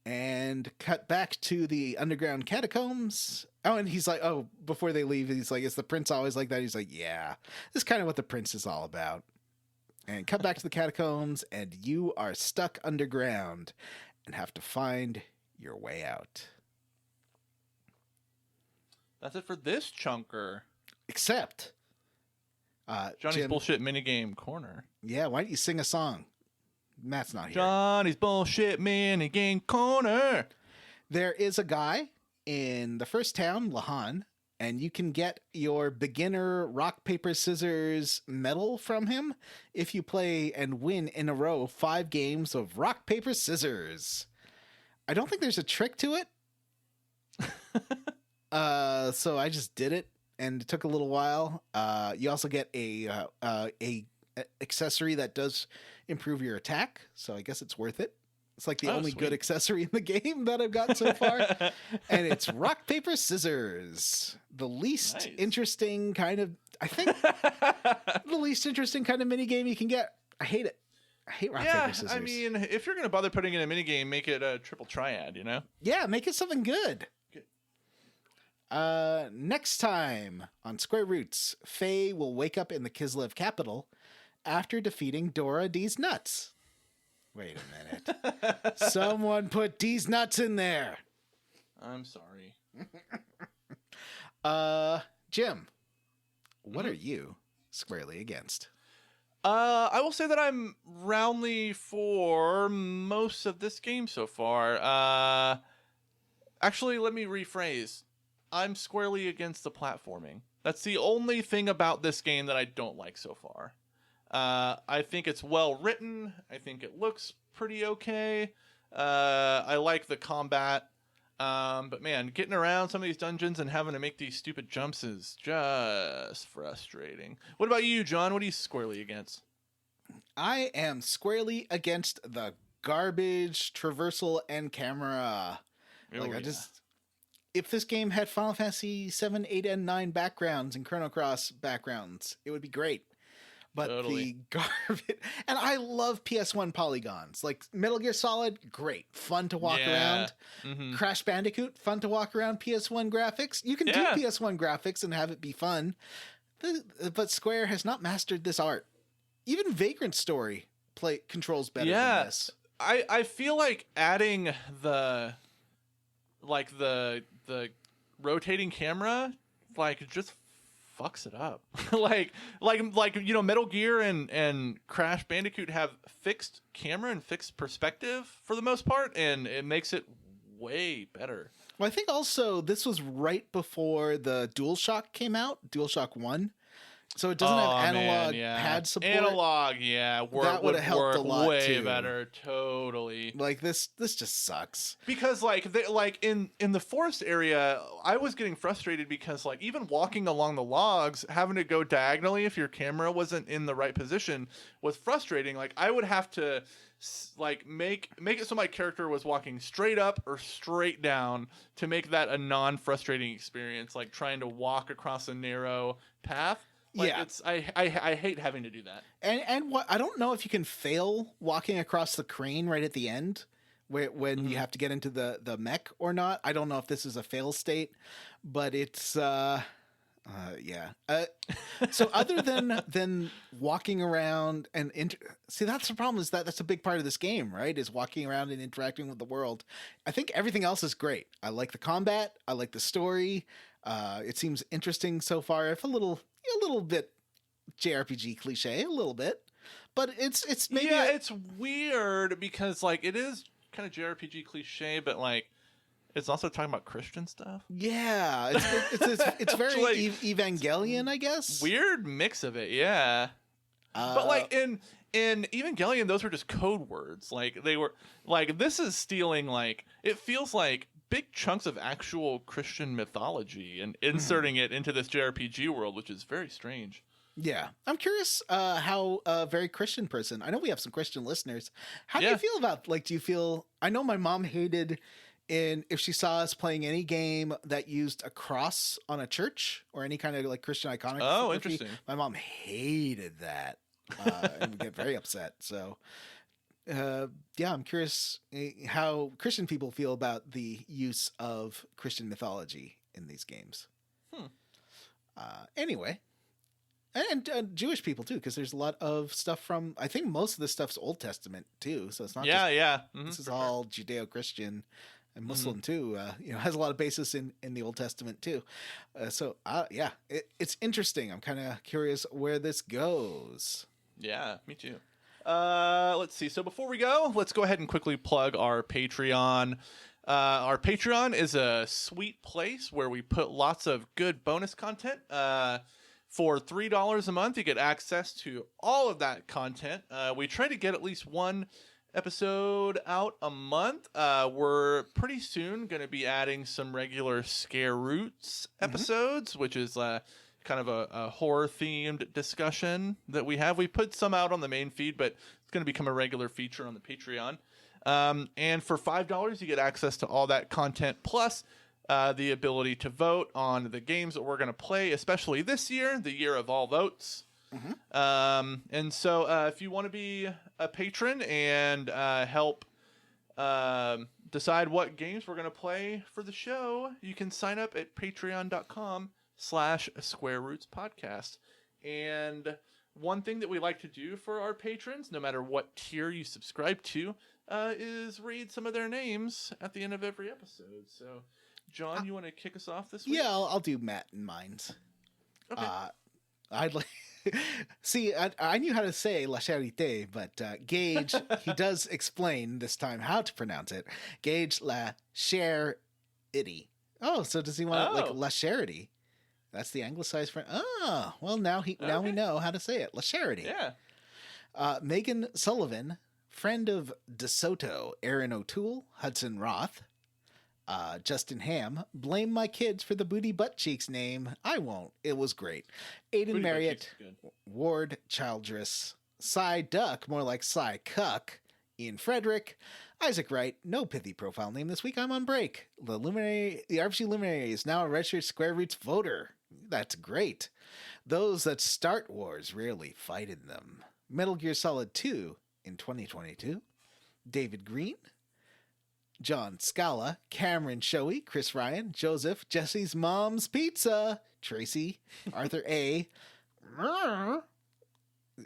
And cut back to the underground catacombs. Oh, and he's like, oh, before they leave, he's like, "Is the prince always like that?" He's like, "Yeah, this is kind of what the prince is all about." And cut back to the catacombs, and you are stuck underground and have to find your way out. That's it for this chunker. Except, Johnny's Jim, bullshit minigame corner. yeah, why don't you sing a song? Matt's not here. Johnny's bullshit minigame corner. There is a guy in the first town, Lahan, and you can get your beginner rock, paper, scissors medal from him if you play and win in a row 5 games of rock, paper, scissors. I don't think there's a trick to it. So I just did it. and it took a little while. You also get a accessory that does improve your attack, so I guess it's worth it. It's like the only sweet. good accessory in the game that I've got so far. And it's rock, paper, scissors. The least Nice. interesting kind of, I think, the least interesting kind of mini game you can get. I hate it. I hate rock, Yeah, paper, scissors. I mean, if you're gonna bother putting in a minigame, make it a triple triad, you know? Yeah, make it something good. Good. Next time on Square Roots, Faye will wake up in the Kislev capital after defeating Dora D's nuts. Wait a minute. Someone put D's nuts in there. I'm sorry. Jim, what are you squarely against? I will say that I'm roundly for most of this game so far. Actually, let me rephrase. I'm squarely against the platforming. That's the only thing about this game that I don't like so far. I think it's well written. I think it looks pretty okay. I like the combat. But man, getting around some of these dungeons and having to make these stupid jumps is just frustrating. What about you, John? What are you squarely against? I am squarely against the garbage traversal and camera. If this game had Final Fantasy 7, 8, and 9 backgrounds and Chrono Cross backgrounds, it would be great. But Totally. the garbage, and I love PS1 polygons. Like Metal Gear Solid, great, fun to walk around. Mhm. Crash Bandicoot, fun to walk around. PS1 graphics, you can do PS1 graphics and have it be fun. But Square has not mastered this art. Even Vagrant Story controls better than this. I feel like adding the rotating camera just fucks it up. like you know, Metal Gear and Crash Bandicoot have fixed camera and fixed perspective for the most part, and it makes it way better. Well, I think also this was right before the DualShock came out, DualShock 1. So it doesn't have analog pad support. Analog, That would've helped a lot, way too. better. Totally. Like this just sucks. Because in the forest area, I was getting frustrated because even walking along the logs, having to go diagonally if your camera wasn't in the right position was frustrating. Like I would have to make it so my character was walking straight up or straight down to make that a non-frustrating experience, like trying to walk across a narrow path. I hate having to do that. And what I don't know if you can fail walking across the crane right at the end, when you have to get into the mech or not. I don't know if this is a fail state, but it's So other than walking around and see, that's the problem, is that's a big part of this game, right? Is walking around and interacting with the world. I think everything else is great. I like the combat. I like the story. It seems interesting so far. If a little bit JRPG cliche, a little bit, but it's maybe it's weird because it is kind of JRPG cliche, but it's also talking about Christian stuff. Yeah, it's very Evangelion, I guess. Weird mix of it, yeah. But in Evangelion, those were just code words. They were this is stealing it feels like big chunks of actual Christian mythology and inserting it into this JRPG world, which is very strange. Yeah. I'm curious how a very Christian person, I know we have some Christian listeners. How do you feel about, do you feel, I know my mom hated if she saw us playing any game that used a cross on a church or any kind of Christian iconography. Oh, interesting. My mom hated that and would get very upset. So I'm curious how Christian people feel about the use of Christian mythology in these games. Anyway, and Jewish people too, because there's a lot of stuff from, I think most of this stuff's Old Testament too, so it's not this is all Judeo-Christian and Muslim too. Has a lot of basis in the Old Testament too. It's interesting. I'm kind of curious where this goes. Yeah, me too. Let's see. So before we go, let's go ahead and quickly plug our Patreon. Our Patreon is a sweet place where we put lots of good bonus content. For $3 a month, you get access to all of that content. We try to get at least one episode out a month. We're pretty soon going to be adding some regular Scare Roots episodes, which is kind of a horror-themed discussion that we have. We put some out on the main feed, but it's going to become a regular feature on the Patreon. And for $5, you get access to all that content, plus the ability to vote on the games that we're going to play, especially this year, the year of all votes. And so if you want to be a patron and help decide what games we're going to play for the show, you can sign up at patreon.com/Square Roots Podcast. And one thing that we like to do for our patrons, no matter what tier you subscribe to, is read some of their names at the end of every episode. So, John, you want to kick us off this week? Yeah, I'll do Matt and mine's. Okay. I'd like. See, I knew how to say La Charité, but Gage, he does explain this time how to pronounce it. Gage La Charity. Oh, so does he want it like La Charity? That's the anglicized friend. Oh, well, now we know how to say it. La Charity. Yeah. Megan Sullivan, friend of DeSoto, Aaron O'Toole, Hudson Roth. Justin Ham, blame my kids for the Booty Butt Cheeks name. I won't. It was great. Aiden Booty Marriott, Butt Cheeks is good. Ward Childress, Cy Duck, more like Cy Cuck, Ian Frederick, Isaac Wright, no pithy profile name this week. I'm on break. The RPG Luminary is now a registered Square Roots voter. That's great. Those that start wars rarely fight in them. Metal Gear Solid 2 in 2022. David Green, John Scala, Cameron Shoei, Chris Ryan, Joseph, Jesse's Mom's Pizza, Tracy, Arthur A,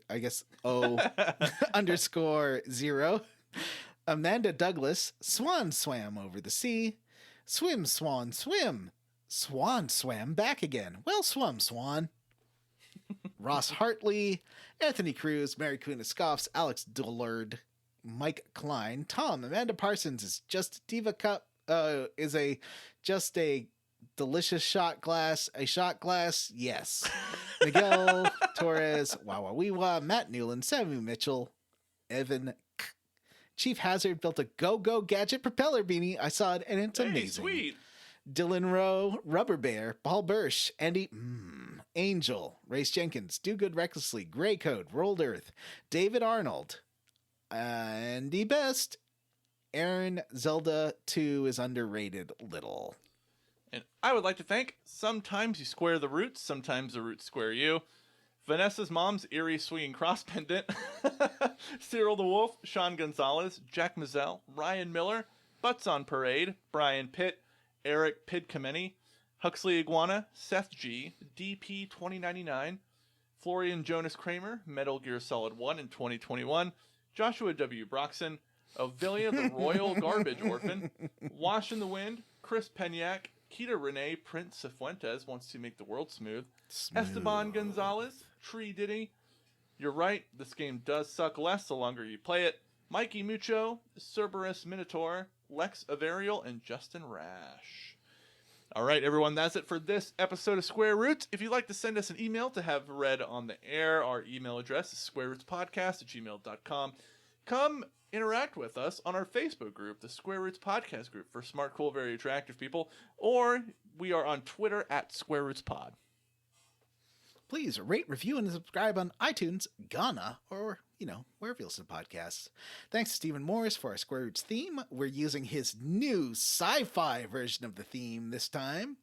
I guess O _0, Amanda Douglas, Swan Swam Over the Sea, Swim Swan Swim, Swan Swam Back Again, well swum Swan, Ross Hartley, Anthony Cruz, Mary Queen of Scoffs, Alex Dullard, Mike Klein, Tom, Amanda Parsons is just Diva Cup, just a delicious shot glass, yes. Miguel Torres, Wawa Weewa, Matt Newland, Sammy Mitchell, Evan K. Chief Hazard built a go-go gadget propeller beanie. I saw it and it's amazing. Sweet. Dylan Rowe, Rubber Bear, Paul Bursch, Andy, Angel, Race Jenkins, Do Good Recklessly, Grey Code, Rolled Earth, David Arnold, Andy Best, Aaron Zelda 2 is underrated little. And I would like to thank Sometimes You Square the Roots, Sometimes the Roots Square You, Vanessa's Mom's Eerie Swinging Cross Pendant, Cyril the Wolf, Sean Gonzalez, Jack Mazzell, Ryan Miller, Butts on Parade, Brian Pitt, Eric Pidkameni, Huxley Iguana, Seth G, DP 2099, Florian Jonas Kramer, Metal Gear Solid 1 in 2021, Joshua W. Broxson, Ovilia the Royal Garbage Orphan, Wash in the Wind, Chris Penyak, Kita Renee Prince Cifuentes wants to make the world smooth, Esteban Gonzalez, Tree Diddy, You're Right, this game does suck less the longer you play it, Mikey Mucho, Cerberus Minotaur, Lex Averial, and Justin Rash. All right, everyone, that's it for this episode of Square Roots. If you'd like to send us an email to have read on the air, our email address is squarerootspodcast@gmail.com. Come interact with us on our Facebook group, the Square Roots Podcast Group for smart, cool, very attractive people, or we are on Twitter at Square Roots Pod. Please rate, review, and subscribe on iTunes, Ghana, or, wherever you listen to podcasts. Thanks to Stephen Morris for our Square Roots theme. We're using his new sci-fi version of the theme this time.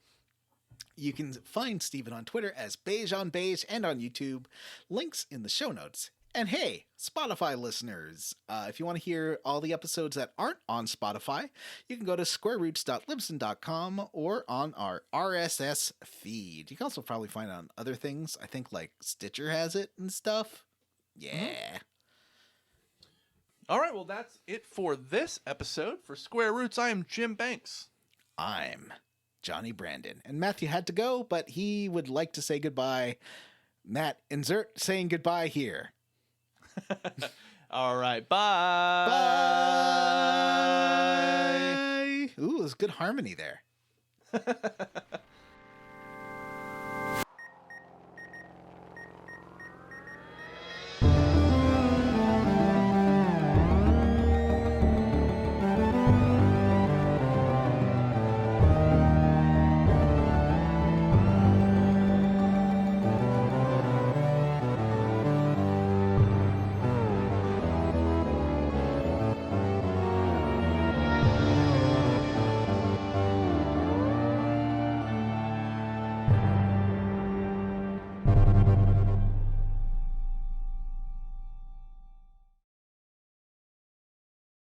You can find Stephen on Twitter as Beige on Beige and on YouTube. Links in the show notes. And hey, Spotify listeners, if you want to hear all the episodes that aren't on Spotify, you can go to squareroots.libsyn.com or on our RSS feed. You can also probably find it on other things. I think like Stitcher has it and stuff. Yeah. All right, well, that's it for this episode. For Square Roots, I am Jim Banks. I'm Johnny Brandon. And Matthew had to go, but he would like to say goodbye. Matt, insert saying goodbye here. All right, bye. Bye. Ooh, there's good harmony there.